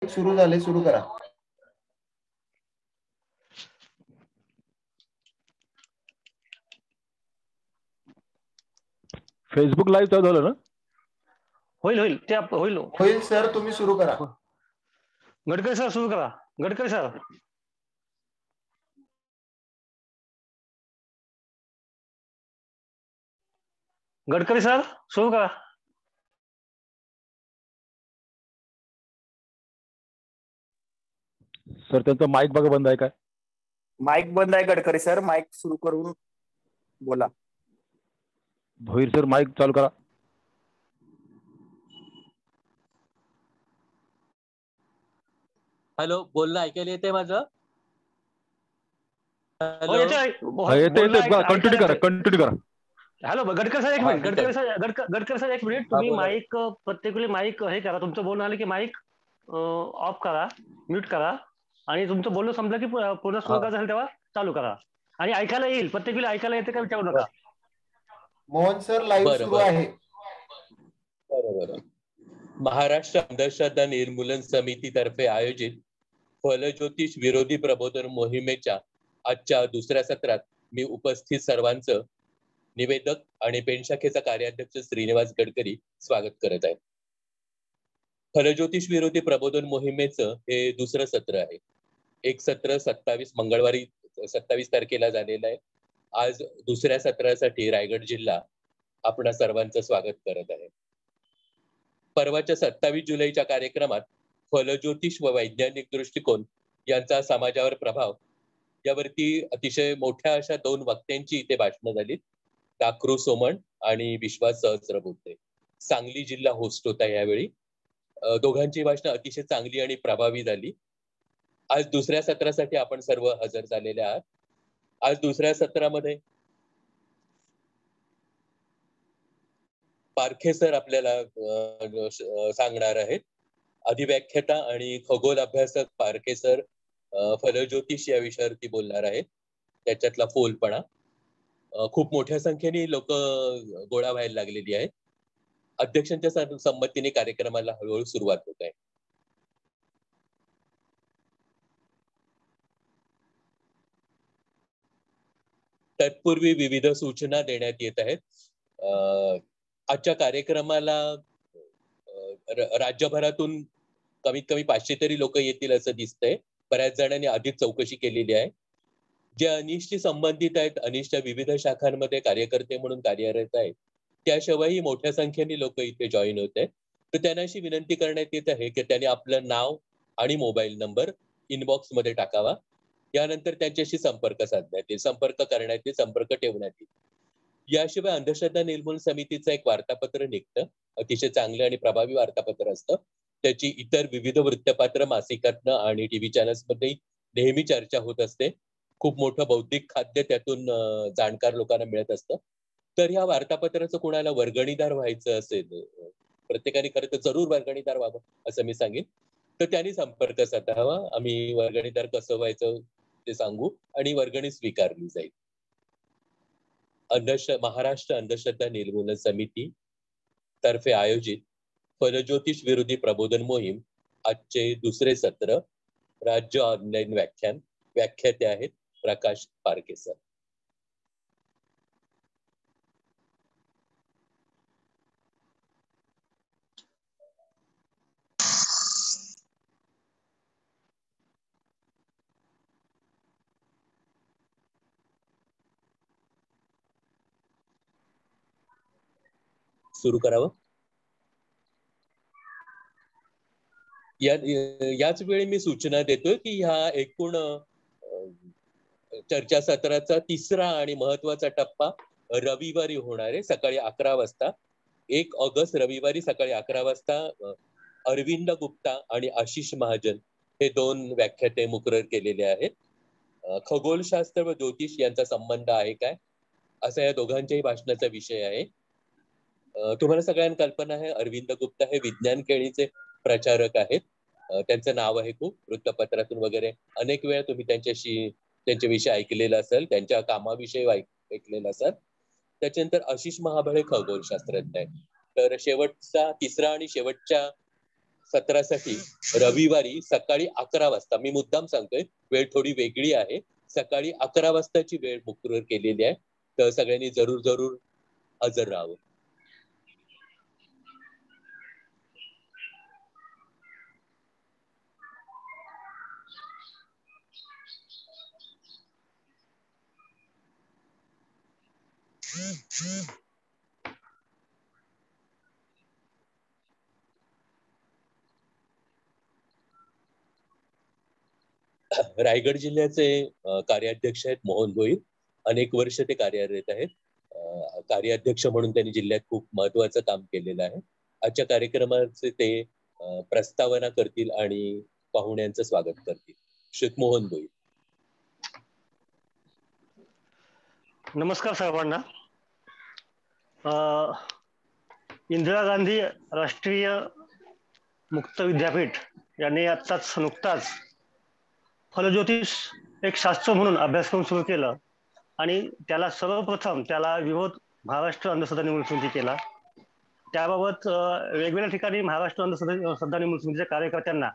सुरू झाले, सुरू करा. फेसबुक लाईव्ह चालू झालं ना? होईल ते होईल होईल सर, तुम्ही सुरू करा. गडकरी सर सुरू करा. गडकरी सर. गडकरी सर सुरू करा. सर त्यांचा माईक बघा बंद आहे काय? माईक बंद आहे गडकरी सर, माईक सुरू करून बोला. भोईर सर माईक चालू करा. हॅलो, बोलणं ऐकायला येते माझं? कंटिन्यू करा. हॅलो गडकरी सर, एक मिनिट. गडकरी सर एक मिनिट. तुम्ही माईक प्रत्येक माईक हे करा. तुमचं बोलणं आलं की माईक ऑफ करा, म्यूट करा आणि तुमचं बोलणं संपलं की पुन्हा सुरू करायचं असेल तेव्हा चालू करा. आणि ऐकायला येईल, प्रत्येक वेळी ऐकायला येते का विचारू नका. मोहन सर लाईव्ह सुरू आहे. बरोबर. महाराष्ट्र अंधश्रद्धा निर्मूलन समितीतर्फे आयोजित फलज्योतिष विरोधी प्रबोधन मोहिमेच्या आजच्या दुसऱ्या सत्रात मी उपस्थित सर्वांचं निवेदक आणि पेण शाखेचा कार्याध्यक्ष श्रीनिवास गडकरी स्वागत करत आहे. फलज्योतिष विरोधी प्रबोधन मोहिमेचं हे दुसरं सत्र आहे. एक सत्र 27 मंगळवारी 27 तारखेला झालेलं आहे. आज दुसऱ्या सत्रासाठी रायगड जिल्हा आपणा सर्वांचं स्वागत करत आहे. परवाच्या 27 जुलैच्या कार्यक्रमात फलज्योतिष व वैज्ञानिक दृष्टिकोन यांचा समाजावर प्रभाव यावरती अतिशय मोठ्या अशा 2 वक्त्यांची इथे भाषणं झाली. दाक्रू सोमण आणि विश्वास सहस्रबुद्धे. सांगली जिल्हा होस्ट होता यावेळी. दोघांची भाषणं अतिशय चांगली आणि प्रभावी झाली. आज दुसऱ्या सत्रासाठी आपण सर्व हजर झालेले आहात. आज दुसऱ्या सत्रामध्ये पारखे सर आपल्याला सांगणार आहेत. अधिव्याख्याता आणि खगोल अभ्यासक पारखे सर फलज्योतिष या विषयावरती बोलणार आहेत. त्याच्यातला फोलपणा. खूप मोठ्या संख्येने लोक गोळा व्हायला लागलेली आहेत. अध्यक्षांच्या संमतीने कार्यक्रमाला हळूहळू सुरुवात होत आहे. तत्पूर्वी विविध सूचना देण्यात येत आहेत. आजच्या कार्यक्रमाला राज्यभरातून कमीत कमी 500 तरी लोक येतील असं दिसतंय. बऱ्याच जणांनी आधीच चौकशी केलेली आहे. जे अनिशशी संबंधित आहेत, अनिशच्या विविध शाखांमध्ये कार्यकर्ते म्हणून कार्यरत आहेत, त्याशिवायही मोठ्या संख्येने लोक इथे जॉईन होत आहेत. तर त्यांना अशी विनंती करण्यात येत आहे की त्यांनी आपलं नाव आणि मोबाईल नंबर इनबॉक्स मध्ये टाकावा. यानंतर त्यांच्याशी संपर्क साधण्यात येईल, संपर्क करण्यात येईल, संपर्क ठेवण्यात येईल. याशिवाय अंधश्रद्धा निर्मूलन समितीचं एक वार्तापत्र निघतं. अतिशय चांगलं आणि प्रभावी वार्तापत्र असतं. त्याची इतर विविध वृत्तपत्र, मासिकातनं आणि टीव्ही चॅनल्समध्ये नेहमी चर्चा होत असते. खूप मोठं बौद्धिक खाद्य त्यातून जाणकार लोकांना मिळत असतं. तर ह्या वार्तापत्राचं कोणाला वर्गणीदार व्हायचं असेल, प्रत्येकाने खरं तर जरूर वर्गणीदार व्हावं असं मी सांगेन. तर त्यांनी संपर्क साधावा. आम्ही वर्गणीदार कसं व्हायचं ते सांगू आणि वर्गणी स्वीकारली जाईल. महाराष्ट्र अंधश्रद्धा निर्मूलन समिती तर्फे आयोजित फलज्योतिष विरोधी प्रबोधन मोहीम आजचे दुसरे सत्र. राज्य ऑनलाईन व्याख्यान. व्याख्याते आहेत प्रकाश पारखे सर. सुरू करावं. याच वेळी मी सूचना देतोय की ह्या एकूण चर्चासत्राचा तिसरा आणि महत्वाचा टप्पा रविवारी होणार आहे, सकाळी 11 वाजता. 1 ऑगस्ट रविवारी सकाळी 11 वाजता अरविंद गुप्ता आणि आशिष महाजन हे 2 व्याख्याते मुकरर केलेले आहेत. खगोलशास्त्र व ज्योतिष यांचा संबंध आहे काय, असा या दोघांच्याही भाषणाचा विषय आहे. तुम्हाला सगळ्यांना कल्पना आहे, अरविंद गुप्ता हे विज्ञान केळीचे प्रचारक आहेत. त्यांचं नाव आहे खूप वृत्तपत्रातून वगैरे अनेक वेळा तुम्ही त्यांच्याविषयी ऐकलेलं असेल, त्यांच्या कामाविषयी ऐकलेलं असेल. त्याच्यानंतर आशिष महाबळे खगोलशास्त्रज्ञ आहेत. तर तिसरा आणि शेवटच्या सत्रासाठी रविवारी सकाळी 11 वाजता, मी मुद्दाम सांगतोय वेळ थोडी वेगळी आहे, सकाळी 11 वाजताची वेळ मुक्तवर केलेली आहे. तर सगळ्यांनी जरूर जरूर हजर राहावं. रायगड जिल्ह्याचे कार्याध्यक्ष आहेत मोहन भोईर. अनेक वर्ष ते कार्यरत आहेत. कार्याध्यक्ष म्हणून त्यांनी जिल्ह्यात खूप महत्वाचं काम केलेलं आहे. आजच्या कार्यक्रमाचे ते प्रस्तावना करतील आणि पाहुण्यांचं स्वागत करतील. श्री मोहन भोईर. नमस्कार सर्वांना. इंदिरा गांधी राष्ट्रीय मुक्त विद्यापीठ यांनी नुकताच फलज्योतिष एक शास्त्र म्हणून अभ्यासक्रम सुरू केला आणि त्याला सर्वप्रथम विरोध महाराष्ट्र अंधश्रद्धा निर्मूलन समिती केला. त्याबाबत वेगवेगळ्या ठिकाणी महाराष्ट्र अंधश्रद्धा निर्मूलन समितीच्या कार्यकर्त्यांना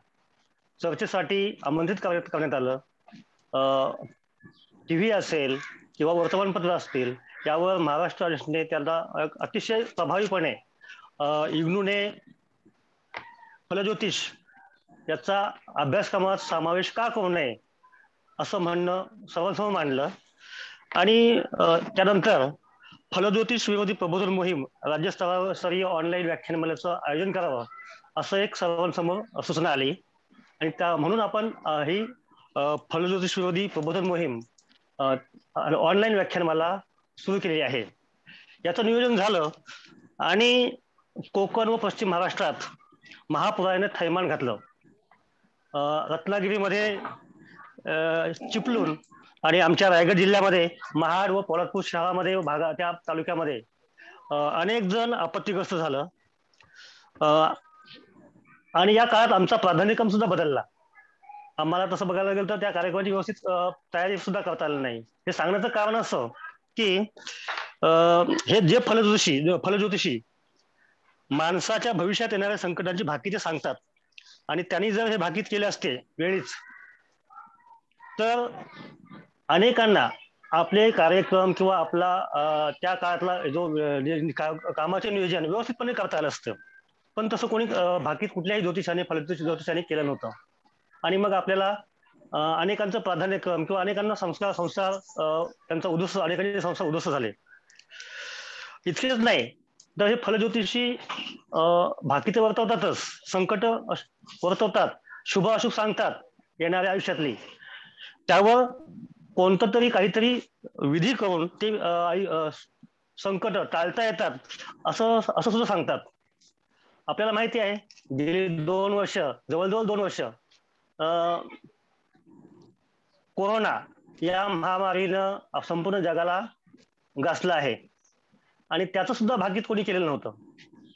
चर्चेसाठी आमंत्रित करण्यात आलं. TV असेल किंवा वर्तमानपत्र असतील यावर महाराष्ट्र राज्याने त्यांना अतिशय प्रभावीपणे इग्नूने फलज्योतिष याचा अभ्यासक्रमात समावेश का करू नये असं म्हणणं सर्वसमोर मांडलं. आणि त्यानंतर फलज्योतिष विरोधी प्रबोधन मोहीम राज्यस्तरीय ऑनलाईन व्याख्यानमालेचं आयोजन करावं असं एक सर्वांसमोर सूचना आली. आणि म्हणून आपण ही फलज्योतिष विरोधी प्रबोधन मोहीम ऑनलाईन व्याख्यानमाला सुरू केलेली आहे. याचं नियोजन झालं आणि कोकण व पश्चिम महाराष्ट्रात महापुराने थैमान घातलं. रत्नागिरीमध्ये चिपळूण आणि आमच्या रायगड जिल्ह्यामध्ये महाड व पोलादपूर शहरामध्ये त्या तालुक्यामध्ये अनेक जण आपत्तीग्रस्त झालं. आणि या काळात आमचा प्राधान्यक्रम सुद्धा बदलला. आम्हाला तसं बघायला गेलं तर त्या कार्यक्रमाची व्यवस्थित तयारी सुद्धा करता आली नाही. हे सांगण्याचं कारण असं की हे जे फलज्योतिषी माणसाच्या भविष्यात येणाऱ्या संकटांची भाकीते सांगतात आणि त्यांनी जर हे भाकीत केले असते वेळीच तर अनेकांना आपले कार्यक्रम किंवा आपला त्या काळातला जो कामाचे नियोजन व्यवस्थितपणे करता आलं असतं. पण तसं कोणी भाकीत कुठल्याही ज्योतिषाने केलं नव्हतं. आणि मग आपल्याला अनेकांचं प्राधान्यक्रम किंवा अनेकांना संस्कार त्यांचा उद्ध्वस्त, अनेकांचे संस्कार उद्ध्वस्त झाले. इतकेच नाही तर हे फलज्योतिषी भाकीते वर्तवतातच, संकट वर्तवतात, शुभ अशुभ सांगतात येणाऱ्या आयुष्यातली. त्यावर कोणतं तरी काहीतरी विधी करून ते संकट टाळता येतात असं सुद्धा सांगतात. आपल्याला माहिती आहे गेली 2 वर्ष, जवळजवळ 2 वर्ष कोरोना या महामारीनं संपूर्ण जगाला गासलं आहे आणि त्याचं सुद्धा भाकीत कोणी केलेलं नव्हतं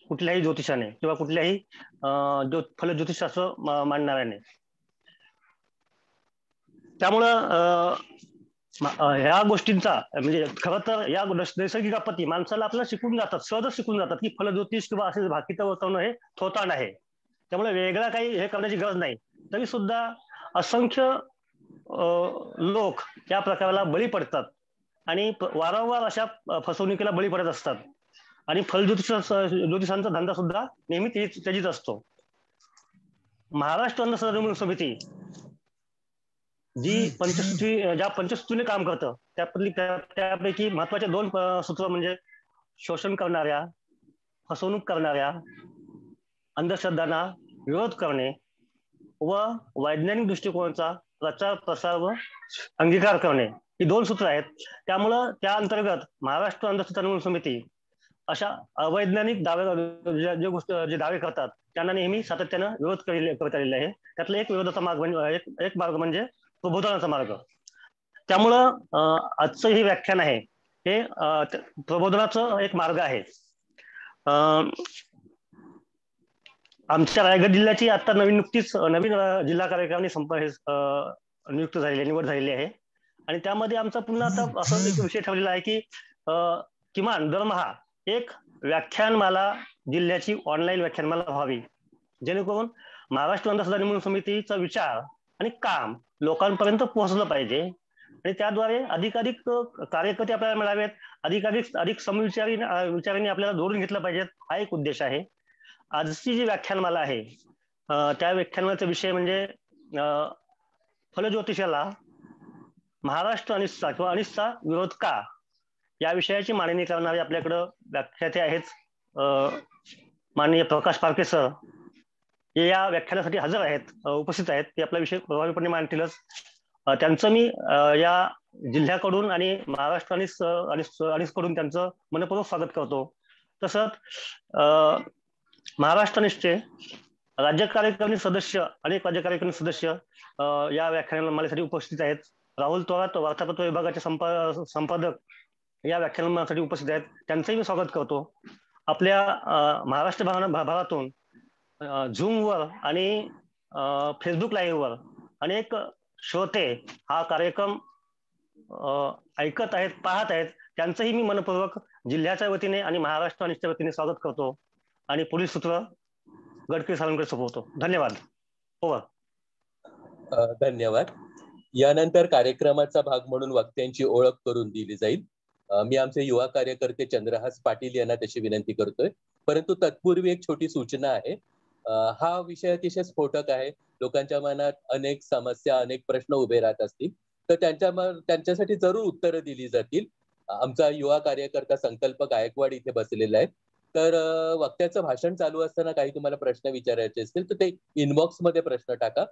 कुठल्याही ज्योतिषाने किंवा कुठल्याही फलज्योतिषाचं मांडणाऱ्याने. त्यामुळं ह्या गोष्टींचा म्हणजे खरं तर या नैसर्गिक आपत्ती माणसाला आपल्याला शिकून जातात, सहजच शिकून जातात की फलज्योतिष किंवा असे भाकीत वर्तवणं हे थोतांड आहे. त्यामुळे वेगळा काही हे करण्याची गरज नाही. तरी सुद्धा असंख्य लोक या प्रकाराला बळी पडतात आणि वारंवार अशा फसवणुकीला बळी पडत असतात. आणि ज्योतिषांचा धंदा सुद्धा नेहमी त्याचीच असतो. महाराष्ट्र अंधश्रद्धा निर्मूलन समिती जी ज्या पंचसूत्रीने काम करतं त्यापैकी महत्वाचे 2 सूत्र म्हणजे शोषण करणाऱ्या, फसवणूक करणाऱ्या, अंधश्रद्धांना विरोध करणे व वैज्ञानिक दृष्टिकोनाचा प्रचार प्रसार व अंगीकार करणे ही 2 सूत्र आहेत. त्यामुळं त्या अंतर्गत महाराष्ट्र अंधश्रद्धा निर्मूलन समिती अशा अवैज्ञानिक जे दावे करतात त्यांना नेहमी सातत्यानं विरोध करत आलेला आहे. त्यातला एक विरोधाचा मार्ग म्हणजे प्रबोधनाचा मार्ग. त्यामुळं आजचं हे व्याख्यान आहे हे प्रबोधनाचं एक मार्ग आहे. आमच्या रायगड जिल्ह्याची आता नुकतीच नवीन जिल्हा कार्यकारिणी नियुक्त झालेली, निवड झालेली आहे. आणि त्यामध्ये आमचा पुन्हा आता असा एक विषय ठेवलेला आहे की किमान दरमहा एक व्याख्यानमाला जिल्ह्याची ऑनलाईन व्याख्यानमाला व्हावी, जेणेकरून महाराष्ट्र अंधश्रद्धा निर्मूलन समितीचा विचार आणि काम लोकांपर्यंत पोहोचलं पाहिजे आणि त्याद्वारे अधिकाधिक कार्यकर्ते आपल्याला मिळावेत, अधिक समविचारांनी आपल्याला जोडून घेतलं पाहिजेत, हा एक उद्देश आहे. आजची जी व्याख्यानमाला आहे त्या व्याख्यानमालेचा विषय म्हणजे फलज्योतिषाला महाराष्ट्र अनिष्टचा किंवा अनिष्टचा विरोध का, या विषयाची मांडणी करणारे आपल्याकडं व्याख्याते आहेत. माननीय प्रकाश पारखे सर हे या व्याख्यानासाठी हजर आहेत, उपस्थित आहेत. ते आपला विषय प्रभावीपणे मांडतीलच. त्यांचं मी या जिल्ह्याकडून आणि महाराष्ट्र अनिष्टकडून त्यांचं मनपूर्वक स्वागत करतो. तसंच महाराष्ट्र अनिष्टचे राज्य कार्यकारिणी सदस्य, अनेक राज्य कार्यकारिणी सदस्य या व्याख्यानमालेसाठी उपस्थित आहेत. राहुल थोरात वार्तापत्र विभागाचे संपादक या व्याख्यानमालेसाठी उपस्थित आहेत, त्यांचंही मी स्वागत करतो. आपल्या महाराष्ट्र भागातून झूमवर आणि फेसबुक लाईव्हवर अनेक श्रोते हा कार्यक्रम ऐकत आहेत, पाहत आहेत, त्यांचंही मी मनपूर्वक जिल्ह्याच्या वतीने आणि महाराष्ट्र अनिष्टच्या वतीने स्वागत करतो आणि पुढील सूत्र गडकरी साहेबांकडे सोपवतो. धन्यवाद. ओव्हर. धन्यवाद. यानंतर कार्यक्रमाचा भाग म्हणून वक्त्यांची ओळख करून दिली जाईल. मी आमचे युवा कार्यकर्ते चंद्रहास पाटील यांना तशी विनंती करतोय, परंतु तत्पूर्वी एक छोटी सूचना आहे. हा विषय अतिशय स्फोटक आहे. लोकांच्या मनात अनेक समस्या, अनेक प्रश्न उभे राहत असतील, तर त्यांच्यासाठी जरूर उत्तरं दिली जातील. आमचा युवा कार्यकर्ता संकल्प गायकवाड इथे बसलेला आहे. तर वक्त्याचं भाषण चालू असताना काही तुम्हाला प्रश्न विचारायचे असतील तर ते इनबॉक्स मध्ये प्रश्न टाका.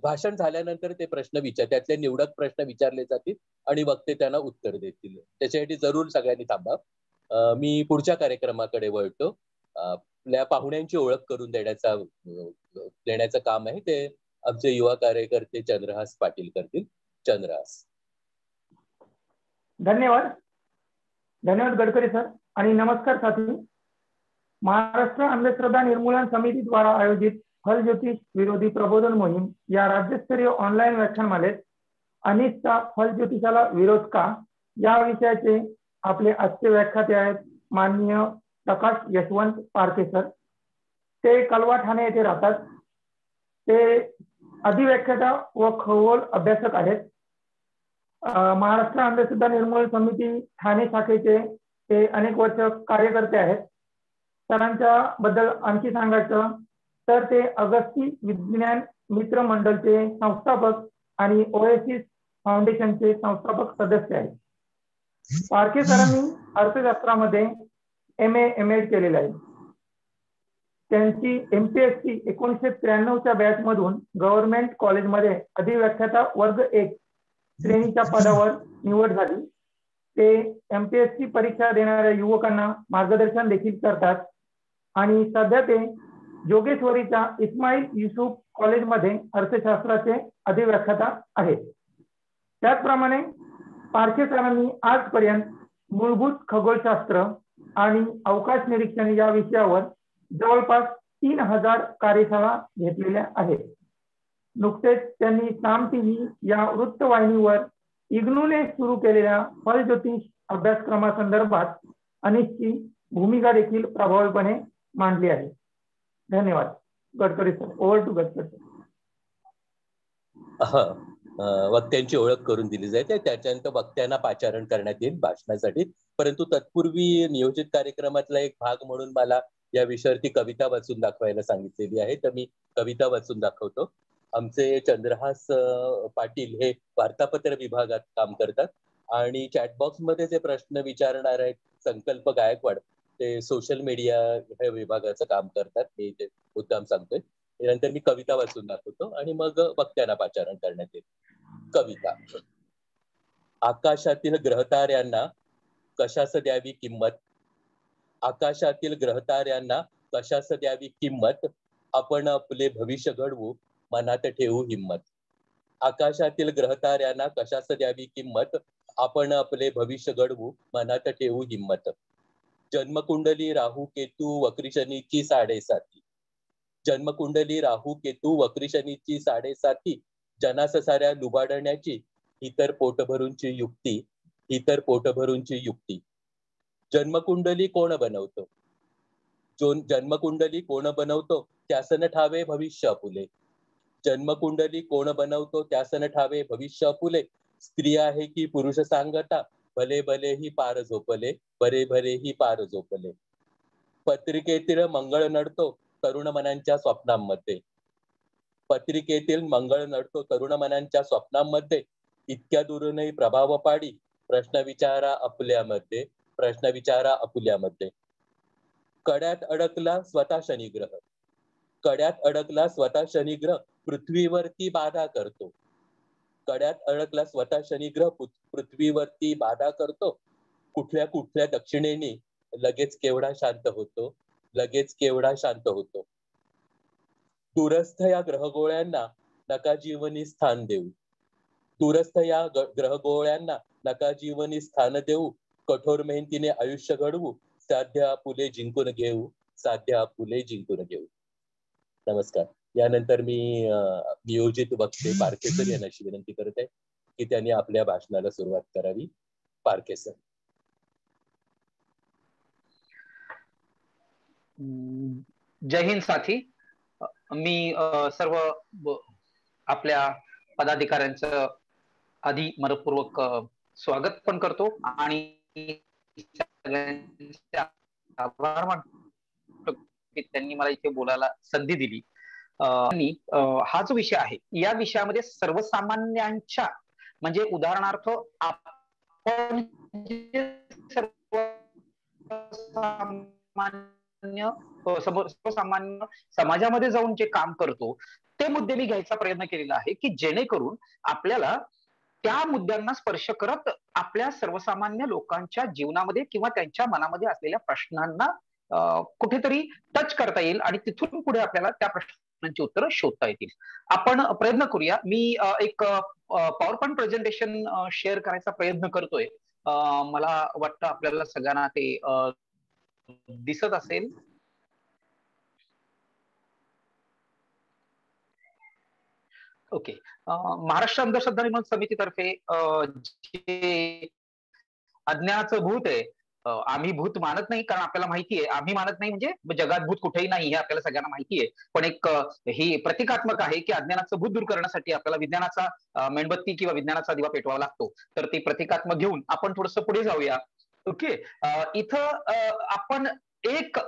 भाषण झाल्यानंतर ते प्रश्न त्यातले निवडक प्रश्न विचारले जातील आणि वक्ते त्यांना उत्तर देतील. त्याच्यासाठी जरूर सगळ्यांनी थांबा. मी पुढच्या कार्यक्रमाकडे वळतो. आपल्या पाहुण्यांची ओळख करून देण्याचं काम आहे ते आमचे युवा कार्यकर्ते चंद्रहास पाटील करतील. चंद्रहास. धन्यवाद गडकरी सर आणि नमस्कार साथी. महाराष्ट्र अंधश्रद्धा निर्मूलन समिती द्वारा आयोजित फलज्योतिष विरोधी प्रबोधन मोहीम या राज्यस्तरीय ऑनलाईन व्याख्यानमालेत अनिष्टचा फलज्योतिषाला विरोध का या विषयाचे आपले आजचे व्याख्याते आहेत माननीय प्रकाश यशवंत पारखे सर. ते कलवा ठाणे येथे राहतात. ते अधिव्याख्याता व खगोल अभ्यासक आहेत. महाराष्ट्र अंधश्रद्धा निर्मूलन समिती ठाणे शाखेचे ते अनेक वर्ष कार्यकर्ते आहेत. सरांच्या बद्दल आणखी सांगायचं तर ते अगस्ती विज्ञान मित्र मंडळचे संस्थापक आणि ओएसिस फाउंडेशनचे संस्थापक सदस्य आहेत. पारखे सरांनी अर्थशास्त्रामध्ये MA MEd केलेलं आहे. त्यांची MPSC 1993च्या बॅच मधून गव्हर्नमेंट कॉलेजमध्ये अधिव्याख्याता वर्ग 1 श्रेणीच्या पदावर निवड झाली. ते MPSC परीक्षा देणाऱ्या युवकांना मार्गदर्शन देखील करतात आणि सध्या ते जोगेश्वरीच्या इस्माईल युसुफ कॉलेजमध्ये अर्थशास्त्राचे अधिव्याख्याता आहेत. त्याचप्रमाणे पारखे सरांनी आजपर्यंत मूलभूत खगोलशास्त्र आणि अवकाश निरीक्षण या विषयावर जवळपास 3000 कार्यशाळा घेतलेल्या आहेत. नुकतेच त्यांनी साम TV या वृत्तवाहिनीवर इग्नूने सुरू केलेल्या फलज्योतिष अभ्यासक्रमासंदर्भात अनिष्टची भूमिका देखील प्रभावीपणे मांडली आहे. धन्यवाद. Gadkari sir. Over to Gadkari sir. वक्त्यांची ओळख करून दिली जाते. त्याच्यानंतर वक्त्यांना पाचारण करण्यात येईल भाषणासाठी. परंतु तत्पूर्वी नियोजित कार्यक्रमातला एक भाग म्हणून मला या विषयावरती कविता वाचून दाखवायला सांगितलेली आहे, तर मी कविता वाचून दाखवतो. आमचे चंद्रहास पाटील हे वार्तापत्र विभागात काम करतात आणि चॅटबॉक्स मध्ये जे प्रश्न विचारणार आहेत संकल्प गायकवाड ते सोशल मीडिया हे विभागाचं काम करतात. मी ते मुद्दाम सांगतोय. त्यानंतर मी कविता वाचून दाखवतो आणि मग वक्त्यांना पाचारण करण्यात येईल. कविता. आकाशातील ग्रहताऱ्यांना कशास द्यावी किंमत, आकाशातील ग्रहताऱ्यांना कशास द्यावी किंमत, आपण आपले भविष्य घडवू मनात ठेवू हिम्मत. आकाशातील ग्रहताऱ्यांना कशास द्यावी किंमत, आपण आपले भविष्य घडवू मनात ठेवू हिम्मत. जन्मकुंडली राहू केतू वक्री शनीची 7.5, जन्मकुंडली राहू केतू वक्री शनीची 7.5, जनास साऱ्या लुबाडण्याची ही तर पोटभरूंची युक्ती, ही तर पोटभरूंची युक्ती. जन्मकुंडली कोण बनवतो? जन्मकुंडली कोण बनवतो त्यासन ठावे भविष्य आपुले. जन्मकुंडली कोण बनवतो त्यासन ठावे भविष्य आपुले. स्त्री आहे की पुरुष सांगता भले भले ही पार झोपले, बरे बरे ही पार झोपले. पत्रिकेतील मंगळ नडतो तरुण मनांच्या स्वप्नांमध्ये. पत्रिकेतील मंगळ नडतो तरुण मनांच्या स्वप्नांमध्ये. इतक्या दुरूनही प्रभाव पाडी प्रश्न विचारा आपल्यामध्ये, प्रश्न विचारा आपुल्यामध्ये. कड्यात अडकला स्वतः शनिग्रह. कड्यात अडकला स्वतः शनिग्रह पृथ्वीवरती बाधा करतो. कड्यात अडकला स्वतः शनिग्रह पृथ्वीवरती बाधा करतो. कुठल्या कुठल्या दक्षिणेने लगेच केवढा शांत होतो, लगेच केवढा शांत होतो. दूरस्थ या ग्रहगोळ्यांना नका जीवनी स्थान देऊ. दूरस्थ या ग्रहगोळ्यांना नका जीवनी स्थान देऊ. कठोर मेहनतीने आयुष्य घडवू. साध्य आपुले जिंकून घेऊ, साध्य आपुले जिंकून घेऊ. नमस्कार. यानंतर मी नियोजित वक्ते पारखेकर यांना अशी विनंती करत आहे की त्यांनी आपल्या भाषणाला सुरुवात करावी. पारखेकर. जय हिंद साथी. मी सर्व आपल्या पदाधिकाऱ्यांचं आधी मनपूर्वक स्वागत पण करतो आणि आभार मानतो की त्यांनी मला इथे बोलायला संधी दिली. आणि हा जो विषय आहे या विषयामध्ये सर्वसामान्यांच्या म्हणजे उदाहरणार्थ आपण सर्वसामान्य समाजामध्ये जाऊन जे काम करतो ते मुद्दे मी घ्यायचा प्रयत्न केलेला आहे की जेणेकरून आपल्याला त्या मुद्द्यांना स्पर्श करत आपल्या सर्वसामान्य लोकांच्या जीवनामध्ये किंवा त्यांच्या मनामध्ये असलेल्या प्रश्नांना कुठेतरी टच करता येईल आणि तिथून पुढे आपल्याला त्या प्रश्नांची उत्तरं शोधता येतील. आपण प्रयत्न करूया. मी एक पॉवर पॉइंट प्रेझेंटेशन शेअर करायचा प्रयत्न करतोय. मला वाटतं आपल्याला सगळ्यांना ते दिसत असेल. ओके. महाराष्ट्र अंधश्रद्धा निर्मूलन समितीतर्फे जे अज्ञानाचं भूत आहे, आम्ही भूत मानत नाही कारण आपल्याला माहिती आहे, आम्ही मानत नाही म्हणजे जगात भूत कुठेही नाही हे आपल्याला सगळ्यांना माहिती आहे. पण एक ही प्रतिकात्मक आहे की अज्ञानाचं भूत दूर करण्यासाठी आपल्याला विज्ञानाचा मेणबत्ती किंवा विज्ञानाचा दिवा पेटवावा लागतो. तर ती प्रतिकात्मक घेऊन आपण थोडंसं पुढे जाऊया. ओके. इथं आपण एक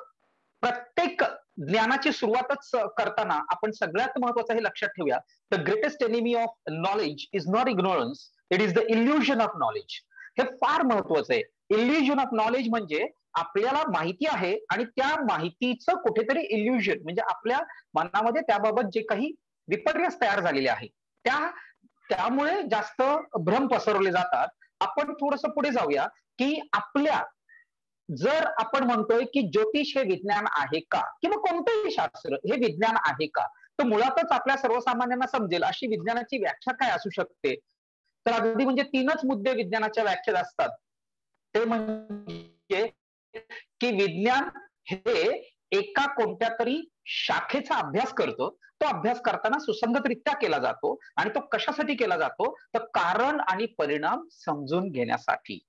प्रत्येक ज्ञानाची सुरुवातच करताना आपण सगळ्यात महत्वाचं हे लक्षात ठेवूया. The greatest enemy of knowledge is not ignorance, it is the illusion of knowledge. हे फार महत्वाचं आहे. इल्युजन ऑफ नॉलेज म्हणजे आपल्याला माहिती आहे आणि त्या माहितीचं कुठेतरी इल्युजन म्हणजे आपल्या मनामध्ये त्याबाबत जे काही विपर्यास तयार झालेले आहे त्यामुळे जास्त भ्रम पसरवले जातात. आपण थोडंसं पुढे जाऊया की आपल्या जर आपण म्हणतोय की ज्योतिष हे विज्ञान आहे का किंवा कोणतंही शास्त्र हे विज्ञान आहे का, तर मुळातच आपल्या सर्वसामान्यांना समजेल अशी विज्ञानाची व्याख्या काय असू शकते. तर अगदी म्हणजे 3च मुद्दे विज्ञानाच्या व्याख्येत असतात. ते म्हणजे की विज्ञान हे एका कोणत्या तरी शाखेचा अभ्यास करतो. तो अभ्यास करताना सुसंगतरित्या केला जातो आणि तो कशासाठी केला जातो तर कारण आणि परिणाम समजून घेण्यासाठी.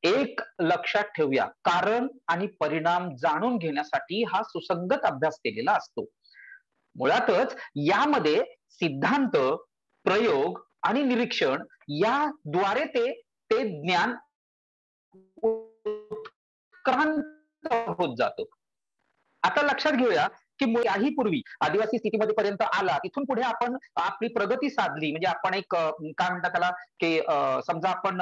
एक लक्षात ठेवूया, कारण आणि परिणाम जाणून घेण्यासाठी हा सुसंगत अभ्यास केलेला असतो. मुळातच यामध्ये सिद्धांत, प्रयोग आणि निरीक्षण याद्वारे ते ज्ञान उत्क्रांत होत जातो. आता लक्षात घेऊया की याही पूर्वी आदिवासी स्थितीमध्ये पर्यंत आला, तिथून पुढे आपण आपली प्रगती साधली. म्हणजे आपण एक काय म्हणतात त्याला की समजा आपण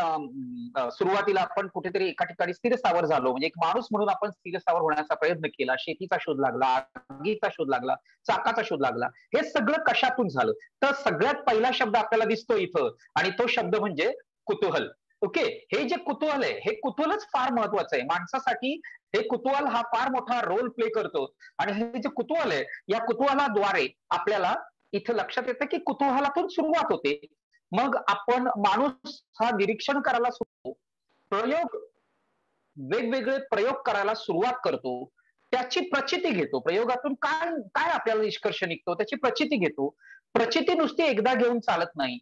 सुरुवातीला आपण कुठेतरी एका ठिकाणी स्थिरस्थावर झालो, म्हणजे एक माणूस म्हणून आपण स्थिरस्थावर होण्याचा प्रयत्न केला. शेतीचा शोध लागला, आगीचा शोध लागला, चाकाचा शोध लागला. हे सगळं कशातून झालं तर सगळ्यात पहिला शब्द आपल्याला दिसतो इथं आणि तो शब्द म्हणजे कुतूहल. ओके. हे जे कुतूहल आहे हे कुतूहलच फार महत्वाचं आहे माणसासाठी. हे कुतूहल हा फार मोठा रोल प्ले करतो आणि हे जे कुतूहल आहे या कुतूहलाद्वारे आपल्याला इथं लक्षात येतं की कुतूहलातून सुरुवात होते. मग आपण माणूस हा निरीक्षण करायला सुरू, प्रयोग वेगवेगळे प्रयोग करायला सुरुवात करतो, त्याची प्रचिती घेतो. प्रयोगातून काय काय आपल्याला निष्कर्ष निघतो त्याची प्रचिती घेतो. प्रचिती नुसती एकदा घेऊन चालत नाही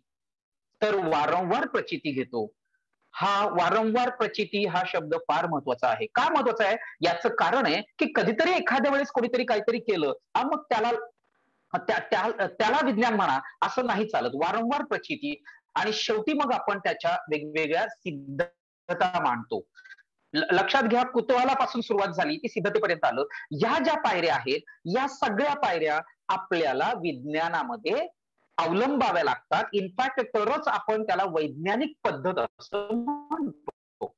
तर वारंवार प्रचिती घेतो. हा वारंवार प्रचिती हा शब्द फार महत्वाचा आहे. का महत्वाचा आहे? याचं कारण आहे की कधीतरी एखाद्या वेळेस कोणीतरी काहीतरी केलं मग त्याला विज्ञान म्हणा असं नाही चालत. वारंवार प्रचिती आणि शेवटी मग आपण त्याच्या वेगवेगळ्या सिद्धता मांडतो. लक्षात घ्या, कुतूहलापासून सुरुवात झाली ती सिद्धतेपर्यंत आलं. ह्या ज्या पायऱ्या आहेत या सगळ्या पायऱ्या आपल्याला विज्ञानामध्ये अवलंबाव्या लागतात. इनफॅक्ट तरच आपण त्याला वैज्ञानिक पद्धत असं म्हणतो.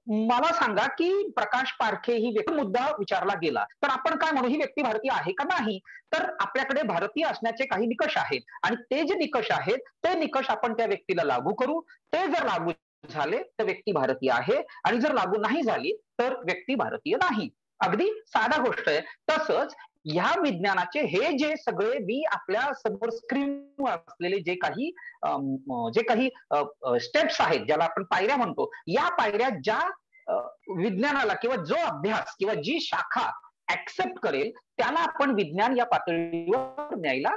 मला सांगा की प्रकाश पारखे ही व्यक्ती मुद्दा विचारला गेला तर आपण काय म्हणू, ही व्यक्ती भारतीय आहे का नाही? तर आपल्याकडे भारतीय असण्याचे काही निकष आहेत आणि ते जे निकष आहेत ते निकष आपण त्या व्यक्तीला लागू करू. ते जर लागू झाले तर व्यक्ती भारतीय आहे आणि जर लागू नाही झाली तर व्यक्ती भारतीय नाही. अगदी साधा गोष्ट आहे. तसंच ह्या विज्ञानाचे हे जे सगळे मी आपल्या समोर स्क्रीनवर असलेले जे काही स्टेप्स आहेत, ज्याला आपण पायऱ्या म्हणतो, या पायऱ्या ज्या विज्ञानाला किंवा जो अभ्यास किंवा जी शाखा ऍक्सेप्ट करेल त्याला आपण विज्ञान या पातळीवर न्यायला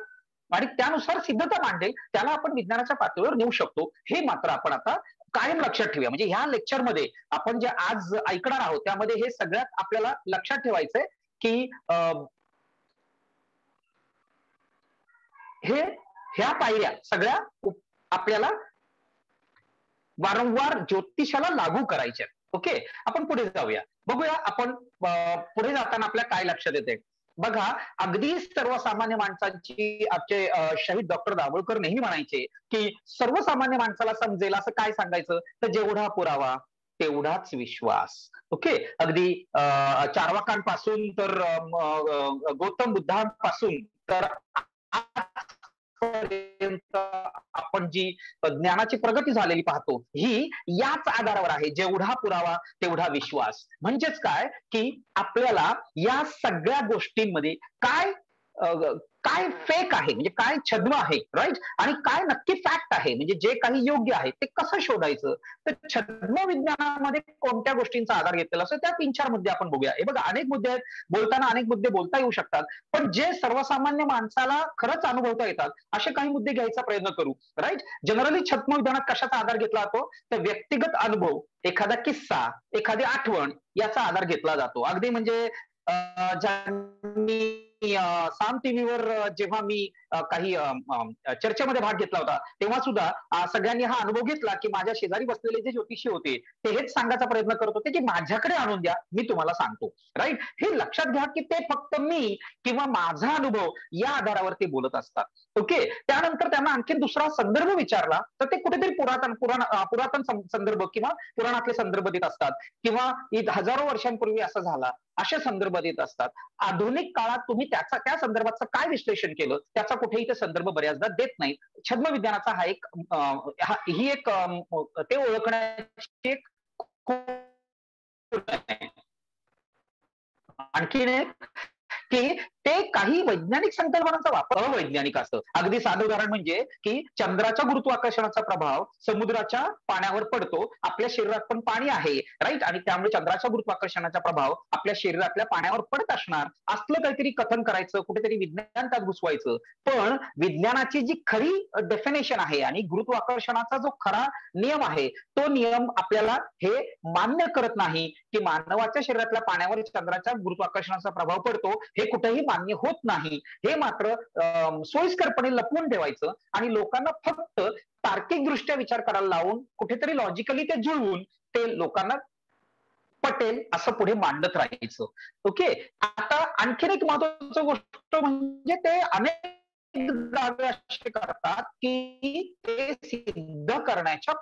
आणि त्यानुसार सिद्धता मांडेल त्याला आपण विज्ञानाच्या पातळीवर नेऊ शकतो. हे मात्र आपण आता कायम लक्षात ठेवूया. म्हणजे ह्या लेक्चरमध्ये आपण जे आज ऐकणार आहोत त्यामध्ये हे सगळ्यात आपल्याला लक्षात ठेवायचंय की ह्या पायऱ्या सगळ्या आपल्याला वारंवार ज्योतिषाला लागू करायच्या. ओके, आपण पुढे जाऊया. बघूया आपण पुढे जाताना आपल्या काय लक्षात येते. बघा, अगदी सर्वसामान्य माणसांची आमचे शहीद डॉक्टर दाभोळकर नेहमी म्हणायचे की सर्वसामान्य माणसाला समजेल असं काय सांगायचं, तर जेवढा पुरावा तेवढाच विश्वास. ओके, अगदी चार्वाकांपासून तर गौतम बुद्धांपासून तर आपण जी ज्ञानाची प्रगती झालेली पाहतो ही याच आधारावर आहे. जेवढा पुरावा तेवढा विश्वास. म्हणजेच काय की आपल्याला या सगळ्या गोष्टींमध्ये काय फेक आहे, म्हणजे काय छद्म आहे, राईट, आणि काय नक्की फॅक्ट आहे, म्हणजे जे काही योग्य आहे ते कसं शोधायचं. तर छद्म विज्ञानामध्ये कोणत्या गोष्टींचा आधार घेतलेला असतो त्या 3-4 मुद्दे आपण बघूया. हे बघा, अनेक मुद्दे आहेत, बोलताना अनेक मुद्दे बोलता येऊ शकतात, पण जे सर्वसामान्य माणसाला खरंच अनुभवता येतात असे काही मुद्दे घ्यायचा प्रयत्न करू. राईट, जनरली छद्म विज्ञानात कशाचा आधार घेतला जातो, तर व्यक्तिगत अनुभव, एखादा किस्सा, एखादी आठवण याचा आधार घेतला जातो. अगदी म्हणजे साम टीव्हीवर जेव्हा मी काही चर्चेमध्ये भाग घेतला होता तेव्हा सुद्धा सगळ्यांनी हा अनुभव घेतला की माझ्या शेजारी बसलेले जे ज्योतिषी होते ते हेच सांगायचा प्रयत्न करत होते की माझ्याकडे आणून द्या, मी तुम्हाला सांगतो. राईट, हे लक्षात घ्या की ते फक्त मी किंवा माझा अनुभव या आधारावर ते बोलत असतात. ओके, त्यानंतर त्यांना आणखी दुसरा संदर्भ विचारला तर ते कुठेतरी पुरातन संदर्भ किंवा पुराणातले संदर्भ देत असतात किंवा हजारो वर्षांपूर्वी असं झाला असे संदर्भ देत असतात. आधुनिक काळात तुम्ही त्या संदर्भाचं काय विश्लेषण केलं त्याचा कुठेही ते संदर्भ बऱ्याचदा देत नाही. छद्म विज्ञानाचा ही एक ते ओळखण्याची एक आणखीन एक की ते काही वैज्ञानिक संकल्पनांचा वापर अवैज्ञानिक असतं. अगदी साधं उदाहरण म्हणजे की चंद्राच्या गुरुत्वाकर्षणाचा प्रभाव समुद्राच्या पाण्यावर पडतो. आपल्या शरीरात पण पाणी आहे, राईट, आणि त्यामुळे चंद्राच्या गुरुत्वाकर्षणाचा प्रभाव आपल्या शरीरातल्या पाण्यावर पडत असणार. असलं काहीतरी कथन करायचं, कुठेतरी विज्ञान त्यात घुसवायचं. पण विज्ञानाची जी खरी डेफिनेशन आहे आणि गुरुत्वाकर्षणाचा जो खरा नियम आहे तो नियम आपल्याला हे मान्य करत नाही की मानवाच्या शरीरातल्या पाण्यावर चंद्राच्या गुरुत्वाकर्षणाचा प्रभाव पडतो. हे कुठेही मान्य होत नाही. हे मात्र सोयीस्करपणे लपवून ठेवायचं आणि लोकांना फक्त तार्किक दृष्ट्या विचार करायला लावून कुठेतरी लॉजिकली ते जुळवून ते लोकांना पटेल असं पुढे मांडत राहायचं. ओके, आता आणखीन एक महत्वाची गोष्ट म्हणजे ते अनेक दावे असे करतात की ते सिद्ध करण्याच्या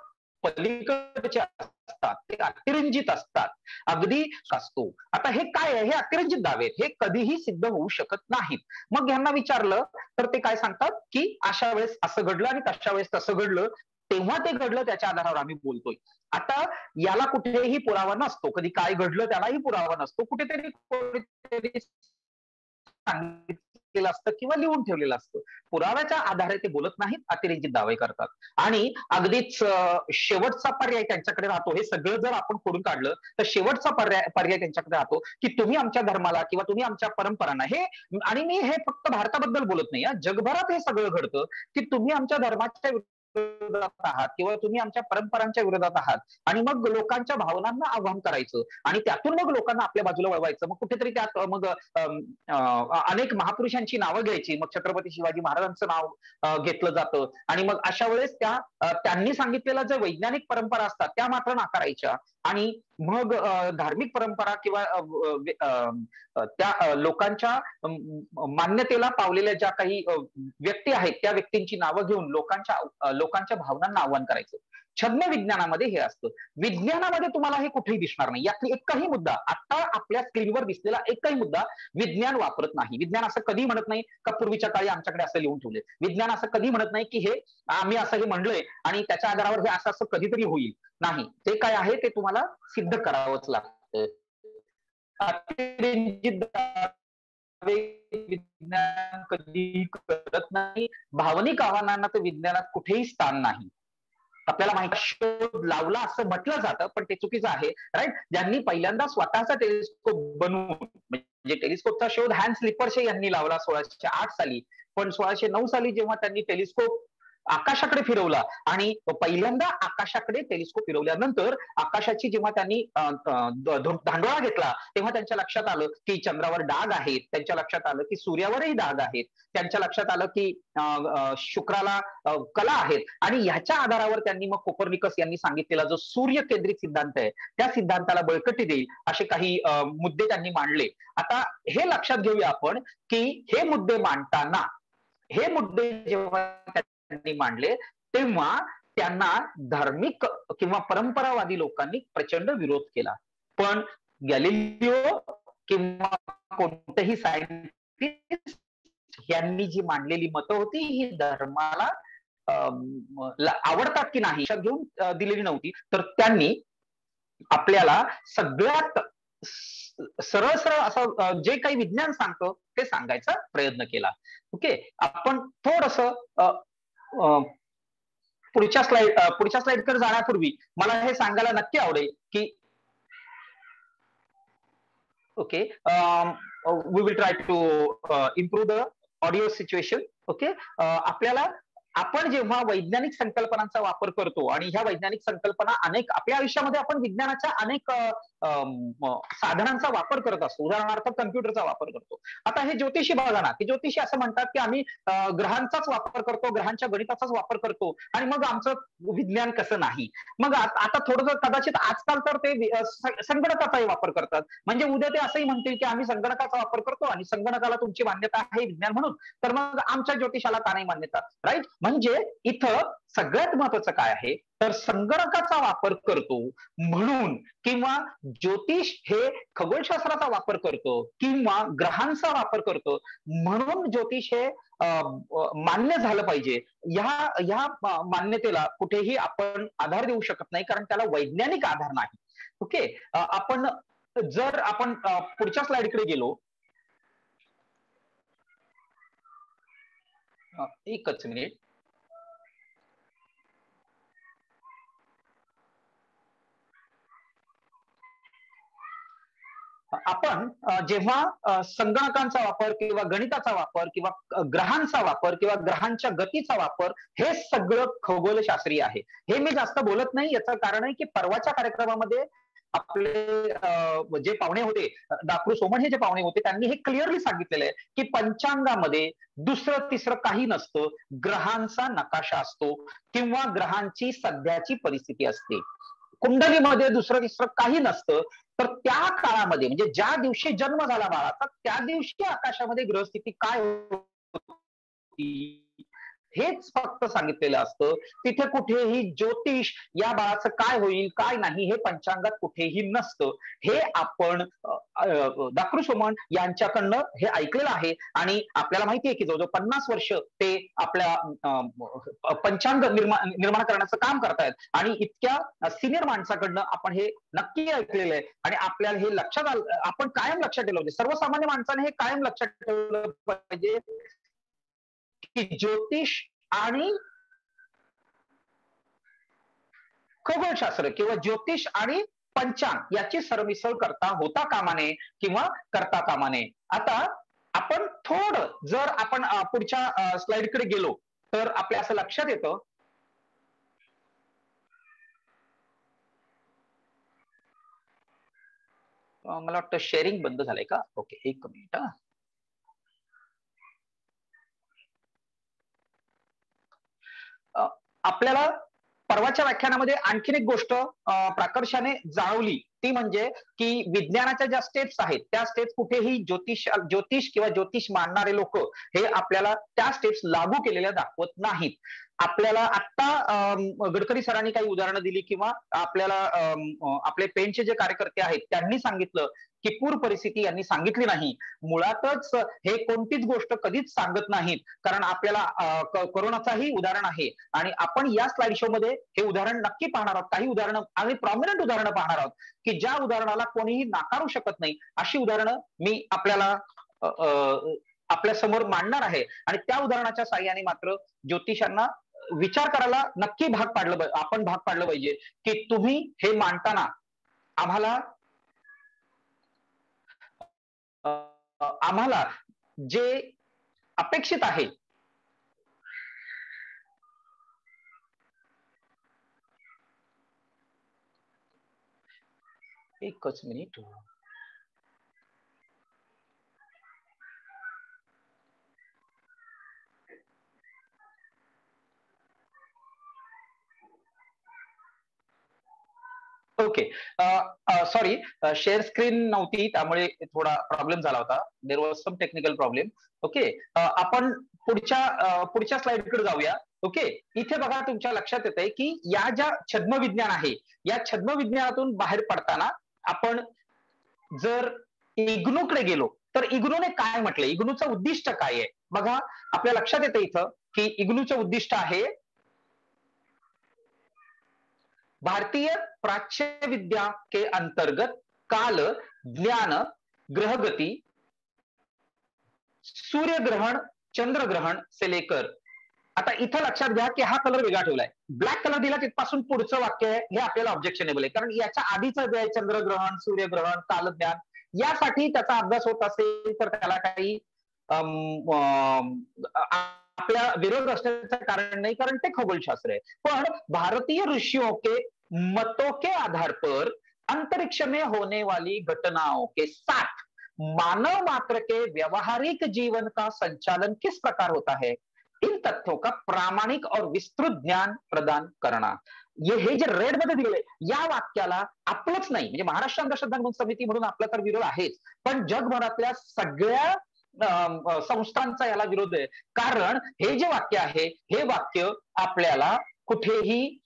पलीकडचे असतात, ते अतिरंजित असतात, अगदी असतो. आता हे काय आहे, हे अतिरंजित दावे आहेत, हे कधीही सिद्ध होऊ शकत नाहीत. मग यांना विचारलं तर ते काय सांगतात की अशा वेळेस असं घडलं आणि तशा वेळेस तसं घडलं, तेव्हा ते घडलं त्याच्या आधारावर आम्ही बोलतोय. आता याला कुठेही पुरावा नसतो, कधी काय घडलं त्यालाही पुरावा नसतो, कुठेतरी ठेवलेलं असतं किंवा लिहून ठेवलेलं असतं. पुराव्याच्या आधारे ते बोलत नाहीत, अतिरंजित दावे करतात. आणि अगदीच शेवटचा पर्याय त्यांच्याकडे राहतो. हे सगळं जर आपण खोडून काढलं तर शेवटचा पर्याय त्यांच्याकडे राहतो की तुम्ही आमच्या धर्माला किंवा तुम्ही आमच्या परंपरांना, हे आणि मी हे फक्त भारताबद्दल बोलत नाही, जगभरात हे सगळं घडतं की तुम्ही आमच्या धर्माच्या विरोधात आहात किंवा तुम्ही आमच्या परंपरांच्या विरोधात आहात, आणि मग लोकांच्या भावनांना आव्हान करायचं आणि त्यातून मग लोकांना आपल्या बाजूला वळवायचं. मग कुठेतरी त्यात मग अनेक महापुरुषांची नावं घ्यायची, मग छत्रपती शिवाजी महाराजांचं नाव घेतलं जातं, आणि मग अशा वेळेस त्यांनी सांगितलेल्या ज्या वैज्ञानिक परंपरा असतात त्या मात्र नाकारायच्या, आणि मग धार्मिक परंपरा किंवा त्या लोकांच्या मान्यतेला पावलेल्या ज्या काही व्यक्ती आहेत त्या व्यक्तींची नावं घेऊन लोकांच्या भावनांना आव्हान करायचं. छद्म विज्ञानामध्ये हे असतं. विज्ञानामध्ये तुम्हाला हे कुठेही दिसणार नाही. यातली एकही मुद्दा, आता आपल्या स्क्रीनवर दिसलेला एकही मुद्दा विज्ञान वापरत नाही. विज्ञान असं कधी म्हणत नाही का पूर्वीच्या काळी आमच्याकडे असं लिहून ठेवले. विज्ञान असं कधी म्हणत नाही की हे आम्ही असं हे म्हणलोय आणि त्याच्या आधारावर हे असं कधीतरी होईल. नाही, ते काय आहे ते तुम्हाला सिद्ध करावंच लागतं. विज्ञान कधी करत नाही. भावनिक आव्हानांना तर विज्ञानात कुठेही स्थान नाही. आपल्याला माहिती, शोध लावला असं म्हटलं जातं पण ते चुकीचं आहे, राईट. ज्यांनी पहिल्यांदा स्वतःचा टेलिस्कोप बनवून, म्हणजे टेलिस्कोपचा शोध हॅन्स लिपर्शे यांनी लावला 1608 साली, पण 1609 साली जेव्हा त्यांनी टेलिस्कोप आकाशाकडे फिरवला आणि पहिल्यांदा आकाशाकडे टेलिस्कोप फिरवल्यानंतर आकाशाची जेव्हा त्यांनी धांडोळा घेतला तेव्हा त्यांच्या लक्षात आलं की चंद्रावर डाग आहेत, त्यांच्या लक्षात आलं की सूर्यावरही डाग आहेत, त्यांच्या लक्षात आलं की शुक्राला कला आहेत, आणि ह्याच्या आधारावर त्यांनी मग कोपर्निकस यांनी सांगितलेला जो सूर्य केंद्रित सिद्धांत आहे त्या सिद्धांताला बळकटी देईल असे काही मुद्दे त्यांनी मांडले. आता हे लक्षात घेऊया आपण की हे मुद्दे मांडताना, हे मुद्दे जेव्हा त्यांनी मांडले तेव्हा त्यांना धार्मिक किंवा परंपरावादी लोकांनी प्रचंड विरोध केला. पण गॅलिलिओ किंवा कोणतेही सायंटिस्ट यांनी जी मांडलेली मतं होती ही धर्माला आवडतात की नाही लक्षात घेऊन दिलेली नव्हती. तर त्यांनी आपल्याला सगळ्यात सरळ सरळ असं जे काही विज्ञान सांगतं ते सांगायचा प्रयत्न केला. ओके, आपण थोडस पुढच्या स्लाइडकडे जाण्यापूर्वी मला हे सांगायला नक्की आवडेल की okay, we will try to improve the audio situation. Okay, आपण जेव्हा वैज्ञानिक संकल्पनांचा वापर करतो आणि ह्या वैज्ञानिक संकल्पना अनेक आपल्या आयुष्यामध्ये आपण विज्ञानाच्या अनेक साधनांचा वापर करत असतो. उदाहरणार्थ कम्प्युटरचा वापर करतो. आता हे ज्योतिषी बघा ना, की ज्योतिषी असं म्हणतात की आम्ही ग्रहांचाच वापर करतो, ग्रहांच्या गणिताचाच वापर करतो आणि मग आमचं विज्ञान कसं नाही. मग आता थोडंसं कदाचित आजकाल तर ते संगणकाचाही वापर करतात. म्हणजे उद्या ते असंही म्हणतील की आम्ही संगणकाचा वापर करतो आणि संगणकाला तुमची मान्यता आहे विज्ञान म्हणून, तर मग आमच्या ज्योतिषाला का नाही मान्यता, राईट. म्हणजे इथं सगळ्यात महत्वाचं काय आहे तर संगणकाचा वापर करतो म्हणून किंवा ज्योतिष हे खगोलशास्त्राचा वापर करतो किंवा ग्रहांचा वापर करतो म्हणून ज्योतिष हे मान्य झालं पाहिजे, ह्या मान्यतेला कुठेही आपण आधार देऊ शकत नाही, कारण त्याला वैज्ञानिक आधार नाही. ओके, आपण पुढच्या स्लाइडकडे गेलो, एकच मिनिट. आपण जेव्हा संगणकांचा वापर किंवा गणिताचा वापर किंवा ग्रहांचा वापर किंवा ग्रहांच्या गतीचा वापर हे सगळं खगोलशास्त्रीय आहे. हे मी जास्त बोलत नाही, याचं कारण आहे की परवाच्या कार्यक्रमामध्ये आपले जे पाहुणे होते, दाखरू सोमण हे जे पाहुणे होते, त्यांनी हे क्लिअरली सांगितलेलं आहे की पंचांगामध्ये दुसरं तिसरं काही नसतं, ग्रहांचा नकाशा असतो किंवा ग्रहांची सध्याची परिस्थिती असते. कुंडलीमध्ये दुसरं तिसरं काही नसतं. तर त्या काळामध्ये म्हणजे ज्या दिवशी जन्म झाला बाळाचा त्या दिवशी आकाशामध्ये ग्रहस्थिती काय होती हेच फक्त सांगितलेलं असतं. तिथे कुठेही ज्योतिष या बाळाचं काय होईल काय नाही हे पंचांगात कुठेही नसतं. हे आपण दाकृ सोमन यांच्याकडनं हे ऐकलेलं आहे आणि आपल्याला माहिती आहे की जवळजवळ 50 वर्ष ते आपल्या पंचांग निर्माण करण्याचं काम करतायत आणि इतक्या सिनियर माणसाकडनं आपण हे नक्की ऐकलेलं आहे आणि आपल्याला हे लक्षात आलं, आपण कायम लक्षात ठेवलं पाहिजे. सर्वसामान्य माणसाने हे कायम लक्षात ठेवलं पाहिजे की ज्योतिष आणि खगोलशास्त्र किंवा ज्योतिष आणि पंचांग याची सरमिसळ करता होता कामा नये किंवा करता कामा नये. आता आपण थोडं जर आपण पुढच्या स्लाइडकडे गेलो तर आपल्या असं लक्षात येतं मला वाटतं शेअरिंग बंद झालंय का? ओके, एक मिनिट. आपल्याला परवाच्या व्याख्यानामध्ये आणखीन एक गोष्ट प्राकर्षाने जाणवली, ती म्हणजे की विज्ञानाच्या ज्या स्टेप्स आहेत त्या स्टेप्स कुठेही ज्योतिष किंवा ज्योतिष मानणारे लोक हे आपल्याला त्या स्टेप्स लागू केलेल्या दाखवत नाहीत. आपल्याला आता गडकरी सरांनी काही उदाहरणं दिली किंवा आपल्याला आपले पेनचे जे कार्यकर्ते आहेत त्यांनी सांगितलं की पूर परिस्थिती यांनी सांगितली नाही. मुळातच हे कोणतीच गोष्ट कधीच सांगत नाहीत, कारण आपल्याला कोरोनाचाही उदाहरण आहे आणि आपण या स्लाइड शो मध्ये हे उदाहरण नक्की पाहणार आहोत. काही उदाहरणं आणि प्रॉमिनंट उदाहरणं पाहणार आहोत की ज्या उदाहरणाला कोणीही नाकारू शकत नाही अशी उदाहरणं मी आपल्याला आपल्या समोर मांडणार आहे आणि त्या उदाहरणाच्या साहाय्याने मात्र ज्योतिषांना विचार करायला नक्की आपण भाग पाडलं पाहिजे की तुम्ही हे मांडताना आम्हाला जे अपेक्षित आहे एकच minute. Okay, sorry, share screen नव्हती त्यामुळे थोडा प्रॉब्लेम झाला होता. There was some technical problem. Okay, आपण पुढच्या स्लाइडकडे जाऊया. ओके, इथे बघा तुमच्या लक्षात येत आहे की या ज्या छद्मविज्ञान आहे या छद्मविज्ञानातून बाहेर पडताना आपण जर इग्नूकडे गेलो तर इग्नूने काय म्हटलंय, इग्नूचं उद्दिष्ट काय आहे बघा. आपल्या लक्षात येतं इथं की इग्नूचं उद्दिष्ट आहे भारतीय प्राच्य विद्या के अंतर्गत काल, ज्ञान, ग्रहगति, सूर्य ग्रहण, चंद्र ग्रहण से लेकर. आता इथं लक्षात घ्या की हा कलर वेगळा ठेवलाय. ब्लॅक कलर दिला तिथपासून पुढचं वाक्य आहे हे आपल्याला ऑब्जेक्शनेबल आहे, कारण याच्या आधीचं जे आहे चंद्रग्रहण, सूर्यग्रहण, कालज्ञान यासाठी त्याचा अभ्यास होत असेल तर त्याला काही आपल्या विरोध असण्याचं कारण नाही, कारण ते खगोलशास्त्र आहे. पण भारतीय ऋषियों के मतों के आधार पर अंतरिक्ष में होने वाली घटनाओं के साथ मानव मात्र के व्यवहारिक जीवन का संचालन किस प्रकार होता है, इन तथ्यों का प्रामाणिक और विस्तृत ज्ञान प्रदान करना. हे जे रेड मध्ये दिलेले या वाक्याला आपलंच नाही, म्हणजे महाराष्ट्र अंधश्रद्धा समिती म्हणून आपला तर विरोध आहेच, पण जगभरातल्या सगळ्या संस्थांचा याला विरोध आहे. कारण हे जे वाक्य आहे हे वाक्य आपल्याला कुठेही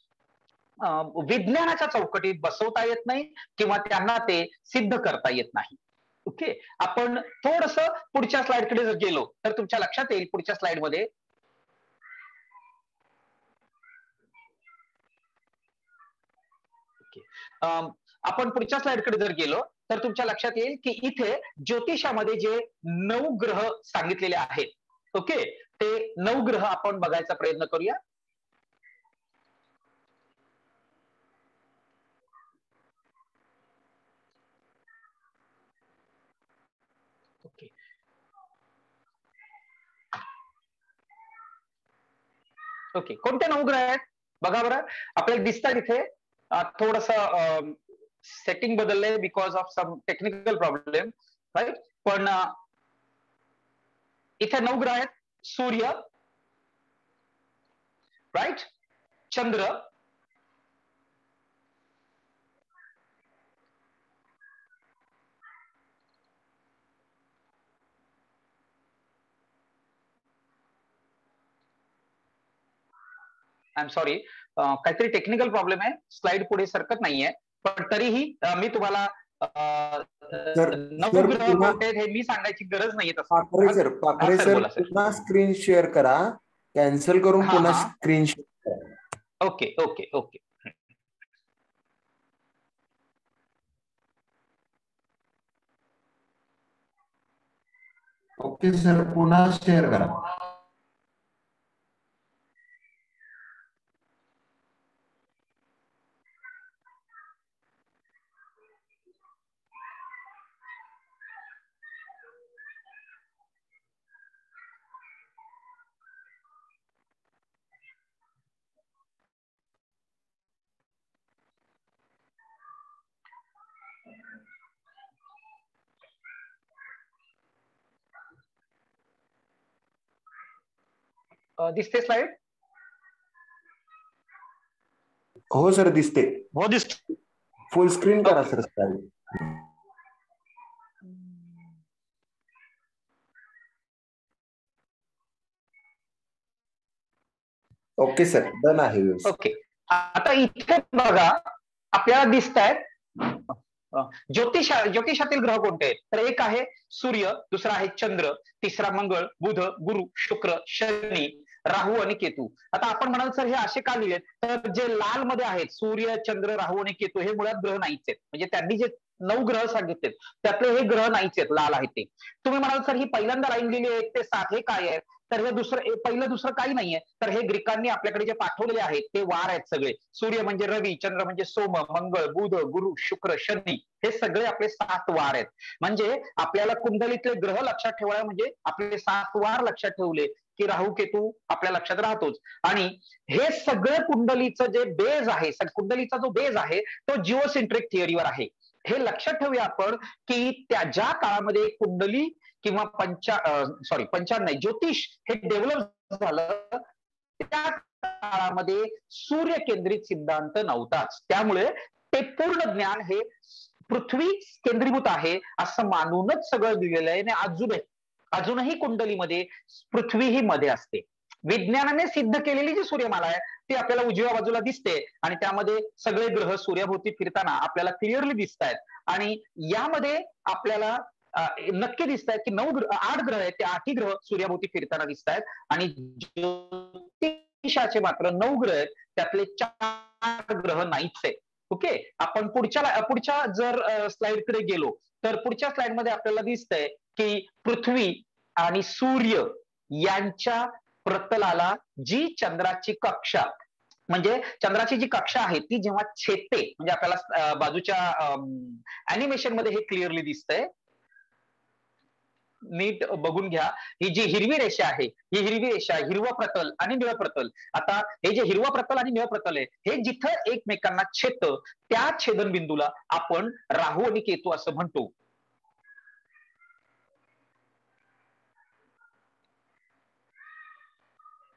विज्ञानाच्या चौकटीत बसवता येत नाही किंवा त्यांना ते सिद्ध करता येत नाही. ओके, आपण थोडस पुढच्या स्लाइडकडे जर गेलो तर तुमच्या लक्षात येईल पुढच्या स्लाइडमध्ये आपण पुढच्या स्लाइडकडे जर गेलो तर तुमच्या लक्षात येईल की इथे ज्योतिषामध्ये जे 9 ग्रह सांगितलेले आहेत, ओके, ते 9 ग्रह आपण बघायचा प्रयत्न करूया. ओके, ओके, कोणते 9 ग्रह आहेत बघा बरं. आपल्याला दिसतात इथे थोडस सेटिंग बदललंय because of some technical problem, right. पण इथे 9 ग्रह आहेत. सूर्य, राईट, चंद्र, आय एम सॉरी, काहीतरी टेक्निकल प्रॉब्लेम आहे, स्लाइड पुढे सरकत नाहीये. पण तरीही मी तुम्हाला नवग्रह कोणते हे मी सांगायची गरज नाहीये. पाखरे सर पुन्हा स्क्रीन शेअर करा, कॅन्सल करून पुन्हा स्क्रीन शेअर करा. Okay okay okay. Okay sir, पुन्हा शेअर करा. दिसते स्लाइड? हो सर दिसते. हो दिसते. फुल स्क्रीन करा sir slide. Okay sir, done आहे. ओके. आता इथे बघा आपल्याला दिसत आहेत ज्योतिषातील ग्रह कोणते आहेत. तर एक आहे सूर्य, दुसरा आहे चंद्र, तिसरा मंगळ, बुध, गुरु, शुक्र, शनी, राहू आणि केतू. आता आपण म्हणाल सर हे असे का लिहिलेत, तर जे लाल मध्ये आहेत सूर्य, चंद्र, राहू आणि केतू हे मुळात ग्रह नाहीच आहेत. म्हणजे त्यांनी जे 9 ग्रह सांगितलेत त्यातले हे ग्रह नाहीच आहेत, लाल आहेत ते. तुम्ही म्हणाल सर ही पहिल्यांदा लाईन लिहिली 1 ते 7 हे काय आहे, तर हे पहिलं दुसरं काही नाहीये. तर हे ग्रीकांनी आपल्याकडे जे पाठवलेले आहेत ते वार आहेत सगळे. सूर्य म्हणजे रवी, चंद्र म्हणजे सोम, मंगळ, बुध, गुरु, शुक्र, शनी हे सगळे आपले 7 वार आहेत. म्हणजे आपल्याला कुंडलीतले ग्रह लक्षात ठेवायला म्हणजे आपले 7 वार लक्षात ठेवले की राहू केतू आपल्या लक्षात राहतोच. आणि हे सगळं कुंडलीचं जे बेज आहे, कुंडलीचा जो बेज आहे तो जिओसेंट्रिक थिअरीवर आहे. हे लक्षात ठेवूया आपण की त्या ज्या काळामध्ये कुंडली किंवा पंचांग नाही, ज्योतिष हे डेव्हलप झालं त्या काळामध्ये सूर्य केंद्रित सिद्धांत नव्हताच. त्यामुळे ते पूर्ण ज्ञान हे पृथ्वी केंद्रीभूत आहे असं मानूनच सगळं दिलेलं आहे. आणि अजूनही कुंडलीमध्ये पृथ्वी ही मध्ये असते. विज्ञानाने सिद्ध केलेली जी सूर्यमाला आहे ती आपल्याला उजव्या बाजूला दिसते आणि त्यामध्ये सगळे ग्रह सूर्याभोवती फिरताना आपल्याला क्लिअरली दिसत आहेत. आणि यामध्ये आपल्याला नक्की दिसत आहेत की 8 ग्रह आहेत, ते 8ही ग्रह सूर्याभोवती फिरताना दिसत आहेत. आणि ज्योतिषाचे मात्र 9 ग्रह आहेत, त्यातले 4 ग्रह नाहीच आहेत. ओके. आपण पुढच्या जर स्लाइडकडे गेलो तर पुढच्या स्लाइडमध्ये आपल्याला दिसतंय की पृथ्वी आणि सूर्य यांच्या प्रतलाला जी चंद्राची कक्षा, म्हणजे चंद्राची जी कक्षा आहे ती जेव्हा छेदते, म्हणजे आपल्याला बाजूच्या अॅनिमेशन मध्ये हे क्लिअरली दिसतंय, नीट बघून घ्या. ही जी हिरवी रेषा आहे ही हिरवी रेषा हिरवा प्रतल आणि निळं प्रतल. आता हे जे हिरवा प्रतल आणि निळं प्रतल आहे हे जिथं एकमेकांना छेदतं त्या छेदनबिंदूला आपण राहू आणि केतू असं म्हणतो.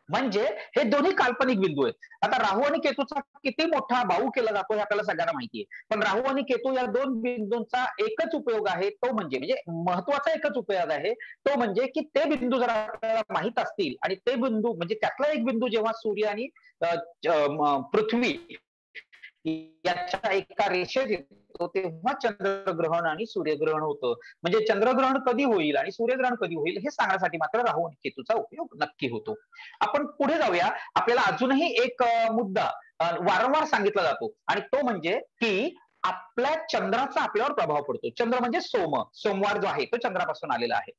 म्हणजे हे दोन्ही काल्पनिक बिंदू आहेत. आता राहू आणि केतूचा किती मोठा भाऊ केला जातो हे आपल्याला सगळ्यांना माहिती आहे. पण राहू आणि केतू या 2 बिंदूंचा एकच उपयोग आहे, तो म्हणजे महत्वाचा एकच उपयोग आहे तो म्हणजे की ते बिंदू जर आपल्याला माहित असतील आणि ते बिंदू म्हणजे त्यातला एक बिंदू जेव्हा सूर्य आणि पृथ्वी याच्या एका रेषेत येतो तेव्हा चंद्रग्रहण आणि सूर्यग्रहण होतं. म्हणजे चंद्रग्रहण कधी होईल आणि सूर्यग्रहण कधी होईल हे सांगण्यासाठी मात्र राहू आणि केतूचा उपयोग नक्की होतो. आपण पुढे जाऊया. आपल्याला अजूनही एक मुद्दा वारंवार सांगितला जातो आणि तो म्हणजे की आपल्या चंद्राचा आपल्यावर प्रभाव पडतो. चंद्र म्हणजे सोमवार जो आहे तो चंद्रापासून आलेला आहे.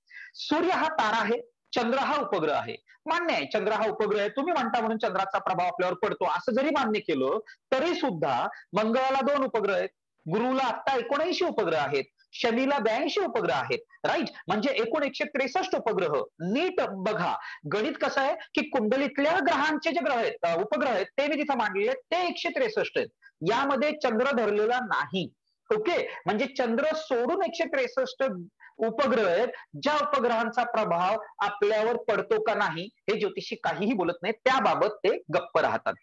सूर्य हा तारा आहे, चंद्र हा उपग्रह आहे. मान्य आहे चंद्र हा उपग्रह आहे, तुम्ही म्हणता म्हणून चंद्राचा प्रभाव आपल्यावर पडतो असं जरी मान्य केलं तरी सुद्धा मंगळाला 2 उपग्रह आहेत, गुरुला आता 79 उपग्रह आहेत, शनीला 82 उपग्रह आहेत. राईट. म्हणजे एकूण 163 उपग्रह. नीट बघा गणित कसं आहे की कुंडलीतल्या ग्रहांचे जे ग्रह आहेत उपग्रह आहेत ते मी तिथं मांडलेले ते 163 आहेत. यामध्ये चंद्र धरलेला नाही. ओके. म्हणजे चंद्र सोडून 163 उपग्रह आहेत ज्या उपग्रहांचा प्रभाव आपल्यावर पडतो का नाही हे ज्योतिषी काहीही बोलत नाही, त्याबाबत ते गप्प राहतात.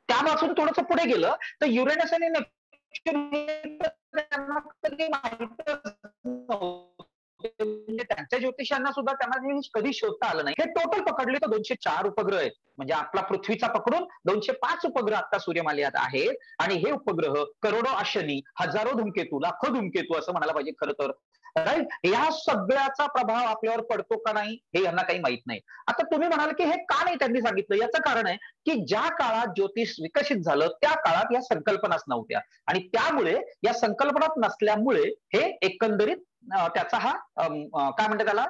त्यापासून थोडंसं पुढे गेलं तर युरेनस आणि नेपच्यून त्यांना कधी माहितच नव्हतं म्हणजे त्यांच्या ज्योतिषांना सुद्धा त्यांना कधी शोधता आलं नाही. हे टोटल पकडले तर 204 उपग्रह आहेत. म्हणजे आपला पृथ्वीचा पकडून 205 उपग्रह आता सूर्यमालेत आहेत. आणि हे उपग्रह करोडो अश्विनी, हजारो धूमकेतू, लाखो धूमकेतू असं म्हणायला पाहिजे खरं तर, राईट. या सगळ्याचा प्रभाव आपल्यावर पडतो का नाही हे यांना काही माहित नाही. आता तुम्ही म्हणाल की हे का नाही त्यांनी सांगितलं, याचं कारण आहे की ज्या काळात ज्योतिष विकसित झालं त्या काळात या संकल्पनाच नव्हत्या, आणि त्यामुळे या संकल्पना नसल्यामुळे हे एकंदरीत त्याचा हा काय म्हणतात त्याला,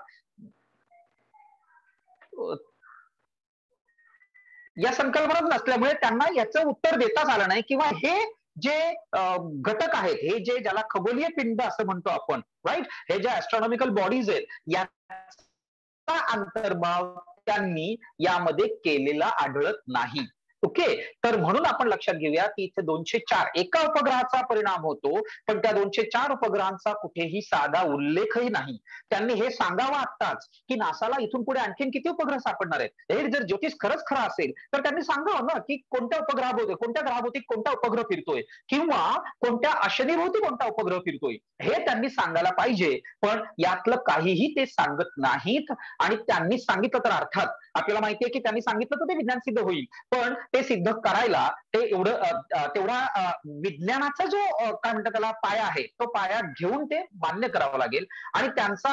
या संकल्पना नसल्यामुळे त्यांना याचं उत्तर देताच आलं नाही, किंवा हे जे घटक आहेत, हे जे ज्याला खगोलीय पिंड असं म्हणतो आपण, राईट, हे जे ऍस्ट्रॉनॉमिकल बॉडीज आहेत याचा अंतर्भाव त्यांनी यामध्ये केलेला आढळत नाही. ओके, तर म्हणून आपण लक्षात घेऊया की इथे 204 एका उपग्रहाचा परिणाम होतो, पण त्या 204 उपग्रहांचा कुठेही साधा उल्लेखही नाही. त्यांनी हे सांगावं आत्ताच की नासाला इथून पुढे आणखीन किती उपग्रह सापडणार आहेत. हे जर ज्योतिष खरंच खरं असेल तर त्यांनी सांगावं ना की कोणत्या उपग्रहाभोवती, कोणत्या ग्रहाभोवती कोणता उपग्रह फिरतोय, किंवा कोणत्या अशनीभोवती कोणता उपग्रह फिरतोय, हे त्यांनी सांगायला पाहिजे. पण यातलं काहीही ते सांगत नाहीत. आणि त्यांनी सांगितलं तर अर्थात आपल्याला माहितीये की त्यांनी सांगितलं तर ते विज्ञान सिद्ध होईल, पण ते सिद्ध करायला ते तेवढा विज्ञानाचा जो काय म्हणतात त्याला पाया आहे, तो पाया घेऊन ते मान्य करावं लागेल. आणि त्यांचा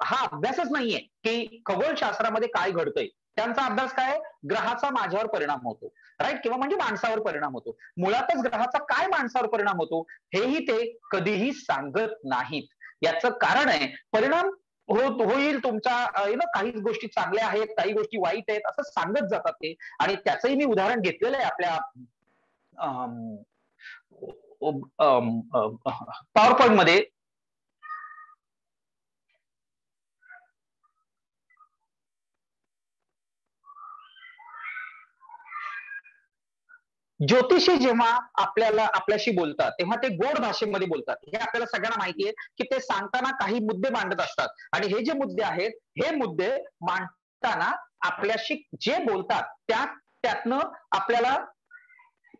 हा अभ्यासच नाहीये की खगोलशास्त्रामध्ये काय घडतंय. त्यांचा अभ्यास काय, ग्रहाचा माझ्यावर परिणाम होतो, राईट, किंवा म्हणजे माणसावर परिणाम होतो. मुळातच ग्रहाचा काय माणसावर परिणाम होतो हेही ते कधीही सांगत नाहीत. याचं कारण आहे, परिणाम होईल तुमचा, काही गोष्टी चांगल्या आहेत, काही गोष्टी वाईट आहेत असं सांगत जातात ते. आणि त्याचंही मी उदाहरण घेतलेलं आहे आपल्या पॉवर पॉइंट मध्ये. ज्योतिषी जेव्हा आपल्याशी बोलतात तेव्हा ते गोड भाषेमध्ये बोलतात. हे आपल्याला सगळ्यांना माहिती आहे की ते सांगताना काही मुद्दे मांडत असतात, आणि हे जे मुद्दे आहेत हे मुद्दे मांडताना आपल्याशी जे बोलतात त्यातनं आपल्याला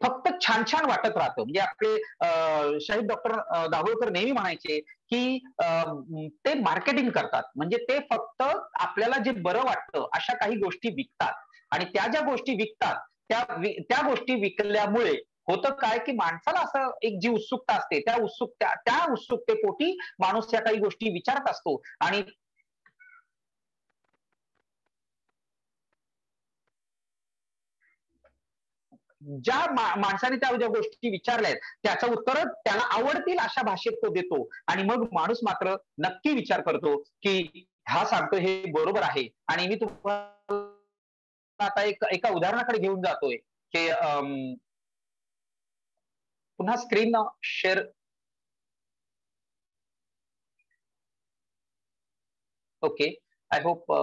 फक्त छान छान वाटत राहतं. म्हणजे आपले शाहीद डॉक्टर दाभोळकर नेहमी म्हणायचे की ते मार्केटिंग करतात, म्हणजे ते फक्त आपल्याला जे बरं वाटतं अशा काही गोष्टी विकतात. आणि त्या ज्या गोष्टी विकतात त्या गोष्टी विकल्यामुळे होतं काय की माणसाला असं एक जी उत्सुकता असते, त्या उत्सुकतेपोटी माणूस या काही गोष्टी विचारत असतो. आणि ज्या माणसाने त्या ज्या गोष्टी विचारल्या आहेत त्याचं उत्तर त्याला आवडतील अशा भाषेत तो देतो. आणि मग माणूस मात्र नक्की विचार करतो की हा सांगतो हे बरोबर आहे. आणि मी तुम्हाला आता एका उदाहरणाकडे घेऊन जातोय की पुन्हा screen share. Okay, I hope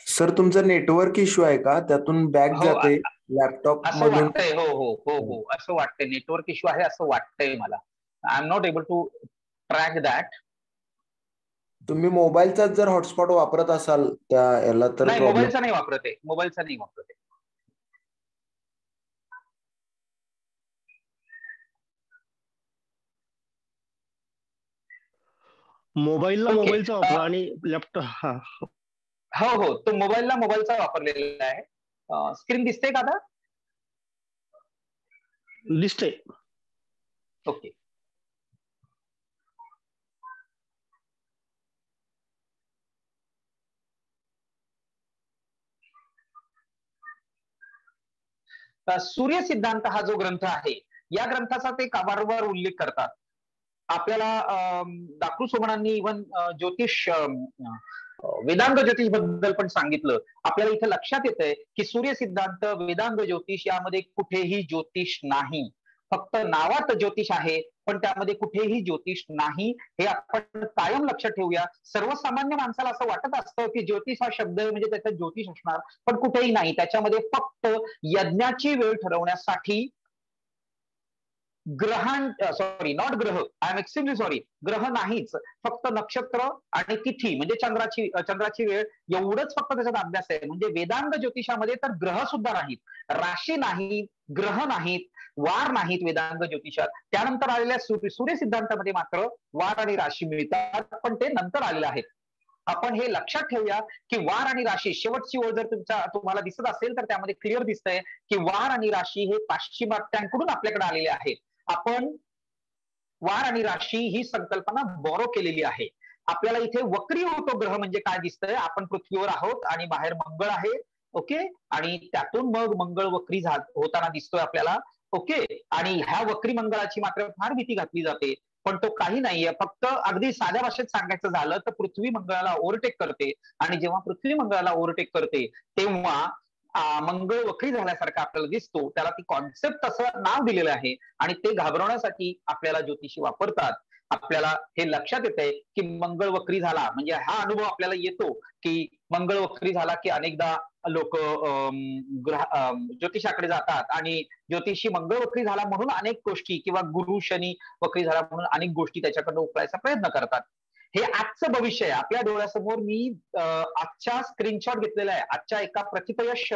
sir तुमचा नेटवर्क इश्यू आहे का, त्यातून बॅक जाते लॅपटॉप असं वाटतंय. हो हो हो हो असं वाटतंय, नेटवर्क इश्यू आहे असं वाटतंय मला. I am not able to track that. तुम्ही मोबाईलचा जर हॉटस्पॉट वापरत असाल त्या याला तर नाही, मोबाईलचा नाही वापरत आहे, मोबाईलचा नाही वापरत आहे. मोबाईलचा वापर आणि लॅपटॉप. हो हो, तो मोबाईलचा वापरलेला आहे. स्क्रीन दिसते का आता? दिसते. ओके. सूर्य सिद्धांत हा जो ग्रंथ आहे, या ग्रंथाचा ते वारंवार उल्लेख करतात. आपल्याला दाखलू सोमणांनी इव्हन ज्योतिष वेदांग ज्योतिष बद्दल पण सांगितलं. आपल्याला इथं लक्षात येतंय की सूर्य सिद्धांत, वेदांग ज्योतिष यामध्ये कुठेही ज्योतिष नाही. फक्त नावात ज्योतिष आहे पण त्यामध्ये कुठेही ज्योतिष नाही. हे आपण कायम लक्षात ठेवूया. सर्वसामान्य माणसाला असं वाटत असतं की ज्योतिष हा शब्द म्हणजे त्याच्यात ज्योतिष असणार, पण कुठेही नाही. त्याच्यामध्ये फक्त यज्ञाची वेळ ठरवण्यासाठी सॉरी नॉट ग्रह, आय एम एक्स्ट्रीमली सॉरी, ग्रह नाहीच, फक्त नक्षत्र आणि तिथी म्हणजे चंद्राची वेळ एवढंच फक्त त्याच्यात अभ्यास आहे. म्हणजे वेदांग ज्योतिषामध्ये तर ग्रह सुद्धा नाहीत, राशी नाहीत, ग्रह नाहीत, वार नाहीत वेदांग ज्योतिषात. त्यानंतर आलेल्या सूर्य सिद्धांतामध्ये मात्र वार आणि राशी मिळतात, पण ते नंतर आलेले आहेत. आपण हे लक्षात ठेवूया की वार आणि राशी, शेवटची ओळ जर तुम्हाला दिसत असेल तर त्यामध्ये क्लिअर दिसतंय की वार आणि राशी हे पाश्चिमात्यांकडून आपल्याकडे आलेले आहेत. आपण वार आणि राशी ही संकल्पना बोरो केलेली आहे. आपल्याला इथे वक्री होतो ग्रह म्हणजे काय दिसतंय, आपण पृथ्वीवर आहोत आणि बाहेर मंगळ आहे, ओके, आणि त्यातून मग मंगळ वक्री होताना दिसतोय आपल्याला, ओके. आणि ह्या वक्री मंगळाची मात्र फार भीती घातली जाते, पण तो काही नाहीये. फक्त अगदी साध्या भाषेत सांगायचं झालं तर पृथ्वी मंगळाला ओव्हरटेक करते, आणि जेव्हा पृथ्वी मंगळाला ओव्हरटेक करते तेव्हा मंगळ वक्री झाल्यासारखा आपल्याला दिसतो. त्याला ती कॉन्सेप्ट असं नाव दिलेलं आहे, आणि ते घाबरवण्यासाठी आपल्याला ज्योतिषी वापरतात. आपल्याला हे लक्षात येतंय की मंगळ वक्री झाला म्हणजे हा अनुभव आपल्याला येतो की मंगळ वक्री झाला की अनेकदा लोक ज्योतिषाकडे जातात, आणि ज्योतिषी मंगळ वक्री झाला म्हणून अनेक गोष्टी, किंवा गुरु शनी वक्री झाला म्हणून अनेक गोष्टी त्याच्याकडनं उकळायचा प्रयत्न करतात. हे आजचं भविष्य आहे आपल्या डोळ्यासमोर. मी आजच्या स्क्रीनशॉट घेतलेला आहे, आजच्या एका प्रतिपयश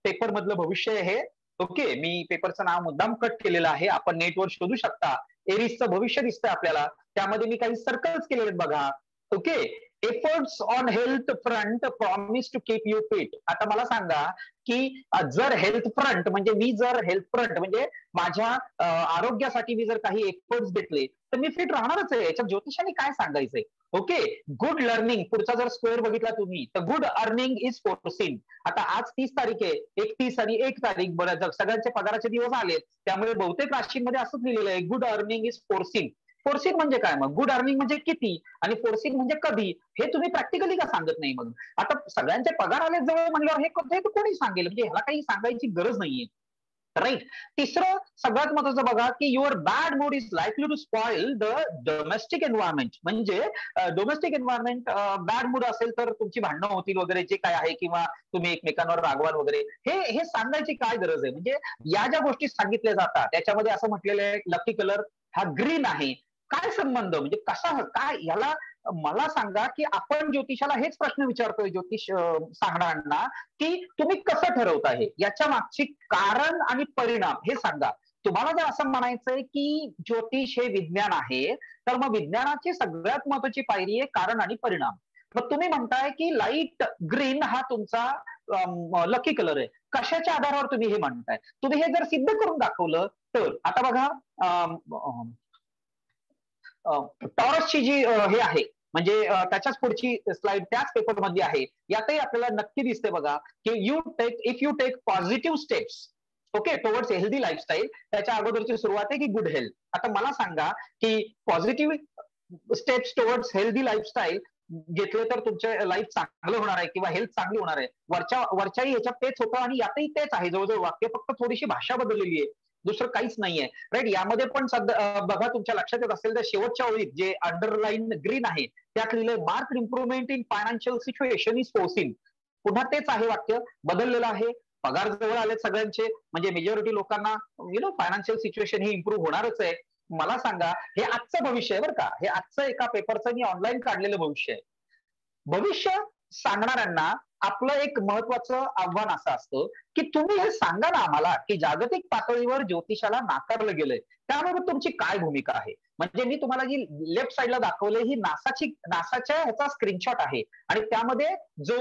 पेपर मधलं भविष्य आहे हे, ओके. मी पेपरचं नाव मुद्दाम कट केलेलं आहे, आपण नेटवर शोधू शकता. एरिसचं भविष्य दिसतंय आपल्याला, त्यामध्ये मी काही सर्कल्स केलेले बघा, okay. Efforts on health front promise to keep you fit. आता मला सांगा की जर हेल्थ फ्रंट म्हणजे माझ्या आरोग्यासाठी मी जर काही एफर्ट्स घेतले तर मी फिट राहणारच आहे. याच्यात ज्योतिषाने काय सांगायचंय, ओके. गुड लर्निंग, पुढचा जर स्क्वेअर बघितला तुम्ही तर गुड अर्निंग इज फोरसीन. आता आज 30 तारीख आहे, 31 आणि 1 तारीख बरं सगळ्यांचे पगाराचे दिवस आलेत, त्यामुळे बहुतेक राशींमध्ये असंच लिहिलेलं आहे, good earning is foreseen. Foreseen म्हणजे काय मग? गुड अर्निंग म्हणजे किती आणि फोरसीन म्हणजे कधी, हे तुम्ही प्रॅक्टिकली का सांगत नाही? मग आता सगळ्यांचे पगार आले जवळ म्हणल्यावर हे कोणी सांगेल? म्हणजे ह्याला काही सांगायची गरज नाहीये, राईट. तिसरं सगळ्यात महत्वाचं बघा की your bad mood is likely to spoil the domestic environment. म्हणजे डोमेस्टिक एन्व्हायरमेंट बॅड मूड असेल तर तुमची भांडणं होतील वगैरे जे काय आहे, किंवा तुम्ही एकमेकांवर रागवाल वगैरे, हे सांगायची काय गरज आहे? म्हणजे या ज्या गोष्टी सांगितल्या जातात त्याच्यामध्ये असं म्हटलेलं आहे लकी कलर हा ग्रीन आहे. काय संबंध, म्हणजे कसा काय? याला मला सांगा की आपण ज्योतिषाला हेच प्रश्न विचारतोय ज्योतिष सांगणाऱ्यांना की तुम्ही कसं ठरवता हे, याच्या मागची कारण आणि परिणाम हे सांगा. तुम्हाला जर असं म्हणायचंय की ज्योतिष हे विज्ञान आहे, तर मग विज्ञानाची सगळ्यात महत्वाची पायरी आहे कारण आणि परिणाम. मग तुम्ही म्हणताय की लाईट ग्रीन हा तुमचा लकी कलर आहे, कशाच्या आधारावर तुम्ही हे म्हणताय? तुम्ही हे जर सिद्ध करून दाखवलं तर, आता बघा टॉरसची जी हे आहे, म्हणजे त्याच्याच पुढची स्लाइड त्याच पेपर मध्ये आहे, यातही आपल्याला नक्की दिसते बघा की if you take positive steps, okay, towards healthy lifestyle, त्याच्या अगोदरची सुरुवात आहे की गुड हेल्थ. आता मला सांगा की positive steps towards healthy lifestyle घेतले तर तुमचं लाईफ चांगलं होणार आहे किंवा हेल्थ चांगली होणार आहे. वरच्याही ह्याच्यात तेच होतं आणि यातही तेच आहे, जवळजवळ वाक्य फक्त थोडीशी भाषा बदललेली आहे, दुसरं काहीच नाहीये, राईट. यामध्ये पण बघा तुमच्या लक्षात येत असेल तर शेवटच्या ओळीत जे अंडरलाईन ग्रीन आहे त्यात लिहिलंय mark improvement in financial situation is foreseen. पुन्हा तेच आहे, वाक्य बदललेलं आहे. पगार जवळ आलेत सगळ्यांचे, म्हणजे मेजॉरिटी लोकांना फायनान्शियल सिच्युएशन ही इम्प्रूव्ह होणारच आहे. मला सांगा, हे आजचं भविष्य आहे बरं का, हे आजचं एका पेपरचं मी ऑनलाईन काढलेलं भविष्य आहे. भविष्य सांगणाऱ्यांना आपलं एक महत्वाचं आव्हान असं असतं की तुम्ही हे सांगा ना आम्हाला की जागतिक पातळीवर ज्योतिषाला नाकारलं गेलंय, त्याबाबत तुमची काय भूमिका आहे? म्हणजे मी तुम्हाला जी लेफ्ट साईडला दाखवले ही नासाच्या ह्याचा स्क्रीनशॉट आहे, आणि त्यामध्ये जो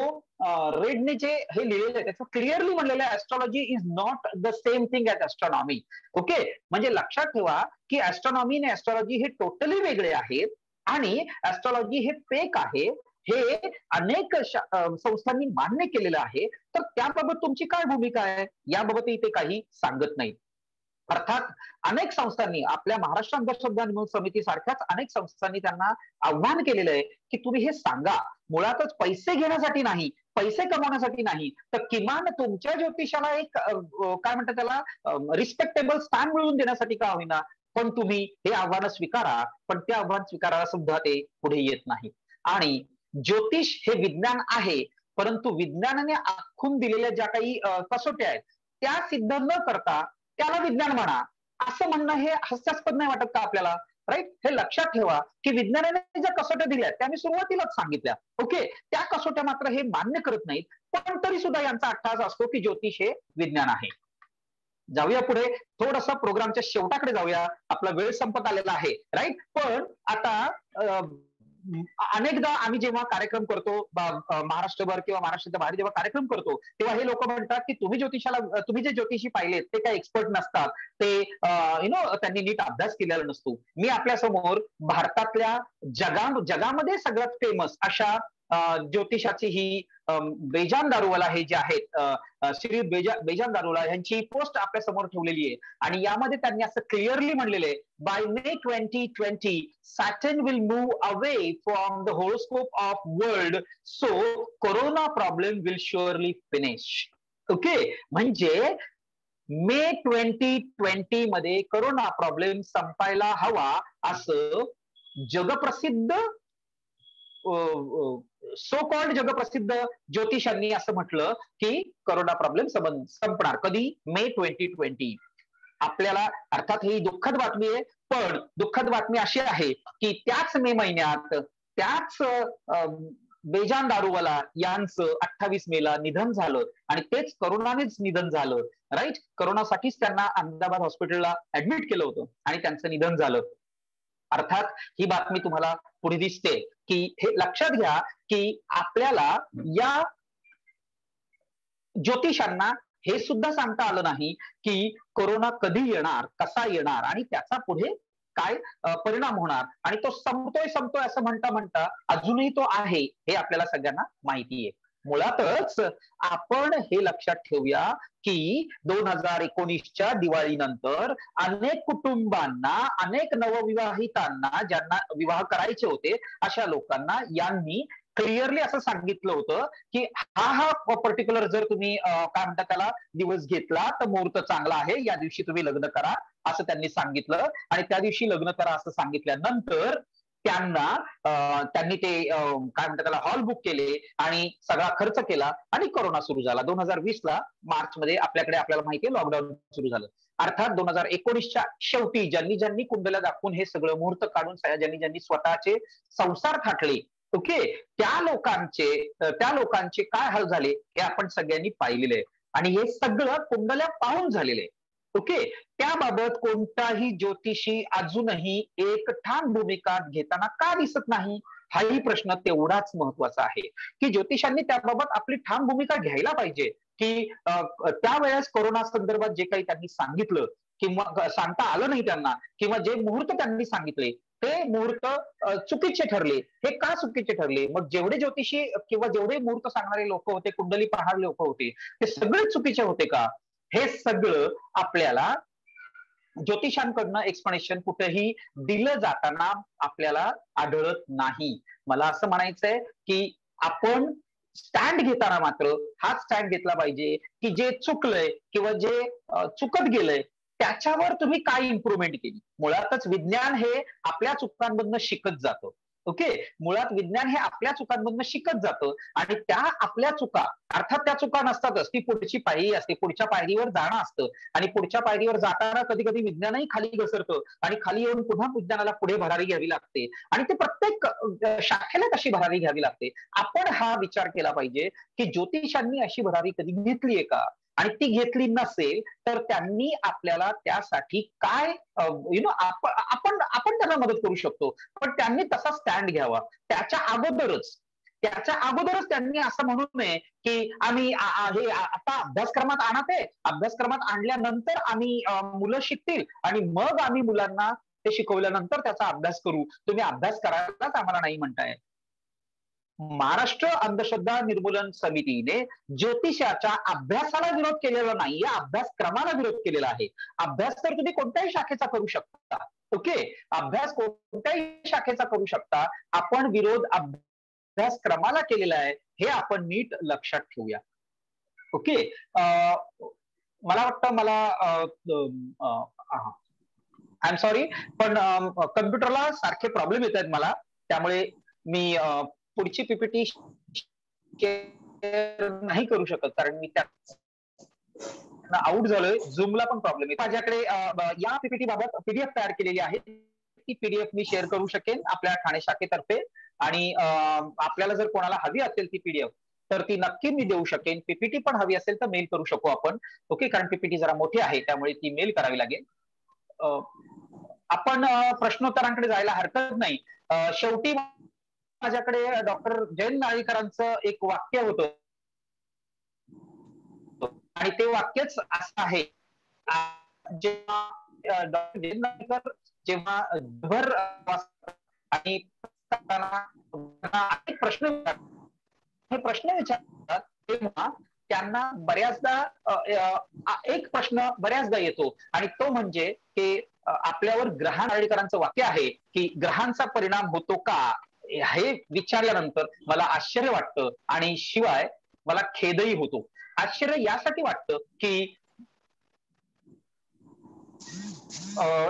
रेडने जे हे लिहिलेलं आहे त्याचं क्लिअरली म्हणलेलं आहे astrology is not the same thing as astronomy, okay. म्हणजे लक्षात ठेवा की ऍस्ट्रॉनॉमी आणि ऍस्ट्रॉलॉजी हे टोटली वेगळे आहेत, आणि ऍस्ट्रॉलॉजी हे फेक आहे हे अनेक संस्थांनी मान्य केलेलं आहे. तर त्याबाबत तुमची काय भूमिका आहे याबाबतही ते काही सांगत नाहीत. अर्थात अनेक संस्थांनी, आपल्या महाराष्ट्र अंधश्रद्धा निर्मूलन समिती सारख्याच अनेक संस्थांनी त्यांना आव्हान केलेलं आहे की तुम्ही हे सांगा, मुळातच पैसे घेण्यासाठी नाही, पैसे कमवण्यासाठी नाही, तर किमान तुमच्या ज्योतिषाला एक काय म्हणतात त्याला रिस्पेक्टेबल स्थान मिळवून देण्यासाठी का होईना, पण तुम्ही हे आव्हान स्वीकारा. पण ते आव्हान स्वीकारायला सुद्धा ते पुढे येत नाही. आणि ज्योतिष हे विज्ञान आहे, परंतु विज्ञानाने आखून दिलेल्या ज्या काही कसोट्या आहेत त्या सिद्ध न करता त्याला विज्ञान म्हणा, असं म्हणणं हे हास्यास्पद नाही वाटत का आपल्याला? राईट? हे लक्षात ठेवा की विज्ञानाने ज्या कसोट्या दिल्या त्या मी सुरुवातीलाच सांगितल्या. ओके, त्या कसोट्या मात्र हे मान्य करत नाहीत, पण तरी सुद्धा यांचा अट्टहास असतो की ज्योतिष हे विज्ञान आहे. जाऊया पुढे, थोडस प्रोग्रामच्या शेवटाकडे जाऊया, आपला वेळ संपत आलेला आहे. राईट? पण आता अनेकदा आम्ही जेव्हा कार्यक्रम करतो महाराष्ट्रभर किंवा महाराष्ट्राच्या बाहेर जेव्हा कार्यक्रम करतो, तेव्हा हे लोक म्हणतात की तुम्ही जे ज्योतिषी पाहिलेत ते काही एक्सपर्ट नसतात, ते त्यांनी नीट अभ्यास केलेला नसतो. मी आपल्या समोर भारतातल्या जगामध्ये सगळ्यात फेमस अशा ज्योतिषाची ही बेजान दारूवाला हे जे आहेत श्री बेजान दारूवाला यांची पोस्ट आपल्या समोर ठेवलेली आहे, आणि यामध्ये त्यांनी असं क्लिअरली म्हणलेलं आहे, bye May 2020 Saturn will move away from the horoscope of world, so corona problem will surely finish. Okay, म्हणजे मे 2020 मध्ये कोरोना प्रॉब्लेम संपायला हवा असं जगप्रसिद्ध सो कॉल्ड जगप्रसिद्ध ज्योतिषांनी असं म्हटलं की कोरोना प्रॉब्लेम संपणार कधी? मे 2020. आपल्याला अर्थात ही दुःखद बातमी आहे, पण दुःखद बातमी अशी आहे की त्याच मे महिन्यात त्याच बेजान दारूवाला यांचं 28 मेला निधन झालं, आणि तेच करोनानेच निधन झालं. राईट? करोनासाठीच त्यांना अहमदाबाद हॉस्पिटलला ऍडमिट केलं होतं आणि त्यांचं निधन झालं. अर्थात ही बातमी तुम्हाला पुढे दिसते की हे लक्षात घ्या की आपल्याला या ज्योतिषांना हे सुद्धा सांगता आलं नाही की कोरोना कधी येणार, कसा येणार आणि त्याचा पुढे काय परिणाम होणार, आणि तो संपतोय असं म्हणता अजूनही तो आहे हे आपल्याला सगळ्यांना माहिती आहे. मुळातच आपण हे लक्षात ठेवूया की 2019च्या दिवाळीनंतर अनेक कुटुंबांना, अनेक नवविवाहितांना ज्यांना विवाह करायचे होते अशा लोकांना यांनी क्लिअरली असं सांगितलं होतं की हा पर्टिक्युलर जर तुम्ही काय म्हणता त्याला दिवस घेतला तर मुहूर्त चांगला आहे, या दिवशी तुम्ही लग्न करा असं त्यांनी सांगितलं, आणि त्या दिवशी लग्न करा असं सांगितल्यानंतर त्यांनी ते काय म्हणतात त्याला हॉल बुक केले आणि सगळा खर्च केला आणि कोरोना सुरू झाला. 2020ला मार्च मध्ये आपल्याला माहितीये लॉकडाऊन सुरू झालं. अर्थात 2019च्या शेवटी ज्यांनी कुंडल्या दाखवून हे सगळं मुहूर्त काढून ज्यांनी स्वतःचे संसार थाटले, ओके, त्या लोकांचे काय हाल झाले हे आपण सगळ्यांनी पाहिलेले आहे, आणि हे सगळं कुंडल्या पाहून झालेले आहे. ओके, त्याबाबत कोणताही ज्योतिषी अजूनही एक ठाम भूमिका घेताना का दिसत नाही, हाही प्रश्न तेवढाच महत्वाचा आहे की ज्योतिषांनी त्याबाबत आपली ठाम भूमिका घ्यायला पाहिजे की त्यावेळेस कोरोना संदर्भात जे काही त्यांनी सांगितलं किंवा सांगता आलं नाही त्यांना, किंवा जे मुहूर्त त्यांनी सांगितले ते मुहूर्त चुकीचे ठरले. हे का चुकीचे ठरले? मग जेवढे ज्योतिषी किंवा जेवढे मुहूर्त सांगणारे लोक होते, कुंडली पाहणारे लोक होते, ते सगळे चुकीचे होते का? हे सगळं आपल्याला ज्योतिषांकडनं एक्सप्लेनेशन कुठेही दिलं जाताना आपल्याला आढळत नाही. मला असं म्हणायचंय की आपण स्टँड घेताना मात्र हा स्टँड घेतला पाहिजे की जे चुकलंय किंवा जे चुकत गेलंय त्याच्यावर तुम्ही काय इम्प्रुव्हमेंट केली. मुळातच विज्ञान हे आपल्या चुकांमधनं शिकत जातं. ओके, मुळात विज्ञान हे आपल्या चुकांमधनं शिकत जातं, आणि त्या आपल्या चुका अर्थात त्या चुका नसतातच, ती पुढची पायरी असते, पुढच्या पायरीवर जाणं असतं, आणि पुढच्या पायरीवर जाताना कधी कधी विज्ञानही खाली घसरतं आणि खाली येऊन पुन्हा विज्ञानाला पुढे भरारी घ्यावी लागते, आणि ते प्रत्येक शाखेला तशी भरारी घ्यावी लागते. आपण हा विचार केला पाहिजे की ज्योतिषांनी अशी भरारी कधी घेतलीये का, आणि ती घेतली नसेल तर त्यांनी आपल्याला त्यासाठी काय आपण त्यांना मदत करू शकतो, पण त्यांनी तसा स्टँड घ्यावा. त्याच्या अगोदरच त्यांनी असं म्हणू नये की आम्ही हे आता अभ्यासक्रमात आणत आहे, अभ्यासक्रमात आणल्यानंतर आम्ही मुलं शिकतील आणि मग आम्ही मुलांना ते शिकवल्यानंतर त्याचा अभ्यास करू, तुम्ही अभ्यास करायलाच आम्हाला नाही म्हणताय. महाराष्ट्र अंधश्रद्धा निर्मूलन समितीने ज्योतिषाच्या अभ्यासाला विरोध केलेला नाही, या अभ्यासक्रमाला विरोध केलेला आहे. अभ्यास तर तुम्ही कोणत्याही शाखेचा करू शकता. ओके, अभ्यास कोणत्याही शाखेचा करू शकता, आपण विरोध अभ्यासक्रमाला केलेला आहे, हे आपण नीट लक्षात ठेवूया. ओके, मला वाटतं आय एम सॉरी, पण कम्प्युटरला सारखे प्रॉब्लेम येत आहेत मला, त्यामुळे मी पुढची पीपीटी नाही करू शकत, कारण मी त्या आउट झालोय, झूमला पण प्रॉब्लेम आहे. माझ्याकडे या पीपीटी बाबत पीडीएफ तयार केलेली आहे, ती पीडीएफ मी शेअर करू शकेन आपल्या ठाणे शाखेतर्फे. आणि आपल्याला जर कोणाला हवी असेल ती पीडीएफ तर ती नक्की मी देऊ शकेन. पीपीटी पण हवी असेल तर मेल करू शकू आपण. ओके, कारण पीपीटी जरा मोठी आहे त्यामुळे ती मेल करावी लागेल. आपण प्रश्नोत्तरांकडे जायला हरकत नाही. शेवटी माझ्याकडे डॉक्टर जयंत नारळीकरांचं एक वाक्य होतं आणि ते वाक्यच असं आहे, जेव्हा डॉक्टर जयंत नारळीकर जेव्हा भर आणि प्रश्न विचारतात तेव्हा त्यांना बऱ्याचदा एक प्रश्न बऱ्याचदा येतो आणि तो म्हणजे की आपल्यावर ग्रहां नारळीकरांचं वाक्य आहे की ग्रहांचा परिणाम होतो का, हे विचारल्यानंतर मला आश्चर्य वाटतं आणि शिवाय मला खेदही होतो. आश्चर्य यासाठी वाटतं की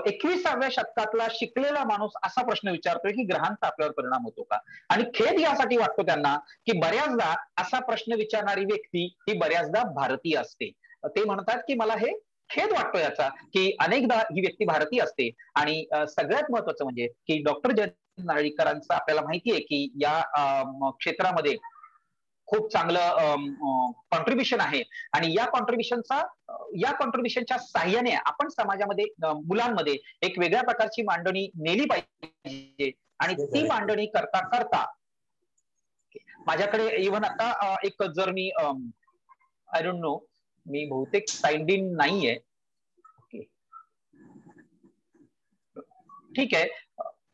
21व्या शतकातला शिकलेला माणूस असा प्रश्न विचारतोय की ग्रहांचा आपल्यावर परिणाम होतो का, आणि खेद यासाठी वाटतो त्यांना की बऱ्याचदा असा प्रश्न विचारणारी व्यक्ती ही बऱ्याचदा भारतीय असते. ते म्हणतात की मला हे खेद वाटतो याचा की अनेकदा ही व्यक्ती भारतीय असते. आणि सगळ्यात महत्वाचं म्हणजे की डॉक्टर जयंत नारळीकरांचं आपल्याला माहिती आहे की या क्षेत्रामध्ये खूप चांगलं कॉन्ट्रीब्युशन आहे आणि या कॉन्ट्रीब्युशनच्या साह्याने आपण समाजामध्ये मुलांमध्ये एक वेगळ्या प्रकारची मांडणी नेली पाहिजे. आणि ती मांडणी करता करता माझ्याकडे इव्हन आता एक जर मी आय डोंट नो, मी बहुतेक साइड इन नाहीये. ओके, ठीक आहे.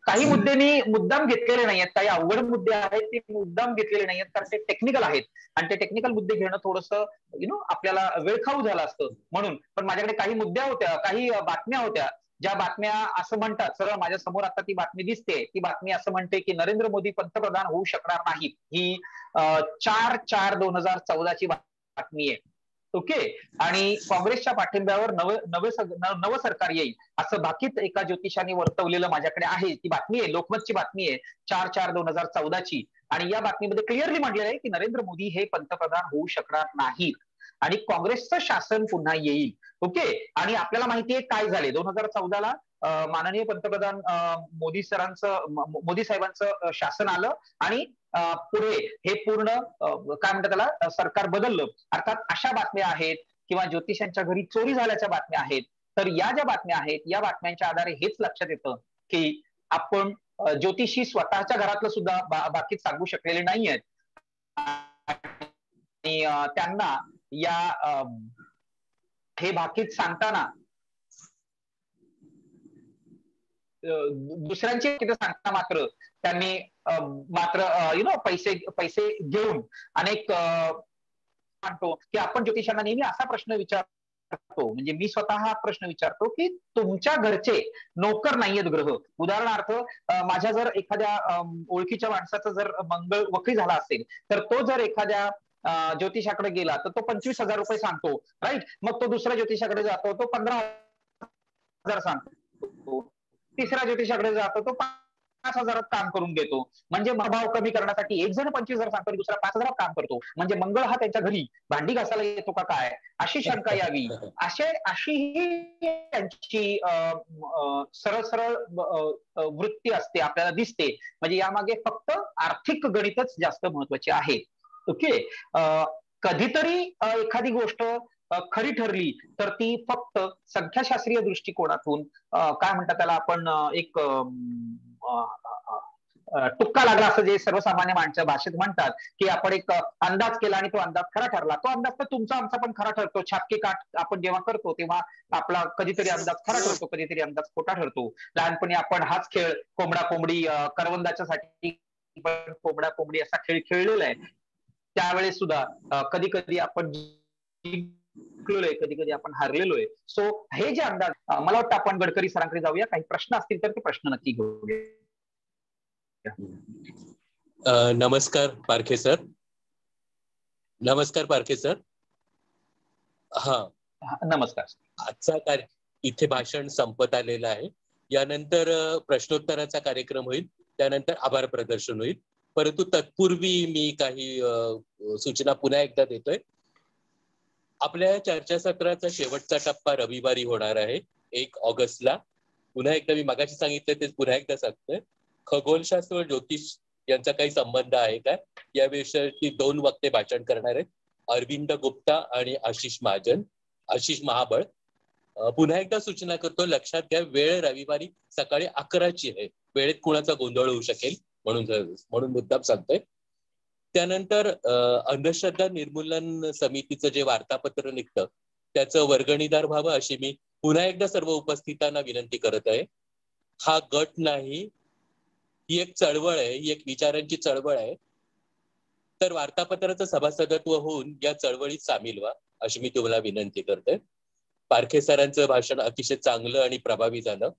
काही मुद्दे मी मुद्दाम घेतलेले नाहीयेत, काही अवघड मुद्दे आहेत ते मुद्दाम घेतलेले नाहीयेत कारण ते टेक्निकल आहेत आणि ते टेक्निकल मुद्दे घेणं थोडंसं आपल्याला वेळखाऊ झालं असतं म्हणून. पण माझ्याकडे काही मुद्द्या होत्या, काही बातम्या होत्या, ज्या बातम्या असं म्हणतात, सरळ माझ्या समोर आता ती बातमी दिसते, ती बातमी असं म्हणते की नरेंद्र मोदी पंतप्रधान होऊ शकणार नाहीत. ही 4/4/2014 ची बातमी आहे. ओके, आणि काँग्रेसच्या पाठिंब्यावर नवं सरकार येईल असं भाकीत एका ज्योतिषाने वर्तवलेलं माझ्याकडे आहे. ती बातमी आहे, लोकमतची बातमी आहे 4/4/2014 ची. आणि या बातमीमध्ये क्लिअरली म्हटलेलं आहे की नरेंद्र मोदी हे पंतप्रधान होऊ शकणार नाहीत आणि काँग्रेसचं शासन पुन्हा येईल. ओके, आणि आपल्याला माहितीये काय झाले 2014ला माननीय पंतप्रधान मोदी साहेबांचं शासन आलं आणि पुढे हे पूर्ण काय म्हणतात त्याला सरकार बदललं. अर्थात अशा बातम्या आहेत किंवा ज्योतिषांच्या घरी चोरी झाल्याच्या बातम्या आहेत. तर या ज्या बातम्या आहेत या बातम्यांच्या आधारे हेच लक्षात येतं की आपण ज्योतिषी स्वतःच्या घरातलं सुद्धा बाकीत सांगू शकलेले नाही आहेत आणि त्यांना या हे बाकीत सांगताना दुसऱ्यांचे तिथे सांगताना मात्र त्यांनी पैसे घेऊन अनेक म्हणतो की आपण ज्योतिषांना नेहमी असा प्रश्न विचारतो, म्हणजे मी स्वतः हा प्रश्न विचारतो की तुमच्या घरचे नोकर नाहीयेत ग्रह. उदाहरणार्थ माझ्या जर एखाद्या ओळखीच्या माणसाचा जर मंगळ वक्री झाला असेल तर तो जर एखाद्या ज्योतिषाकडे गेला तर तो 25,000 रुपये सांगतो, राईट. मग तो दुसऱ्या ज्योतिषाकडे जातो तो 15,000 सांगतो, तिसऱ्या ज्योतिषाकडे जातो तो 5,000 काम करून घेतो. म्हणजे भाव कमी करण्यासाठी एक जण 25,000 सांगतो, दुसरा 5,000 काम करतो. म्हणजे मंगळ हा त्यांच्या घरी भांडी घासायला येतो का काय, अशी शंका यावी, अशी ही त्यांची सरळ सरळ वृत्ती असते, आपल्याला दिसते. म्हणजे यामागे फक्त आर्थिक गणितच जास्त महत्वाचे आहे. ओके, कधीतरी एखादी गोष्ट खरी ठरली तर ती फक्त संख्याशास्त्रीय दृष्टिकोनातून काय म्हणतात त्याला आपण एक तुक्का लागला असं जे सर्वसामान्य माणसं भाषेत म्हणतात की आपण एक अंदाज केला आणि तो अंदाज खरा ठरला. तो अंदाज तर तुमचा आमचा पण खरा ठरतो. छापके काठ आपण जेव्हा करतो तेव्हा आपला कधीतरी अंदाज खरा ठरतो, कधीतरी अंदाज खोटा ठरतो. लहानपणी आपण हाच खेळ कोंबडा कोंबडी करवंदाच्या साठी कोंबडा कोंबडी असा खेळ खेळलेला आहे. त्यावेळेस सुद्धा कधी कधी आपण जिंकलोय, कधी कधी आपण हारलेलो आहे. सो हे जे अंदाज, मला वाटतं आपण गडकरी सरांकडे जाऊया. काही प्रश्न असतील तर ते प्रश्न नक्की घेऊया. नमस्कार पारखे सर. नमस्कार पारखे सर. हा नमस्कार. आजचा इथे भाषण संपत आलेलं आहे. यानंतर प्रश्नोत्तराचा कार्यक्रम होईल, त्यानंतर आभार प्रदर्शन होईल. परंतु तत्पूर्वी मी काही सूचना पुन्हा एकदा देतोय. आपल्या चर्चासत्राचा शेवटचा टप्पा रविवारी होणार आहे 1 ऑगस्टला. पुन्हा एकदा मी मगाशी सांगितलं ते पुन्हा एकदा सांगतोय. खगोलशास्त्र व ज्योतिष यांचा काही संबंध आहे का या विषयाची 2 वक्ते भाषण करणार आहेत, अरविंद गुप्ता आणि आशिष महाबळ. पुन्हा एकदा सूचना करतो, लक्षात घ्या वेळ रविवारी सकाळी 11ची आहे. वेळेत कुणाचा गोंधळ होऊ शकेल म्हणून मुद्दाम सांगतोय. त्यानंतर अंधश्रद्धा निर्मूलन समितीचं जे वार्तापत्र निघतं त्याचं वर्गणीदार व्हावं अशी मी पुन्हा एकदा सर्व उपस्थितांना विनंती करत आहे. हा गट नाही, ही एक चळवळ आहे, ही एक विचारांची चळवळ आहे. तर वार्तापत्राचं सभासदत्व होऊन या चळवळीत सामील व्हा अशी मी तुम्हाला विनंती करते. पारखे सरांचं भाषण अतिशय चांगलं आणि प्रभावी झालं.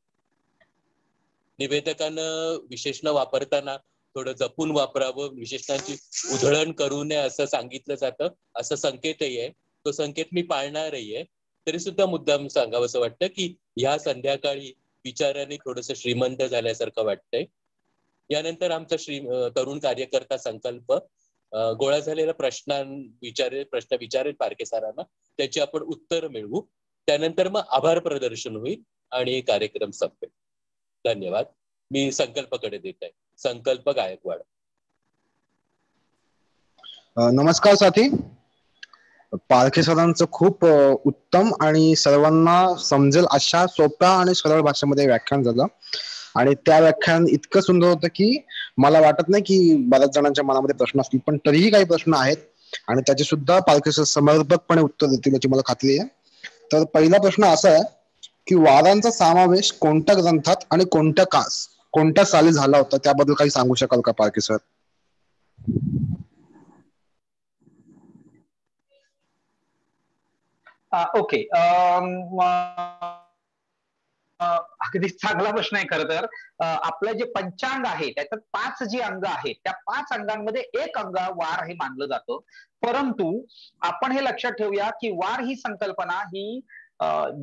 निवेदकांना विशेषण वापरताना थोडं जपून वापरावं, विशेषणांची उधळण करू नये असं सांगितलं जातं. असं संकेतही आहे, तो संकेत मी पाळणारही आहे. तरी सुद्धा मुद्दाम सांगावं असं वाटतं की ह्या संध्याकाळी विचारांनी थोडस श्रीमंत झाल्यासारखं वाटतंय. यानंतर आमचा तरुण कार्यकर्ता संकल्प गोळा झालेल्या प्रश्न विचारेल पारखे सरांना, त्याची आपण उत्तर मिळवू. त्यानंतर मग आभार प्रदर्शन होईल आणि कार्यक्रम संपेल. धन्यवाद. मी संकल्पकडे देत आहे. संकल्प गायकवाड. नमस्कार साथी. पारखे सरांचं खूप उत्तम आणि सर्वांना समजेल अशा सोप्या आणि सरळ भाषेमध्ये व्याख्यान झालं आणि त्या व्याख्यान इतकं सुंदर होतं की मला वाटत नाही की बऱ्याच जणांच्या मनामध्ये प्रश्न असतील, पण तरीही काही प्रश्न आहेत आणि त्याचे सुद्धा पारखे सर समर्पकपणे उत्तर देतील याची मला खात्री आहे. तर पहिला प्रश्न असा आहे की वारांचा समावेश कोणत्या ग्रंथात आणि कोणत्या साली झाला होता, त्याबद्दल काही सांगू शकाल का पारखे सर? ओके. अगदी चांगला प्रश्न आहे. खरं तर आपलं जे पंचांग आहे त्याच्यात 5 जी अंग आहेत, त्या 5 अंगांमध्ये एक अंग वार हे मानलं जातं. परंतु आपण हे लक्षात ठेवूया की वार ही संकल्पना ही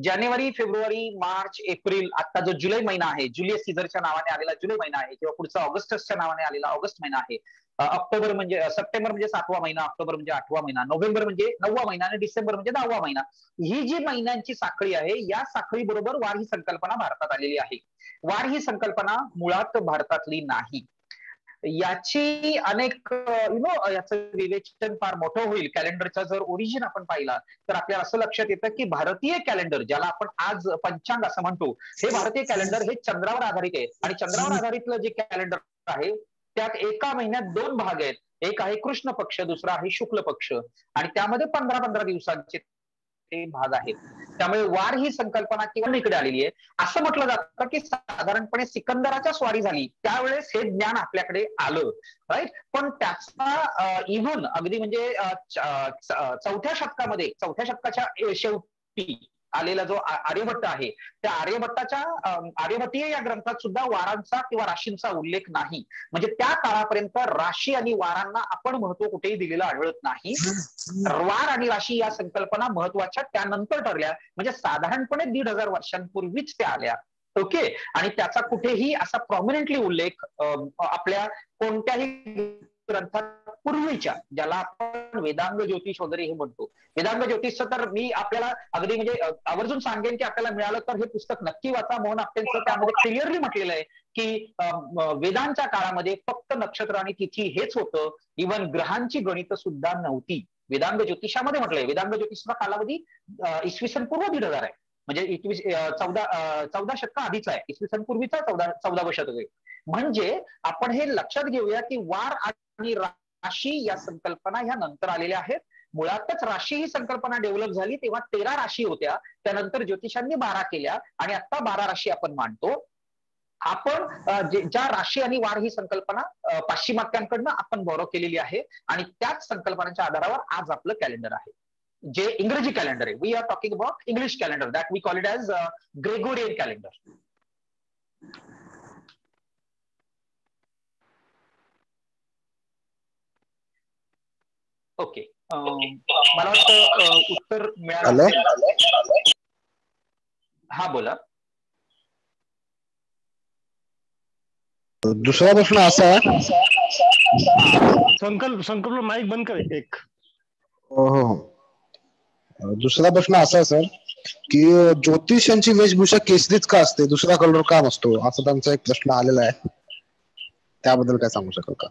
जानेवारी, फेब्रुवारी, मार्च, एप्रिल, आता जो जुलै महिना आहे, जुलियस सीझरच्या नावाने आलेला जुलै महिना आहे, किंवा पुढचा ऑगस्टसच्या नावाने आलेला ऑगस्ट महिना आहे, ऑक्टोबर म्हणजे सप्टेंबर म्हणजे 7वा महिना, ऑक्टोबर म्हणजे 8वा महिना, नोव्हेंबर म्हणजे 9वा महिना आणि डिसेंबर म्हणजे 10वा महिना. ही जी महिन्यांची साखळी आहे, या साखळी बरोबर वार ही संकल्पना भारतात आलेली आहे. वार ही संकल्पना मुळात भारतातली नाही. याची अनेक याचं विवेचन फार मोठं होईल. कॅलेंडरचा जर ओरिजिन आपण पाहिला तर आपल्याला असं लक्षात येतं की भारतीय कॅलेंडर, ज्याला आपण आज पंचांग असं म्हणतो, हे भारतीय कॅलेंडर हे चंद्रावर आधारित आहे. आणि चंद्रावर आधारितलं जे कॅलेंडर आहे त्यात एका महिन्यात 2 भाग आहेत. एक आहे कृष्ण पक्ष, दुसरा आहे शुक्ल पक्ष, आणि त्यामध्ये 15-15 दिवसांचे भाग आहेत. त्यामुळे वार ही संकल्पना किंवा इकडे आलेली आहे. असं म्हटलं जातं की साधारणपणे सिकंदराच्या स्वारी झाली त्यावेळेस हे ज्ञान आपल्याकडे आलं, राईट. पण त्याचा इव्हन अगदी म्हणजे 4थ्या शतकाच्या शेवटी आलेला जो आर्यभट्ट आहे, त्या आर्यभट्टीय या ग्रंथात सुद्धा वारांचा किंवा राशींचा उल्लेख नाही. म्हणजे त्या काळापर्यंत राशी आणि वारांना आपण महत्व कुठेही दिलेलं आढळत नाही. वार आणि राशी या संकल्पना महत्वाच्या त्यानंतर ठरल्या, म्हणजे साधारणपणे 1500 वर्षांपूर्वीच त्या आल्या. ओके. आणि त्याचा कुठेही असा प्रॉमिनंटली उल्लेख आपल्या कोणत्याही ग्रंथात पूर्वीच्या, ज्याला आपण वेदांग ज्योतिष वगैरे हे म्हणतो, वेदांग ज्योतिषचं तर मी आपल्याला अगदी म्हणजे आवर्जून सांगेन की आपल्याला मिळालं तर हे पुस्तक नक्की वाचा. मोहन आपटेंचं त्यामध्ये क्लिअरली म्हटलेलं आहे की वेदांच्या काळामध्ये फक्त नक्षत्र आणि तिथी हेच होतं. इव्हन ग्रहांची गणित सुद्धा नव्हती. वेदांग ज्योतिषामध्ये म्हटलंय. वेदांग ज्योतिषाचा कालावधी इसवी सन पूर्व 1500 आहे, म्हणजे 14 शतक आधीचा आहे. इसवी सन पूर्वीचा 14वं शतक आहे. म्हणजे आपण हे लक्षात घेऊया की वार आणि राशी या संकल्पना ह्या नंतर आलेल्या आहेत. मुळातच राशी ही संकल्पना डेव्हलप झाली तेव्हा 13 राशी होत्या, त्यानंतर ज्योतिषांनी 12 केल्या आणि आता 12 राशी आपण मानतो. आपण ज्या राशी आणि वार ही संकल्पना पाश्चिमात्यांकडनं आपण बॉरो केलेली आहे आणि त्याच संकल्पनांच्या आधारावर आज आपलं कॅलेंडर आहे, जे इंग्रजी कॅलेंडर आहे. We are talking about English calendar, that we call it as Gregorian calendar. Okay. मला वाटतं उत्तर मिळालं. हा बोला. दुसरा प्रश्न असा आहे, संकल्प माईक बंद कर एक. हो. दुसरा प्रश्न असा आहे सर की ज्योतिषांची वेशभूषा केसरीच का असते, दुसरा कलर का नसतो, असा त्यांचा एक प्रश्न आलेला आहे. त्याबद्दल काय सांगू शकाल का?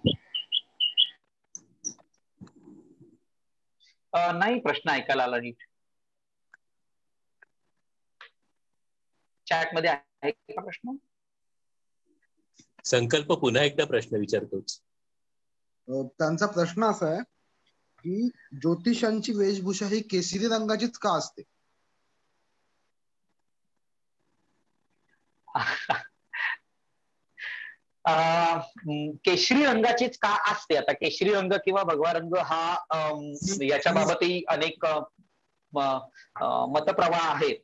नाही, प्रश्न ऐकायला आला नीट. चॅट मध्ये आहे का प्रश्न? संकल्प पुन्हा एकदा प्रश्न विचारतोच. त्यांचा प्रश्न असा आहे की ज्योतिषांची वेशभूषा ही केसरी रंगाचीच का असते? केशरी रंगाचीच का असते? आता केशरी रंग किंवा भगवा रंग हा याच्या बाबतही अनेक मतप्रवाह आहेत.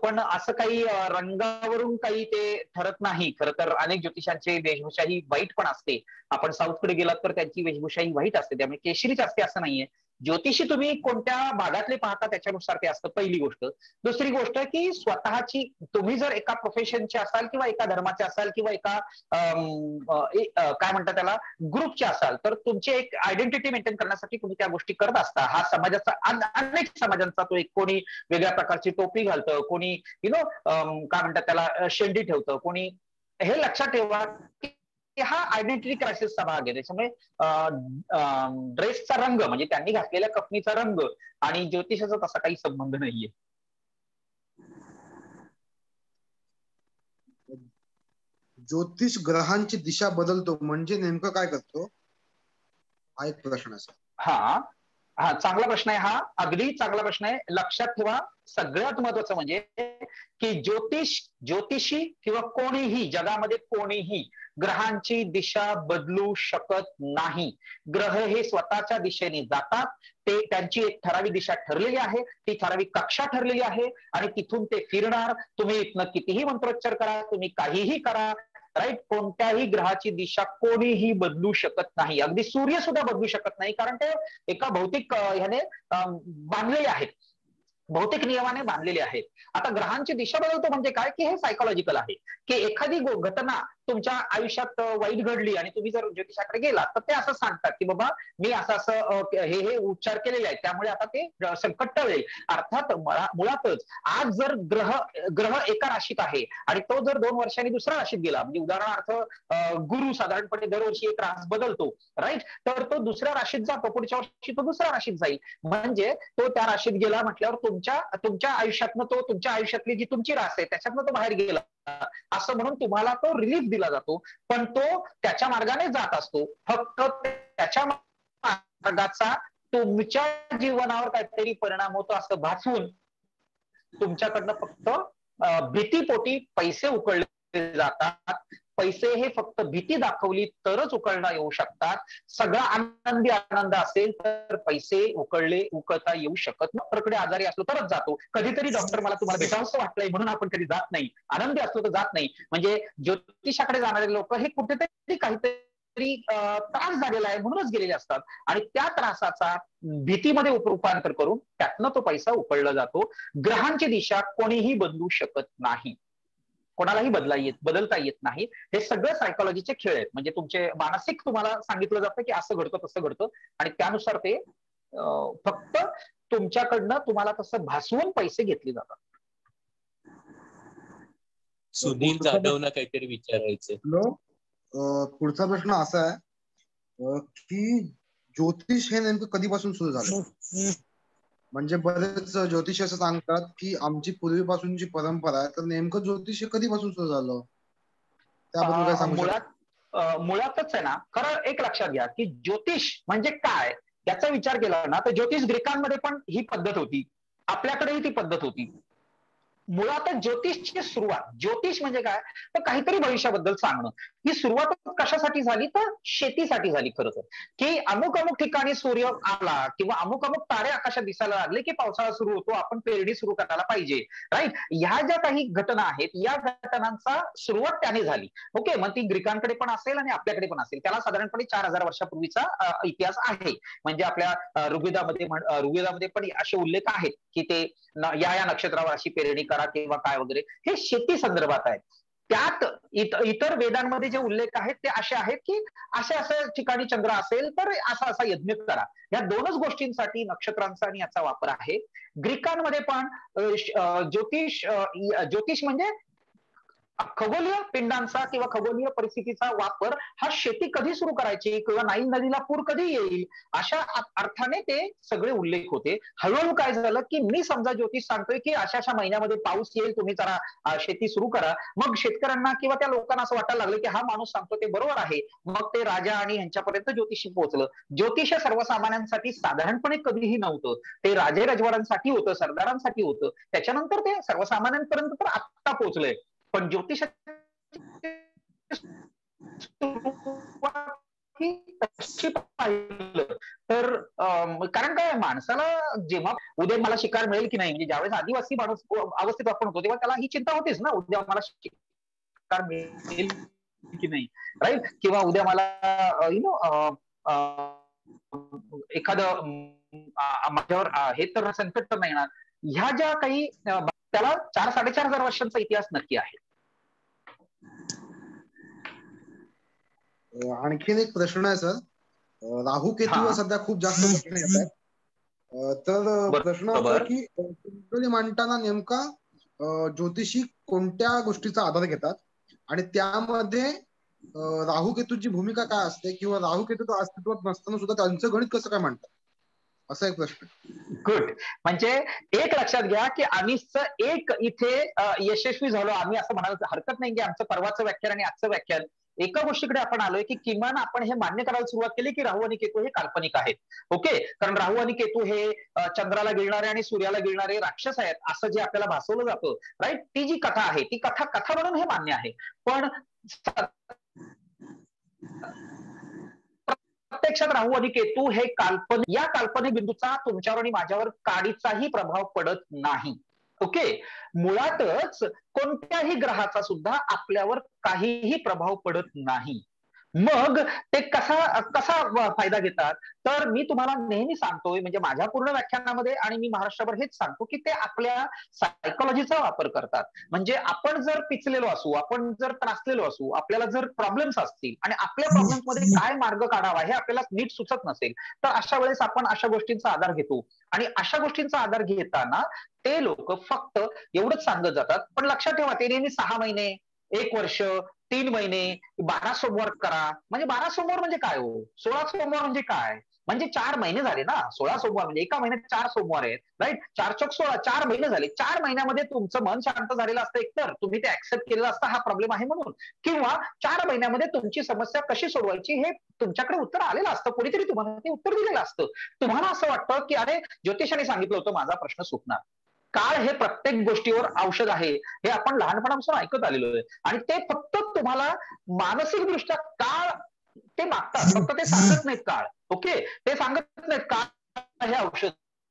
पण असं काही रंगावरून काही ते ठरत नाही. खरं तर अनेक ज्योतिषांची वेशभूषा ही वाईट पण असते. आपण साऊथकडे गेलात तर त्यांची वेशभूषा ही वाईट असते, त्यामुळे केशरीच असते असं नाहीये. ज्योतिषी तुम्ही कोणत्या भागातले पाहता त्याच्यानुसार ते असतं, पहिली गोष्ट. दुसरी गोष्ट की स्वतःची, तुम्ही जर एका प्रोफेशनचे असाल किंवा एका धर्माचे असाल किंवा एका काय म्हणतात त्याला ग्रुपचे असाल, तर तुमची एक आयडेंटिटी मेंटेन करण्यासाठी तुम्ही त्या गोष्टी करत असता. हा समाजाचा, अनेक समाजांचा तो एक, कोणी वेगळ्या प्रकारची टोपी घालतं, कोणी काय म्हणतात त्याला शेंडी ठेवतं, कोणी. हे लक्षात ठेवा की हा आयडेंटिटी क्रायसिसचा भाग आहे. त्याच्यामुळे ड्रेसचा रंग म्हणजे त्यांनी घातलेल्या कपनीचा रंग आणि ज्योतिषाचा तसा काही संबंध नाहीये. ज्योतिष ग्रहांची दिशा बदलतो म्हणजे नेमकं काय करतो, हा एक प्रश्न आहे. हा चांगला प्रश्न आहे, हा अगदी चांगला प्रश्न आहे. लक्षात ठेवा, सगळ्यात महत्वाचं म्हणजे की ज्योतिषी किंवा कोणीही जगामध्ये कोणीही ग्रहांची दिशा बदलू शकत नाही. ग्रह हे स्वतःच्या दिशेने जातात. ते त्यांची एक ठराविक दिशा ठरलेली आहे, ती ठराविक कक्षा ठरलेली आहे आणि तिथून ते फिरणार. तुम्ही इथनं कितीही मंत्रोच्चार करा, तुम्ही काहीही करा, राईट, कोणत्याही ग्रहाची दिशा कोणीही बदलू शकत नाही. अगदी सूर्य सुद्धा बदलू शकत नाही, कारण ते एका भौतिक ह्याने बांधलेले आहेत, भौतिक नियमाने बांधलेले आहेत. आता ग्रहांची दिशा बदलतो म्हणजे काय, की हे सायकोलॉजिकल आहे की एखादी घटना तुमच्या आयुष्यात वाईट घडली आणि तुम्ही जर ज्योतिषाकडे गेलात तर ते असं सांगतात की बाबा मी असं हे उपचार केलेले आहेत, त्यामुळे आता ते संकट टळेल. अर्थात मुळातच आज जर ग्रह एका राशीत आहे आणि तो जर 2 वर्षांनी दुसऱ्या राशीत गेला, म्हणजे उदाहरणार्थ गुरु साधारणपणे दरवर्षी एक रास बदलतो, राईट, तर तो दुसऱ्या राशीत जातो, पुढच्या वर्षी तो दुसऱ्या राशीत जाईल. म्हणजे तो त्या राशीत गेला म्हटल्यावर तुमच्या आयुष्यातनं तो, तुमच्या आयुष्यातली जी तुमची रास आहे त्याच्यातनं तो बाहेर गेला असं म्हणून तुम्हाला तो रिलीफ दिला जातो. पण तो त्याच्या मार्गाने जात असतो. फक्त त्याच्या मार्गाचा तुमच्या जीवनावर काहीतरी परिणाम होतो असं भासवून तुमच्याकडनं फक्त भीतीपोटी पैसे उकळले जातात. पैसे हे फक्त भीती दाखवली तरच उकळता येऊ शकतात. सगळा आनंदी आनंद असेल तर पैसे उकळता येऊ शकत नाही. डॉक्टरकडे आजारी असलो तरच जातो. कधीतरी डॉक्टर मला तुम्हाला भेटावंसं वाटलंय म्हणून आपण कधी जात नाही. आनंदी असलो तर जात नाही. म्हणजे ज्योतिषाकडे जाणारे लोक हे कुठेतरी काहीतरी त्रास झालेला आहे म्हणूनच गेलेले असतात आणि त्या त्रासाचा भीतीमध्ये रूपांतर करून त्यातनं तो पैसा उकळला जातो. ग्रहांची दिशा कोणीही बदलू शकत नाही, कोणालाही बदलता येत नाही. हे सगळं सायकोलॉजीचे खेळ आहेत. म्हणजे तुमचे मानसिक तुम्हाला सांगितलं जातं की असं घडतं तसं घडतं आणि त्यानुसार ते फक्त तुमच्याकडनं तुम्हाला तसं भासवून पैसे घेतले जातात. सुनील जाधवना काहीतरी विचारायचं. पुढचा प्रश्न असा आहे की ज्योतिष हे नेमकं कधीपासून सुरू झालं? म्हणजे बरेच ज्योतिष असं सांगतात की आमची पूर्वीपासूनची परंपरा आहे, तर नेमकं ज्योतिष कधीपासून सुरू झालं त्याबद्दल काय सांगू शकता? मुळातच आहे ना, खरं एक लक्षात घ्या की ज्योतिष म्हणजे काय याचा विचार केला ना तर ज्योतिष ग्रीकांमध्ये पण ही पद्धत होती, आपल्याकडेही ती पद्धत होती. मुळातच ज्योतिषची सुरुवात, ज्योतिष म्हणजे काय तर काहीतरी भविष्याबद्दल सांगणं. ही सुरुवात कशासाठी झाली तर शेतीसाठी झाली. खरं तर की अमुक ठिकाणी सूर्य आला किंवा अमुक तारे आकाशात दिसायला लागले की पावसाळा सुरू होतो, आपण पेरणी सुरू करायला पाहिजे, राईट. ह्या ज्या काही घटना आहेत या घटनांचा सुरुवात त्याने झाली. ओके, मग ती ग्रीकांकडे पण असेल आणि आपल्याकडे पण असेल. त्याला साधारणपणे 4000 वर्षापूर्वीचा इतिहास आहे. म्हणजे आपल्या ऋग्वेदामध्ये पण असे उल्लेख आहेत की ते या नक्षत्रावर अशी पेरणी करा किंवा काय वगैरे. हे शेती संदर्भात आहे. त्यात इतर वेदांमध्ये जे उल्लेख आहेत ते असे आहेत की अशा ठिकाणी चंद्र असेल तर असा यज्ञ करा. या दोनच गोष्टींसाठी नक्षत्रांचा आणि याचा वापर आहे. ग्रीकांमध्ये पण ज्योतिष म्हणजे खगोलीय पिंडांचा किंवा खगोलीय परिस्थितीचा वापर हा शेती कधी सुरू करायची किंवा नाईल नदीला पूर कधी येईल अशा अर्थाने ते सगळे उल्लेख होते. हळूहळू काय झालं की मी समजा ज्योतिष सांगतोय की अशा महिन्यामध्ये पाऊस येईल, तुम्ही जरा शेती सुरू करा. मग शेतकऱ्यांना किंवा त्या लोकांना असं वाटायला लागलं की हा माणूस सांगतो ते बरोबर आहे. मग ते राजा आणि ह्यांच्यापर्यंत ज्योतिषी पोहोचलं. ज्योतिष सर्वसामान्यांसाठी साधारणपणे कधीही नव्हतं. ते राजे रजवाड्यांसाठी होतं, सरदारांसाठी होतं. त्याच्यानंतर ते सर्वसामान्यांपर्यंत तर आत्ता पोहोचलंय. पण ज्योतिषाची पाहिलं तर कारण काय माणसाला जेव्हा उद्या मला शिकार मिळेल की नाही, म्हणजे ज्यावेळेस आदिवासी माणूस अवस्थेत आपण होतो तेव्हा त्याला ही चिंता होतीच ना, उद्या मला शिकार मिळेल की नाही, राईट? किंवा उद्या मला एखादं माझ्यावर हे तर संकट तर नाही येणार. ह्या ज्या काही त्याला 4-4.5 वर्षांचा इतिहास नक्की आहे. आणखीन एक प्रश्न आहे सर. राहू केतूवर सध्या खूप जास्त प्रश्न येत आहेत. तर प्रश्न असा की कुंडली मांडताना नेमका ज्योतिषी कोणत्या गोष्टीचा आधार घेतात आणि त्यामध्ये राहू केतूची भूमिका काय असते किंवा राहू केतू अस्तित्वात नसताना सुद्धा त्यांचं गणित कसं काय मांडतात, असा एक प्रश्न. गुड. म्हणजे एक लक्षात घ्या की आम्हीच एक इथे यशस्वी झालो. आम्ही असं म्हणायला हरकत नाही की आमचं परवाचं व्याख्यान आणि आजचं व्याख्यान एका गोष्टीकडे आपण आलोय की किमान आपण हे मान्य करायला सुरुवात केली की राहू आणि केतू हे काल्पनिक आहेत. ओके, कारण राहू आणि केतू हे चंद्राला गिळणारे आणि सूर्याला गिळणारे राक्षस आहेत असं जे आपल्याला भासवलं जातं, राईट? ती जी कथा आहे ती कथा म्हणून हे मान्य आहे. पण प्रत्यक्षात राहू आणि केतू हे या काल्पनिक बिंदूचा तुमच्यावर आणि माझ्यावर काडीचाही प्रभाव पडत नाही. ओके, मुळातच कोणत्याही ग्रहाचा सुद्धा आपल्यावर काहीही प्रभाव पडत नाही. मग ते कसा फायदा घेतात तर मी तुम्हाला नेहमी सांगतोय, म्हणजे माझ्या पूर्ण व्याख्यानामध्ये आणि मी महाराष्ट्रभर हेच सांगतो की ते आपल्या सायकोलॉजीचा वापर करतात. म्हणजे आपण जर पिचलेलो असू, आपण जर त्रासलेलो असू, आपल्याला जर प्रॉब्लेम्स असतील आणि आपल्या प्रॉब्लेम्स मध्ये काय मार्ग काढावा हे आपल्याला नीट सुचत नसेल तर अशा वेळेस आपण अशा गोष्टींचा आधार घेतो. आणि अशा गोष्टींचा आधार घेताना ते लोक फक्त एवढंच सांगत जातात. पण लक्षात ठेवा, ते नेहमी 6 महिने, 1 वर्ष, 3 महिने, 12 सोमवार करा. म्हणजे 12 सोमवार म्हणजे काय हो? 16 सोमवार म्हणजे काय? म्हणजे 4 महिने झाले ना. 16 सोमवार म्हणजे एका महिन्यात 4 सोमवार आहेत, राईट? 4 चौक 16, 4 महिने झाले. 4 महिन्यामध्ये तुमचं मन शांत झालेलं असतं, एकतर तुम्ही ते ऍक्सेप्ट केलेलं असतं हा प्रॉब्लेम आहे म्हणून, किंवा 4 महिन्यामध्ये तुमची समस्या कशी सोडवायची हे तुमच्याकडे उत्तर आलेलं असतं. कोणीतरी तुम्हाला ते उत्तर दिलेलं असतं. तुम्हाला असं वाटतं की अरे ज्योतिषाने सांगितलं होतं माझा प्रश्न सुटणार. काळ हे प्रत्येक गोष्टीवर औषध आहे हे आपण लहानपणापासून ऐकत आलेलो आहे. आणि ते फक्त तुम्हाला मानसिक दृष्ट्या काळ ते मागतात, फक्त ते सांगत नाहीत काळ. ओके, ते सांगत नाहीत काळ हे औषध.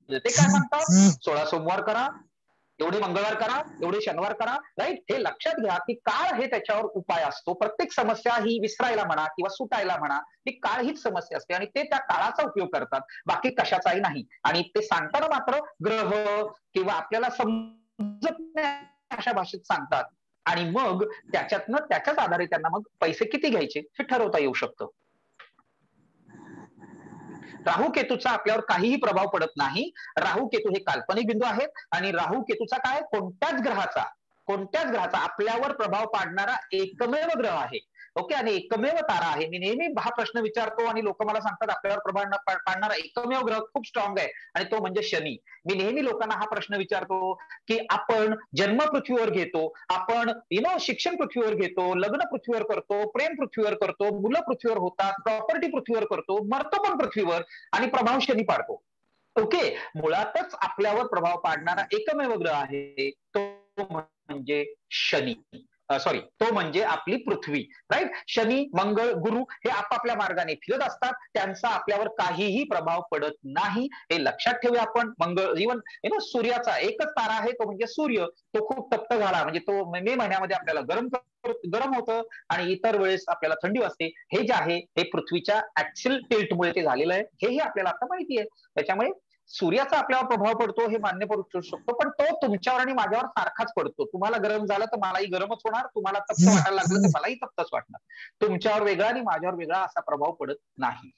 ते काय सांगतात? 16 सोमवार करा, एवढे मंगळवार करा, एवढे शनिवार करा, राईट? हे लक्षात घ्या की काळ हे त्याच्यावर उपाय असतो. प्रत्येक समस्या ही विसरायला म्हणा किंवा सुटायला म्हणा, ती काळ हीच समस्या असते आणि ते त्या काळाचा उपयोग करतात, बाकी कशाचाही नाही. आणि ते सांगताना मात्र ग्रह किंवा आपल्याला समजत नाही अशा भाषेत सांगतात. आणि मग त्याच्याच आधारे त्यांना मग पैसे किती घ्यायचे हे ठरवता येऊ शकतं. राहू केतूचा आपल्यावर काहीही प्रभाव पडत नाही. राहू केतू हे काल्पनिक बिंदू आहेत आणि राहू केतूचा काय, कोणत्याच ग्रहाचा आपल्यावर प्रभाव पाडणारा एकमेव ग्रह आहे. ओके, आणि एकमेव तारा आहे. मी नेहमी हा प्रश्न विचारतो आणि लोक मला सांगतात आपल्यावर प्रभाव पाडणारा एकमेव ग्रह खूप स्ट्रॉंग आहे आणि तो म्हणजे शनी. मी नेहमी लोकांना हा प्रश्न विचारतो की आपण जन्म पृथ्वीवर घेतो, आपण शिक्षण पृथ्वीवर घेतो, लग्न पृथ्वीवर करतो, प्रेम पृथ्वीवर करतो, मुलं पृथ्वीवर होतात, प्रॉपर्टी पृथ्वीवर करतो, मरतो पण पृथ्वीवर आणि प्रभाव शनी पाडतो. ओके, मुळातच आपल्यावर प्रभाव पाडणारा एकमेव ग्रह आहे तो म्हणजे शनी. तो म्हणजे आपली पृथ्वी, राईट? शनी, मंगळ, गुरु हे आपापल्या मार्गाने फिरत असतात, त्यांचा आपल्यावर काहीही प्रभाव पडत नाही. हे लक्षात ठेवूया आपण. मंगळ इव्हन सूर्याचा एकच तारा आहे तो म्हणजे सूर्य. तो खूप तप्त झाला म्हणजे तो मे महिन्यामध्ये आपल्याला गरम होतं आणि इतर वेळेस आपल्याला थंडी वाजते. हे जे आहे हे पृथ्वीच्या ऍक्सियल टिल्टमुळे ते झालेलं आहे, हेही आपल्याला आता माहिती आहे. त्याच्यामुळे सूर्याचा आपल्यावर प्रभाव पडतो हे मान्य करू शकतो, पण तो तुमच्यावर आणि माझ्यावर सारखाच पडतो. तुम्हाला गरम झालं तर मलाही गरमच होणार, तुम्हाला तप्त वाटायला लागलं तर मलाही तप्तच वाटणार. तुमच्यावर वेगळा आणि माझ्यावर वेगळा असा प्रभाव पडत नाही.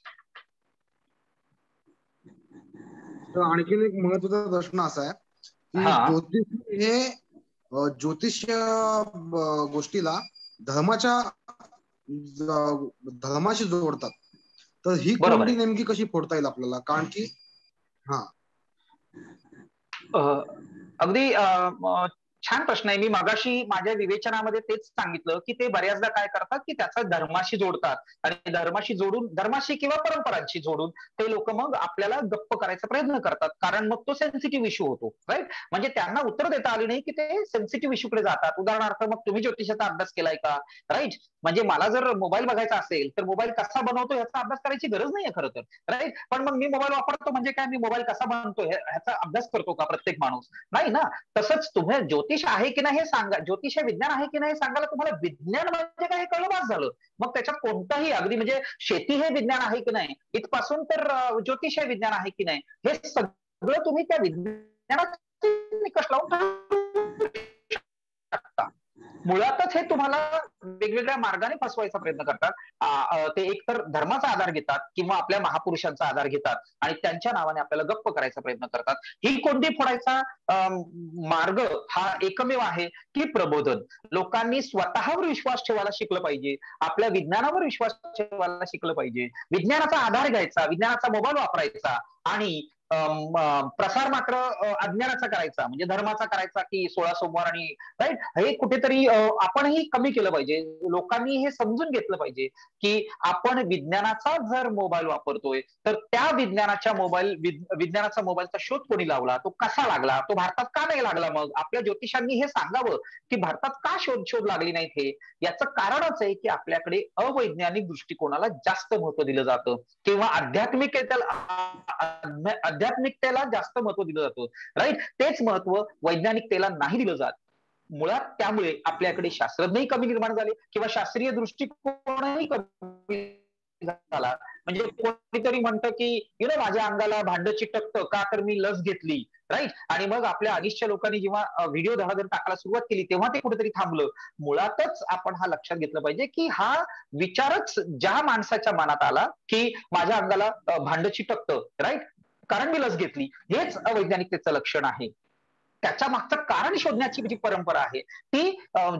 तर आणखीन एक महत्वाचा प्रश्न असा आहे की ज्योतिष हे ज्योतिष गोष्टीला धर्माशी जोडतात, तर ही कोणती नेमकी कशी फोडता येईल आपल्याला? कारण की अगदी छान प्रश्न आहे. मी मगाशी माझ्या विवेचनामध्ये तेच सांगितलं की ते बऱ्याचदा काय करतात की त्याचा धर्माशी जोडतात आणि धर्माशी जोडून, धर्माशी किंवा परंपरांशी जोडून ते लोक मग आपल्याला गप्प करायचा प्रयत्न करतात, कारण मग तो सेन्सिटिव्ह इश्यू होतो. राईट, म्हणजे त्यांना उत्तर देता आली नाही की ते सेन्सिटिव्ह इश्यूकडे जातात. उदाहरणार्थ, मग तुम्ही ज्योतिषाचा अभ्यास केलाय का? राईट, म्हणजे मला जर मोबाईल बघायचा असेल तर मोबाईल कसा बनवतो याचा अभ्यास करायची गरज नाहीये खरं तर. राईट, पण मग मी मोबाईल वापरतो म्हणजे काय, मी मोबाईल कसा बनतो ह्याचा अभ्यास करतो का प्रत्येक माणूस? नाही ना. तसंच तुम्ही ज्योतिष आहे की नाही हे सांगा, ज्योतिष हे विज्ञान आहे की नाही सांगायला तुम्हाला विज्ञान म्हणजे काय हे कळलं बस झालं. मग त्याच्यात कोणताही, अगदी म्हणजे शेती हे विज्ञान आहे की नाही इथपासून तर ज्योतिष हे विज्ञान आहे की नाही हे सगळं तुम्ही त्या विज्ञानाचे निकष लावून टाकता. मुळातच हे तुम्हाला वेगवेगळ्या मार्गाने फसवायचा प्रयत्न करतात. ते एकतर धर्माचा आधार घेतात किंवा आपल्या महापुरुषांचा आधार घेतात आणि त्यांच्या नावाने आपल्याला गप्प करायचा प्रयत्न करतात. ही कोंडी फोडायचा मार्ग हा एकमेव आहे की प्रबोधन. लोकांनी स्वतःवर विश्वास ठेवायला शिकलं पाहिजे, आपल्या विज्ञानावर विश्वास ठेवायला शिकलं पाहिजे, विज्ञानाचा आधार घ्यायचा, विज्ञानाचा मोबाईल वापरायचा आणि प्रसार मात्र अज्ञानाचा करायचा, म्हणजे धर्माचा करायचा की 16 सोमवार आणि राईट, हे कुठेतरी आपणही कमी केलं पाहिजे. लोकांनी हे समजून घेतलं पाहिजे की आपण विज्ञानाचा जर मोबाईल वापरतोय तर त्या विज्ञानाचा मोबाईलचा शोध कोणी लावला, तो कसा लागला, तो भारतात का नाही लागला? मग आपल्या ज्योतिषांनी हे सांगावं की भारतात का शोध लागली नाहीत. हे याचं कारणच आहे की आपल्याकडे अवैज्ञानिक दृष्टिकोनाला जास्त महत्व दिलं जातं किंवा आध्यात्मिकतेला जास्त महत्व दिलं जातं. राईट, तेच महत्व वैज्ञानिकतेला नाही दिलं जात. मुळात त्यामुळे आपल्याकडे शास्त्रज्ञही कमी निर्माण झाले किंवा शास्त्रीय दृष्टिकोनही कमी झाला. म्हणजे कोणीतरी म्हणतं की माझ्या अंगाला भांड चिटकतं का, तर मी लस घेतली. राईट, आणि मग आपल्या अनिष्ट लोकांनी जेव्हा व्हिडिओ धडाधड टाकायला सुरुवात केली तेव्हा ते कुठेतरी थांबलं. मुळातच आपण हा लक्षात घेतलं पाहिजे की हा विचारच ज्या माणसाच्या मनात आला की माझ्या अंगाला भांड चिटकतं, राईट, कारण मी लस घेतली, हेच अवैज्ञानिकतेचं लक्षण आहे. त्याच्या मागचं कारण शोधण्याची जी परंपरा आहे ती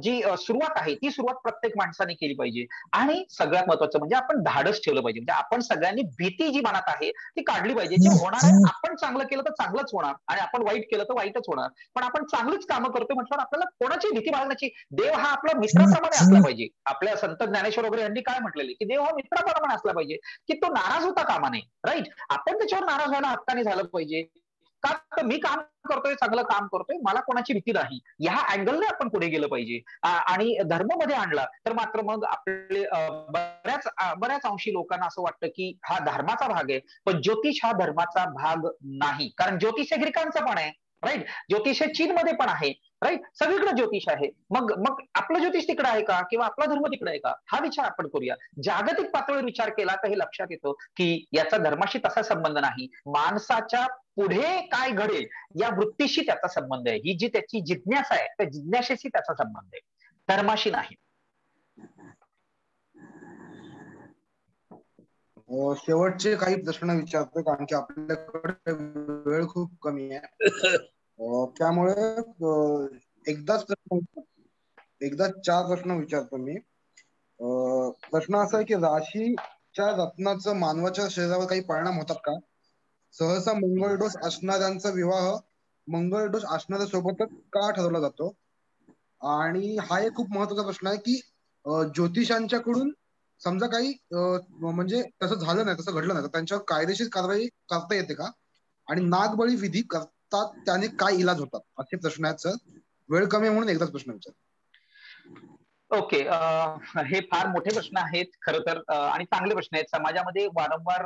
जी सुरुवात आहे ती सुरुवात प्रत्येक माणसाने केली पाहिजे. आणि सगळ्यात महत्वाचं म्हणजे आपण धाडस ठेवलं पाहिजे. म्हणजे आपण सगळ्यांनी भीती जी मनात आहे ती काढली पाहिजे. जे होणार आहे, आपण चांगलं केलं तर चांगलंच होणार आणि आपण वाईट केलं तर वाईटच होणार, पण आपण चांगलीच कामं करतोय म्हटल्यावर आपल्याला कोणाची भीती बाळगण्याची, देव हा आपला मित्राप्रमाणे असला पाहिजे. आपल्या संत ज्ञानेश्वर वगैरे यांनी काय म्हटलेले की देव हा मित्राप्रमाणे असला पाहिजे की तो नाराज होता कामा नये. राईट, आपण त्याच्यावर नाराज व्हायला हक्काने झालं पाहिजे का, तर मी काम करतोय, चांगलं काम करतोय, मला कोणाची भीती नाही, ह्या अँगलने आपण पुढे गेलं पाहिजे. आणि धर्म मध्ये आणला तर मात्र मग आपले बऱ्याच अंशी लोकांना असं वाटतं की हा धर्माचा भाग आहे, पण ज्योतिष हा धर्माचा भाग नाही. कारण ज्योतिष हे ग्रीकांचं पण आहे. राईट, ज्योतिष हे चीनमध्ये पण आहे. राईट, सगळीकडे ज्योतिष आहे. मग आपलं ज्योतिष तिकडे आहे का किंवा आपला धर्म तिकडे आहे का, हा विचार आपण करूया. जागतिक पातळीवर विचार केला तर हे लक्षात येतं की याचा धर्माशी तसा संबंध नाही. माणसाच्या पुढे काय घडेल या वृत्तीशी त्याचा संबंध आहे. ही जी त्याची जिज्ञासा आहे त्या जिज्ञासेशी त्याचा संबंध आहे, धर्माशी नाही. शेवटचे काही प्रश्न विचारतो कारण की आपल्याकडे वेळ खूप कमी आहे. त्यामुळे एकदाच 4 प्रश्न विचारतो मी. प्रश्न असा आहे की राशीच्या रत्नाचं मानवाच्या शरीरावर काही परिणाम होतात का? सहसा मंगळ दोष असणाऱ्यांचा विवाह मंगळ दोष असणाऱ्या सोबतच का ठरवला जातो? आणि हा एक खूप महत्वाचा प्रश्न आहे की ज्योतिषांच्याकडून समजा काही म्हणजे तसं झालं नाही, तसं घडलं नाही तर त्यांच्यावर कायदेशीर कारवाई करता येते का? आणि नागबळी विधी करतात त्याने काय इलाज होतात? असे प्रश्न आहेत सर. वेळ कमी म्हणून एकदाच प्रश्न विचार. ओके, हे फार मोठे प्रश्न आहेत खरं तर आणि चांगले प्रश्न आहेत. समाजामध्ये वारंवार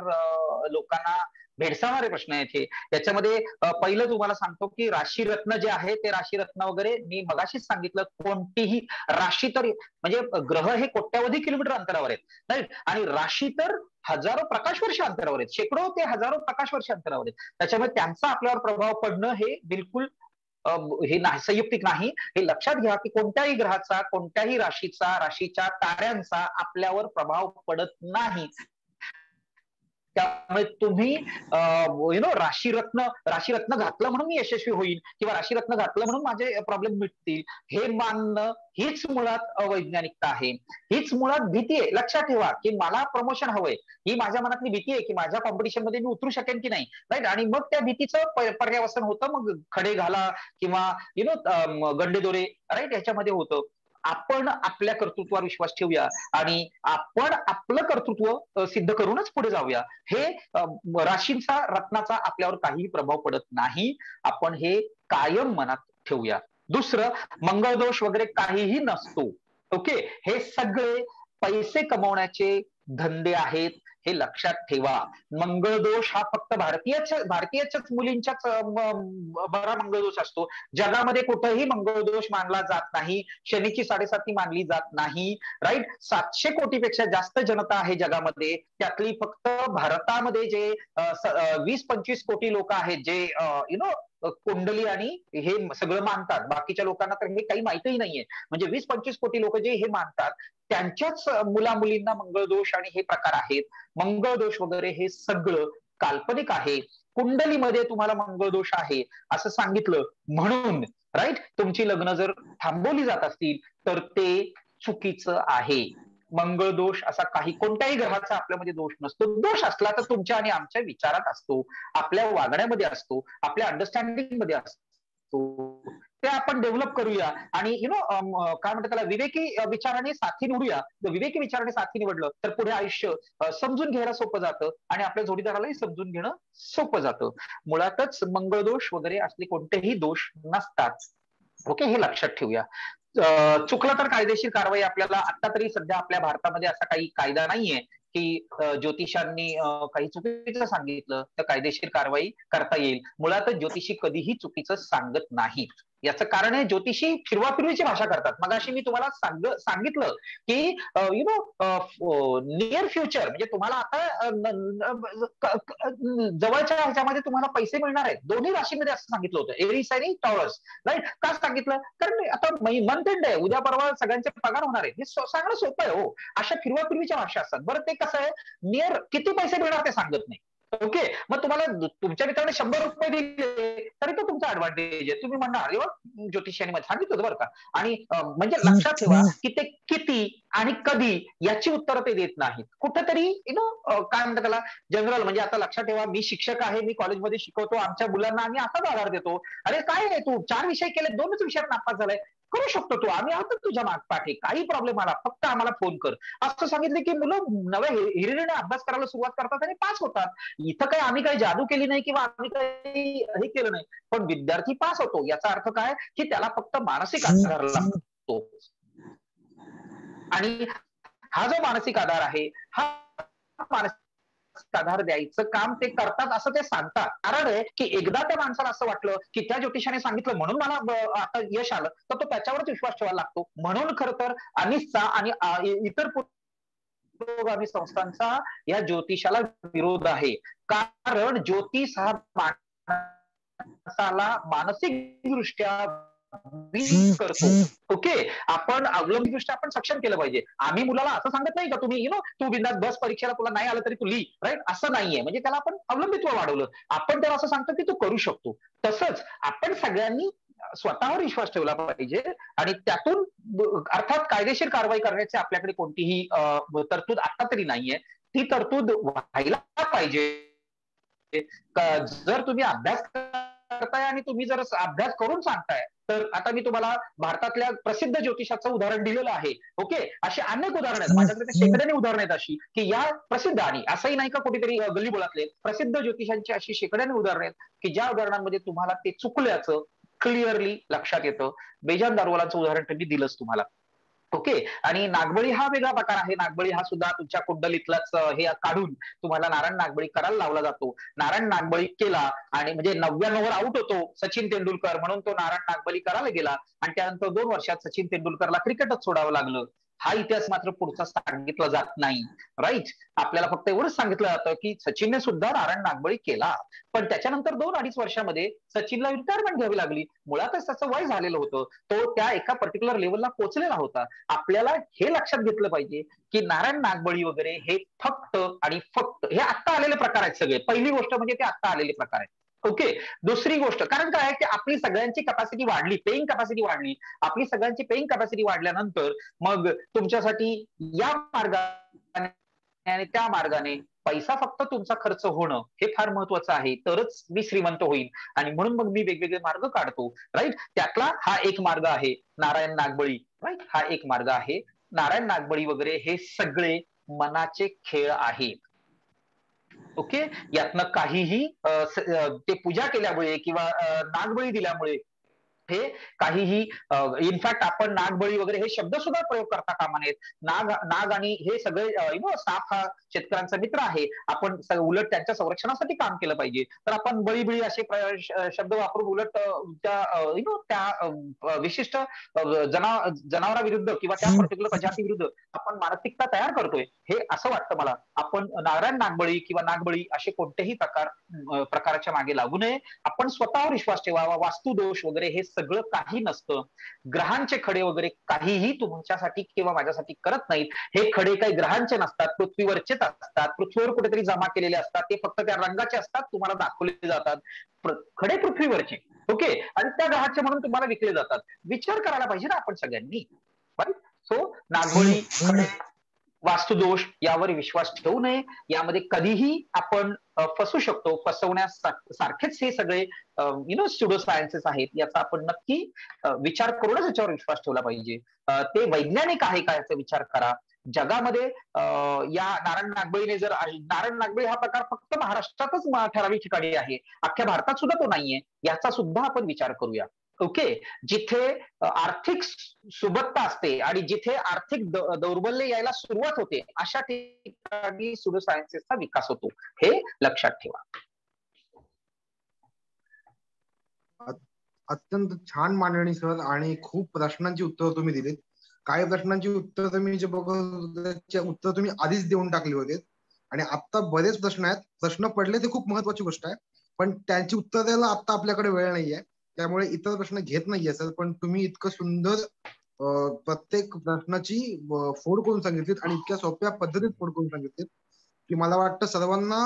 लोकांना भेडसावणारे प्रश्न आहेत हे. याच्यामध्ये पहिलं तुम्हाला सांगतो की राशीरत्न जे आहे ते राशीरत्न वगैरे मी मगाशीच सांगितलं, कोणतीही राशी तर म्हणजे ग्रह हे कोट्यावधी किलोमीटर अंतरावर आहेत, राईट, आणि राशी तर हजारो प्रकाश वर्ष अंतरावर आहेत, शेकडो ते हजारो प्रकाश वर्ष अंतरावर आहेत. त्याच्यामुळे त्यांचा आपल्यावर प्रभाव पडणं हे बिलकुल हे नाही, संयुक्तिक नाही. हे लक्षात घ्या की कोणत्याही ग्रहाचा, कोणत्याही राशीचा, राशीच्या ताऱ्यांचा आपल्यावर प्रभाव पडत नाही. त्यामुळे तुम्ही राशीरत्न घातलं म्हणून मी यशस्वी होईल किंवा राशीरत्न घातलं म्हणून माझे प्रॉब्लेम मिटतील हे मानणं हीच मुळात अवैज्ञानिकता आहे, हीच मुळात भीती आहे. लक्षात ठेवा की मला प्रमोशन हवंय, ही माझ्या मनातली भीती आहे की माझ्या कॉम्पिटिशन मध्ये मी उतरू शकेन की नाही, राईट, आणि मग त्या भीतीचं पर्यावसन होतं, मग खडे घाला किंवा गंडेदोरे, राईट, ह्याच्यामध्ये होतं. आपण आपल्या कर्तृत्वावर विश्वास ठेवूया आणि आपण आपलं कर्तृत्व सिद्ध करूनच पुढे जाऊया. हे राशींचा, रत्नाचा आपल्यावर काहीही प्रभाव पडत नाही. आपण हे कायम मनात ठेवूया. दुसरं, मंगळदोष वगैरे काहीही नसतो. ओके, हे सगळे पैसे कमवण्याचे धंदे आहेत, हे लक्षात ठेवा. मंगळदोष हा फक्त भारतीयच्याच मुलींच्याच बरा मंगळदोष असतो. जगामध्ये कुठेही मंगळदोष मानला जात नाही, शनीची 7.5 मानली जात नाही, राईट. 700 कोटीपेक्षा जास्त जनता आहे जगामध्ये, त्यातली फक्त भारतामध्ये जे 20-25 कोटी लोक आहेत जे कुंडली आणि हे सगळं मानतात, बाकीच्या लोकांना तर हे काही माहितीही नाहीये. म्हणजे 20-25 कोटी लोक जे हे मानतात त्यांच्याच मुला मुलींना मंगळदोष आणि हे प्रकार आहेत. मंगळदोष वगैरे हे सगळं काल्पनिक आहे. कुंडलीमध्ये तुम्हाला मंगळदोष आहे असं सांगितलं म्हणून, राईट, तुमची लग्न जर थांबवली जात असतील तर ते चुकीचं आहे. मंगळदोष असा काही कोणत्याही ग्रहाचा आपल्यामध्ये दोष नसतो. दोष असला तर तुमच्या आणि आमच्या विचारात असतो, आपल्या वागण्यामध्ये असतो, आपल्या अंडरस्टँडिंग मध्ये असतो. ते आपण डेव्हलप करूया आणि काय म्हणतात त्याला, विवेकी विचाराने साथी निवडूया. जर विवेकी विचाराने साथी निवडलं तर पुढे आयुष्य समजून घ्यायला सोपं जातं आणि आपल्या जोडीदारालाही समजून घेणं सोपं जातं. मुळातच मंगळदोष वगैरे असले कोणतेही दोष नसतात. ओके, हे लक्षात ठेवूया. चुकलं तर कायदेशीर कारवाई आपल्याला आता तरी सध्या आपल्या भारतामध्ये असा काही कायदा नाहीये की ज्योतिषांनी काही चुकीचं सांगितलं तर कायदेशीर कारवाई करता येईल. मुळातच ज्योतिषी कधीही चुकीचं सांगत नाहीत. याचं कारण आहे ज्योतिषी फिरवाफिरवीची भाषा करतात. मगाशी मी तुम्हाला सांगितलं की नियर फ्युचर म्हणजे तुम्हाला आता जवळच्या ह्याच्यामध्ये तुम्हाला पैसे मिळणार आहेत. दोन्ही राशीमध्ये असं सांगितलं होतं, एरिस आणि टॉरस, राईट. का सांगितलं? कारण आता मंथ एंड आहे, उद्या परवा सगळ्यांचे पगार होणार आहे. हे सांगणं सोपं आहे हो. अशा फिरवाफिरवीच्या भाषा असतात. बरं, ते कसं आहे, नियर किती पैसे मिळणार ते सांगत नाही. ओके, मग तुम्हाला तुमच्या मित्राने 100 रुपये दिले तरी तो तुमचा ऍडव्हान्टेज आहे. तुम्ही म्हणणार अरे वा, ज्योतिषाने मला सांगितलं बरं का. आणि म्हणजे लक्षात ठेवा की ते किती आणि कधी याची उत्तरं ते देत नाहीत. कुठेतरी काय म्हणतात त्याला, जनरल, म्हणजे आता लक्षात ठेवा, मी शिक्षक आहे, मी कॉलेजमध्ये शिकवतो, आमच्या मुलांना आम्ही असाच आधार देतो. अरे काय आहे, तू 4 विषय केले, 2च विषयात नापास झालाय, करू शकतो तू, आम्ही आहोत तुझ्या मागपाठी, काही प्रॉब्लेम आला फक्त आम्हाला फोन कर, असं सांगितलं की मुलं नव्या हिरिरीने अभ्यास करायला सुरुवात करतात आणि पास होतात. इथं काही आम्ही काही जादू केली नाही किंवा आम्ही काही हे केलं नाही, पण विद्यार्थी पास होतो. याचा अर्थ काय की त्याला फक्त मानसिक आधार लागतो आणि हा जो मानसिक आधार आहे, हा मानसिक आधार द्यायचं काम ते करतात असं ते सांगतात. कारण आहे की एकदा त्या माणसाला असं वाटलं की त्या ज्योतिषाने सांगितलं म्हणून मला आता यश आलं, तर तो त्याच्यावरच विश्वास ठेवायला लागतो. म्हणून खर तर अनिसचा आणि इतर पुरोगामी संस्थांचा या ज्योतिषाला विरोध आहे. कारण ज्योतिष हा माणसाला मानसिकदृष्ट्या करतो. ओके, आपण अवलंबित दृष्ट्या आपण सक्षम केलं पाहिजे. आम्ही मुलाला असं सांगत नाही का तुम्ही तू बिंदास बस, परीक्षेला तुला नाही आलं तरी तू लिही, राईट, असं नाहीये. म्हणजे त्याला आपण अवलंबित्व वाढवलं, आपण त्याला असं सांगतो की तू करू शकतो. तसंच आपण सगळ्यांनी स्वतःवर विश्वास ठेवला पाहिजे आणि त्यातून अर्थात कायदेशीर कारवाई करण्याची आपल्याकडे कोणतीही तरतूद आता तरी नाहीये. ती तरतूद व्हायला पाहिजे. जर तुम्ही अभ्यास करताय आणि तुम्ही जर अभ्यास करून सांगताय, तर आता मी तुम्हाला भारतातल्या प्रसिद्ध ज्योतिषाचं उदाहरण दिलेलं आहे. ओके, अशी अनेक उदाहरणं आहेत माझ्याकडे, शेकड्याने उदाहरणं आहेत अशी की या प्रसिद्ध, आणि असंही नाही का कुठेतरी गल्लीबोळातले, प्रसिद्ध ज्योतिषांची अशी शेकड्याने उदाहरणं आहेत की ज्या उदाहरणांमध्ये तुम्हाला ते चुकल्याचं क्लिअरली लक्षात येतं. बेजान दारोवालांचं उदाहरण त्यांनी दिलंच तुम्हाला. ओके. आणि नागबळी हा वेगळा प्रकार आहे. नागबळी हा सुद्धा तुमच्या कुंडलीतलाच हे काढून तुम्हाला नारायण नागबळी करायला लावला जातो. नारायण नागबळी केला आणि म्हणजे 99 वर आउट होतो सचिन तेंडुलकर, म्हणून तो नारायण नागबळी करायला गेला आणि त्यानंतर 2 वर्षात सचिन तेंडुलकरला क्रिकेटच सोडावं लागलं. हा इतिहास मात्र पुढचा सांगितला जात नाही. राईट. आपल्याला फक्त एवढंच सांगितलं जातं की सचिनने सुद्धा नारायण नागबळी केला, पण त्याच्यानंतर 2-2.5 वर्षामध्ये सचिनला रिटायरमेंट घ्यावी लागली. मुळातच त्याचं वय झालेलं होतं. तो त्या एका पर्टिक्युलर लेवलला पोहोचलेला होता. आपल्याला हे लक्षात घेतलं पाहिजे की नारायण नागबळी वगैरे हे फक्त आणि फक्त हे आत्ता आलेले प्रकार आहेत सगळे. पहिली गोष्ट म्हणजे ते आत्ता आलेले प्रकार आहेत. ओके. दुसरी गोष्ट, कारण काय आहे की आपली सगळ्यांची कॅपॅसिटी वाढली, पेइंग कॅपॅसिटी वाढली. आपली सगळ्यांची पेइंग कॅपॅसिटी वाढल्यानंतर मग तुमच्यासाठी या मार्गाने आणि त्या मार्गाने पैसा फक्त तुमचा खर्च होणं हे फार महत्वाचं आहे. तरच मी श्रीमंत होईल आणि म्हणून मग मी वेगवेगळे मार्ग काढतो. राईट. त्यातला हा एक मार्ग आहे नारायण नागबळी. राईट. हा एक मार्ग आहे. नारायण नागबळी वगैरे हे सगळे मनाचे खेळ आहेत. ओके. यातनं काहीही ते पूजा केल्यामुळे किंवा नागबळी दिल्यामुळे हे काहीही इनफॅक्ट आपण नागबळी वगैरे हे शब्द सुद्धा प्रयोग करता कामा नयेत. नाग आणि हे सगळे साप हा शेतकऱ्यांचा मित्र आहे. आपण उलट त्यांच्या संरक्षणासाठी काम केलं पाहिजे. तर आपण बळी असे शब्द वापरून उलट त्या विशिष्ट जनावराविरुद्ध किंवा त्या पर्टिक्युलर प्रजाती विरुद्ध आपण मानसिकता तयार करतोय. हे असं वाटतं मला. आपण नारायण नागबळी किंवा नागबळी असे कोणतेही प्रकाराच्या मागे लागू नये. आपण स्वतःवर विश्वास ठेवावा. वास्तुदोष वगैरे हे सगळं काही नसतं. ग्रहांचे खडे वगैरे काहीही तुमच्यासाठी किंवा माझ्यासाठी करत नाहीत. हे खडे काही ग्रहांचे नसतात, पृथ्वीवरचेच असतात. पृथ्वीवर कुठेतरी जमा केलेले असतात. ते फक्त त्या रंगाचे असतात, तुम्हाला दाखवले जातात. खडे पृथ्वीवरचे. ओके. आणि त्या ग्रहाचे म्हणून तुम्हाला विकले जातात. विचार करायला पाहिजे ना आपण सगळ्यांनी. सो नागबळी, खडे, वास्तुदोष यावर विश्वास ठेवू नये. यामध्ये कधीही आपण फसू शकतो. फसवण्यासारखेच हे सगळे स्युडो सायन्सेस आहेत. याचा आपण नक्की विचार करूनच याच्यावर विश्वास ठेवला पाहिजे. ते वैज्ञानिक आहे का याचा विचार करा. जगामध्ये या नारायण नागबळी हा प्रकार फक्त महाराष्ट्रातच ठराविक ठिकाणी आहे. अख्ख्या भारतात सुद्धा तो नाहीये. याचा सुद्धा आपण विचार करूया. ओके. जिथे आर्थिक सुबत्ता असते आणि जिथे आर्थिक दौर्बल्य यायला सुरुवात होते अशा ठिकाणी सुडो सायन्सेसचा विकास होतो. हे लक्षात ठेवा. अत्यंत छान मांडणी सर, आणि खूप प्रश्नांची उत्तर तुम्ही दिलीत. काही प्रश्नांची उत्तर मी जे बघत उत्तर तुम्ही आधीच देऊन टाकले होते, आणि आता बरेच प्रश्न आहेत. प्रश्न पडले ते खूप महत्वाची गोष्ट आहे, पण त्यांची उत्तर द्यायला आता आपल्याकडे वेळ नाहीये. त्यामुळे इतर प्रश्न घेत नाहीये सर. पण तुम्ही इतकं सुंदर प्रत्येक प्रश्नाची फोड करून सांगितलीत आणि इतक्या सोप्या पद्धतीत फोड करून सांगितलीत की मला वाटतं सर्वांना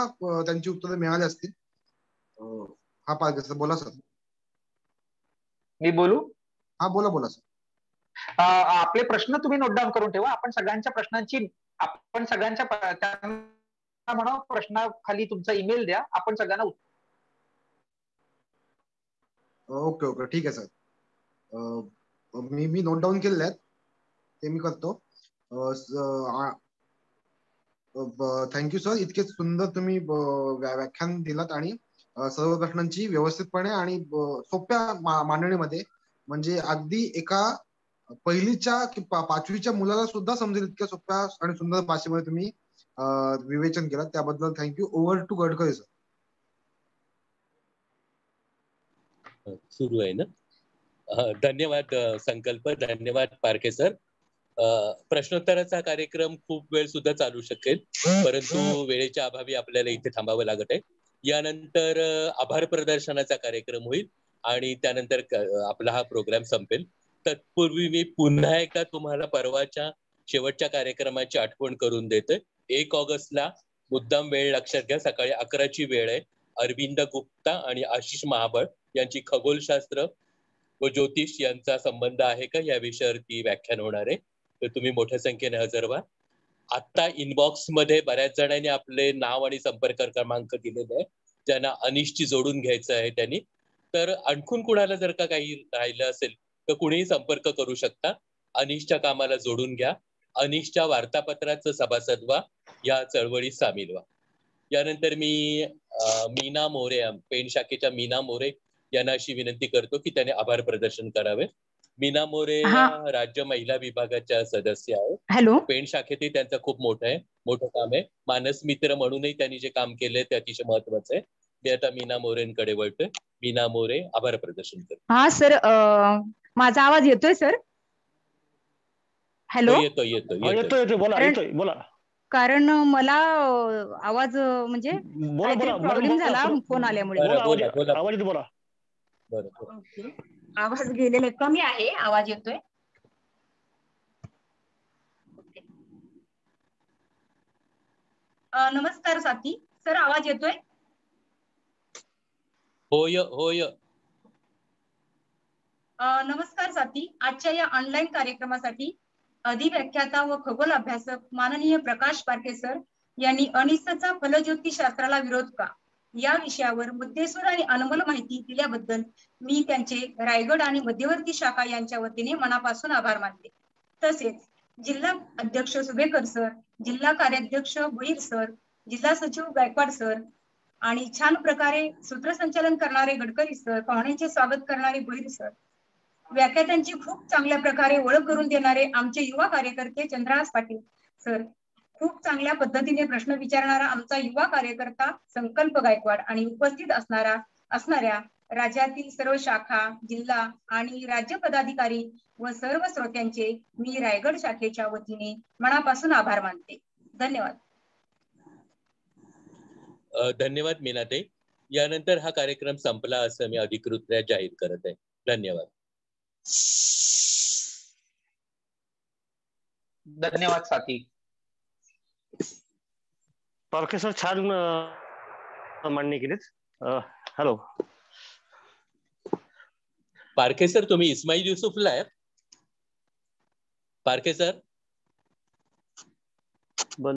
त्यांची उत्तरं मिळाली असतील. हा पालके सर बोला सर. मी बोलू? हा बोला सर. आपले प्रश्न तुम्ही नोट डाऊन करून ठेवा. आपण सगळ्यांच्या म्हणा प्रश्नाखाली तुमचा ईमेल द्या. आपण सगळ्यांना ओके ठीक आहे सर. मी नोट डाऊन केलेले आहेत, ते मी करतो. Thank you sir. इतके सुंदर तुम्ही व्याख्यान दिलात आणि सर्व प्रश्नांची व्यवस्थितपणे आणि सोप्या मांडणीमध्ये, म्हणजे अगदी एका पहिलीच्या की 5वीच्या मुलाला सुद्धा समजेल इतक्या सोप्या आणि सुंदर भाषेमध्ये तुम्ही विवेचन केलं. त्याबद्दल thank you. Over to Gadkari sir. सुरू आहे ना. धन्यवाद संकल्प. धन्यवाद पारखे सर. प्रश्नोत्तराचा कार्यक्रम खूप वेळ सुद्धा चालू शकेल, परंतु वेळेच्या अभावी आपल्याला इथे थांबावं लागत आहे. यानंतर आभार प्रदर्शनाचा कार्यक्रम होईल आणि त्यानंतर आपला हा प्रोग्राम संपेल. तत्पूर्वी मी पुन्हा एकदा तुम्हाला परवाच्या शेवटच्या कार्यक्रमाची आठवण करून देतोय. 1 ऑगस्टला मुद्दाम वेळ लक्षात घ्या. सकाळी 11ची वेळ आहे. अरविंद गुप्ता आणि आशिष महाबळ यांची खगोलशास्त्र व ज्योतिष यांचा संबंध आहे का या विषयावरती व्याख्यान होणार आहे. तर तुम्ही मोठ्या संख्येने हजर व्हा. आता इनबॉक्स मध्ये बऱ्याच जणांनी आपले नाव आणि संपर्क क्रमांक दिलेले आहे. ज्यांना अनिशची जोडून घ्यायचं आहे त्यांनी, तर आणखून कुणाला जर का काही राहिलं असेल तर कुणीही संपर्क करू शकता. अनिशच्या कामाला जोडून घ्या. अनिशच्या वार्तापत्राचं सभासद व्हा. या चळवळीत सामील व्हा. यानंतर मी मीना मोरे, पेन शाखेच्या मीना मोरे यांना अशी विनंती करतो की त्याने आभार प्रदर्शन करावे. मीना मोरे हा. या राज्य महिला विभागाच्या सदस्य आहेत. हॅलो. पेण शाखेतही त्यांचं खूप मोठं काम आहे. मानस मित्र म्हणूनही त्यांनी जे काम केलंय ते अतिशय महत्वाचं आहे. मी आता मीना मोरेंकडे वळतोय. मीना मोरे आभार प्रदर्शन करतो. हा सर, माझा आवाज येतोय सर? हॅलो. येतोय बोला. कारण मला आवाज म्हणजे काहीतरी प्रॉब्लेम झाला फोन आल्यामुळे. आवाज बोला. ओके. आवाज गेलेला कमी आहे, आवाज येतोय. नमस्कार साथी. सर आवाज येतोय? होय. नमस्कार साथी. आजच्या या ऑनलाईन कार्यक्रमासाठी अधिव्याख्याता व खगोल अभ्यासक माननीय प्रकाश पारखे सर यांनी अनिसचा फलज्योती शास्त्राला विरोध का या विषयावर मुद्देसूद आणि अनमोल माहिती दिल्याबद्दल मी त्यांचे रायगड आणि मध्यवर्ती शाखा यांच्या वतीने मनापासून आभार मानते. तसेच जिल्हा अध्यक्ष सुभेकर सर, जिल्हा कार्याध्यक्ष भोईर सर, जिल्हा सचिव गायकवाड सर आणि छान प्रकारे सूत्रसंचालन करणारे गडकरी सर, पाहुण्यांचे स्वागत करणारे भोईर सर, व्याख्यात्यांची खूप चांगल्या प्रकारे ओळख करून देणारे आमचे युवा कार्यकर्ते चंद्रहास पाटील सर, खूप चांगल्या पद्धतीने प्रश्न विचारणारा आमचा युवा कार्यकर्ता संकल्प गायकवाड आणि उपस्थित असणाऱ्या राज्यातील सर्व शाखा, जिल्हा आणि राज्य पदाधिकारी व सर्व श्रोत्यांचे मी रायगड शाखेच्या वतीने मनापासून आभार मानते. धन्यवाद. धन्यवाद मीनाताई. यानंतर हा कार्यक्रम संपला असं मी अधिकृतरित्या जाहीर करत आहे. धन्यवाद. धन्यवाद साथी. पारखे सर छान मांडणी केलीत. हॅलो पारखे सर, तुम्ही इस्माईल युसुफला आहे? पारखे सर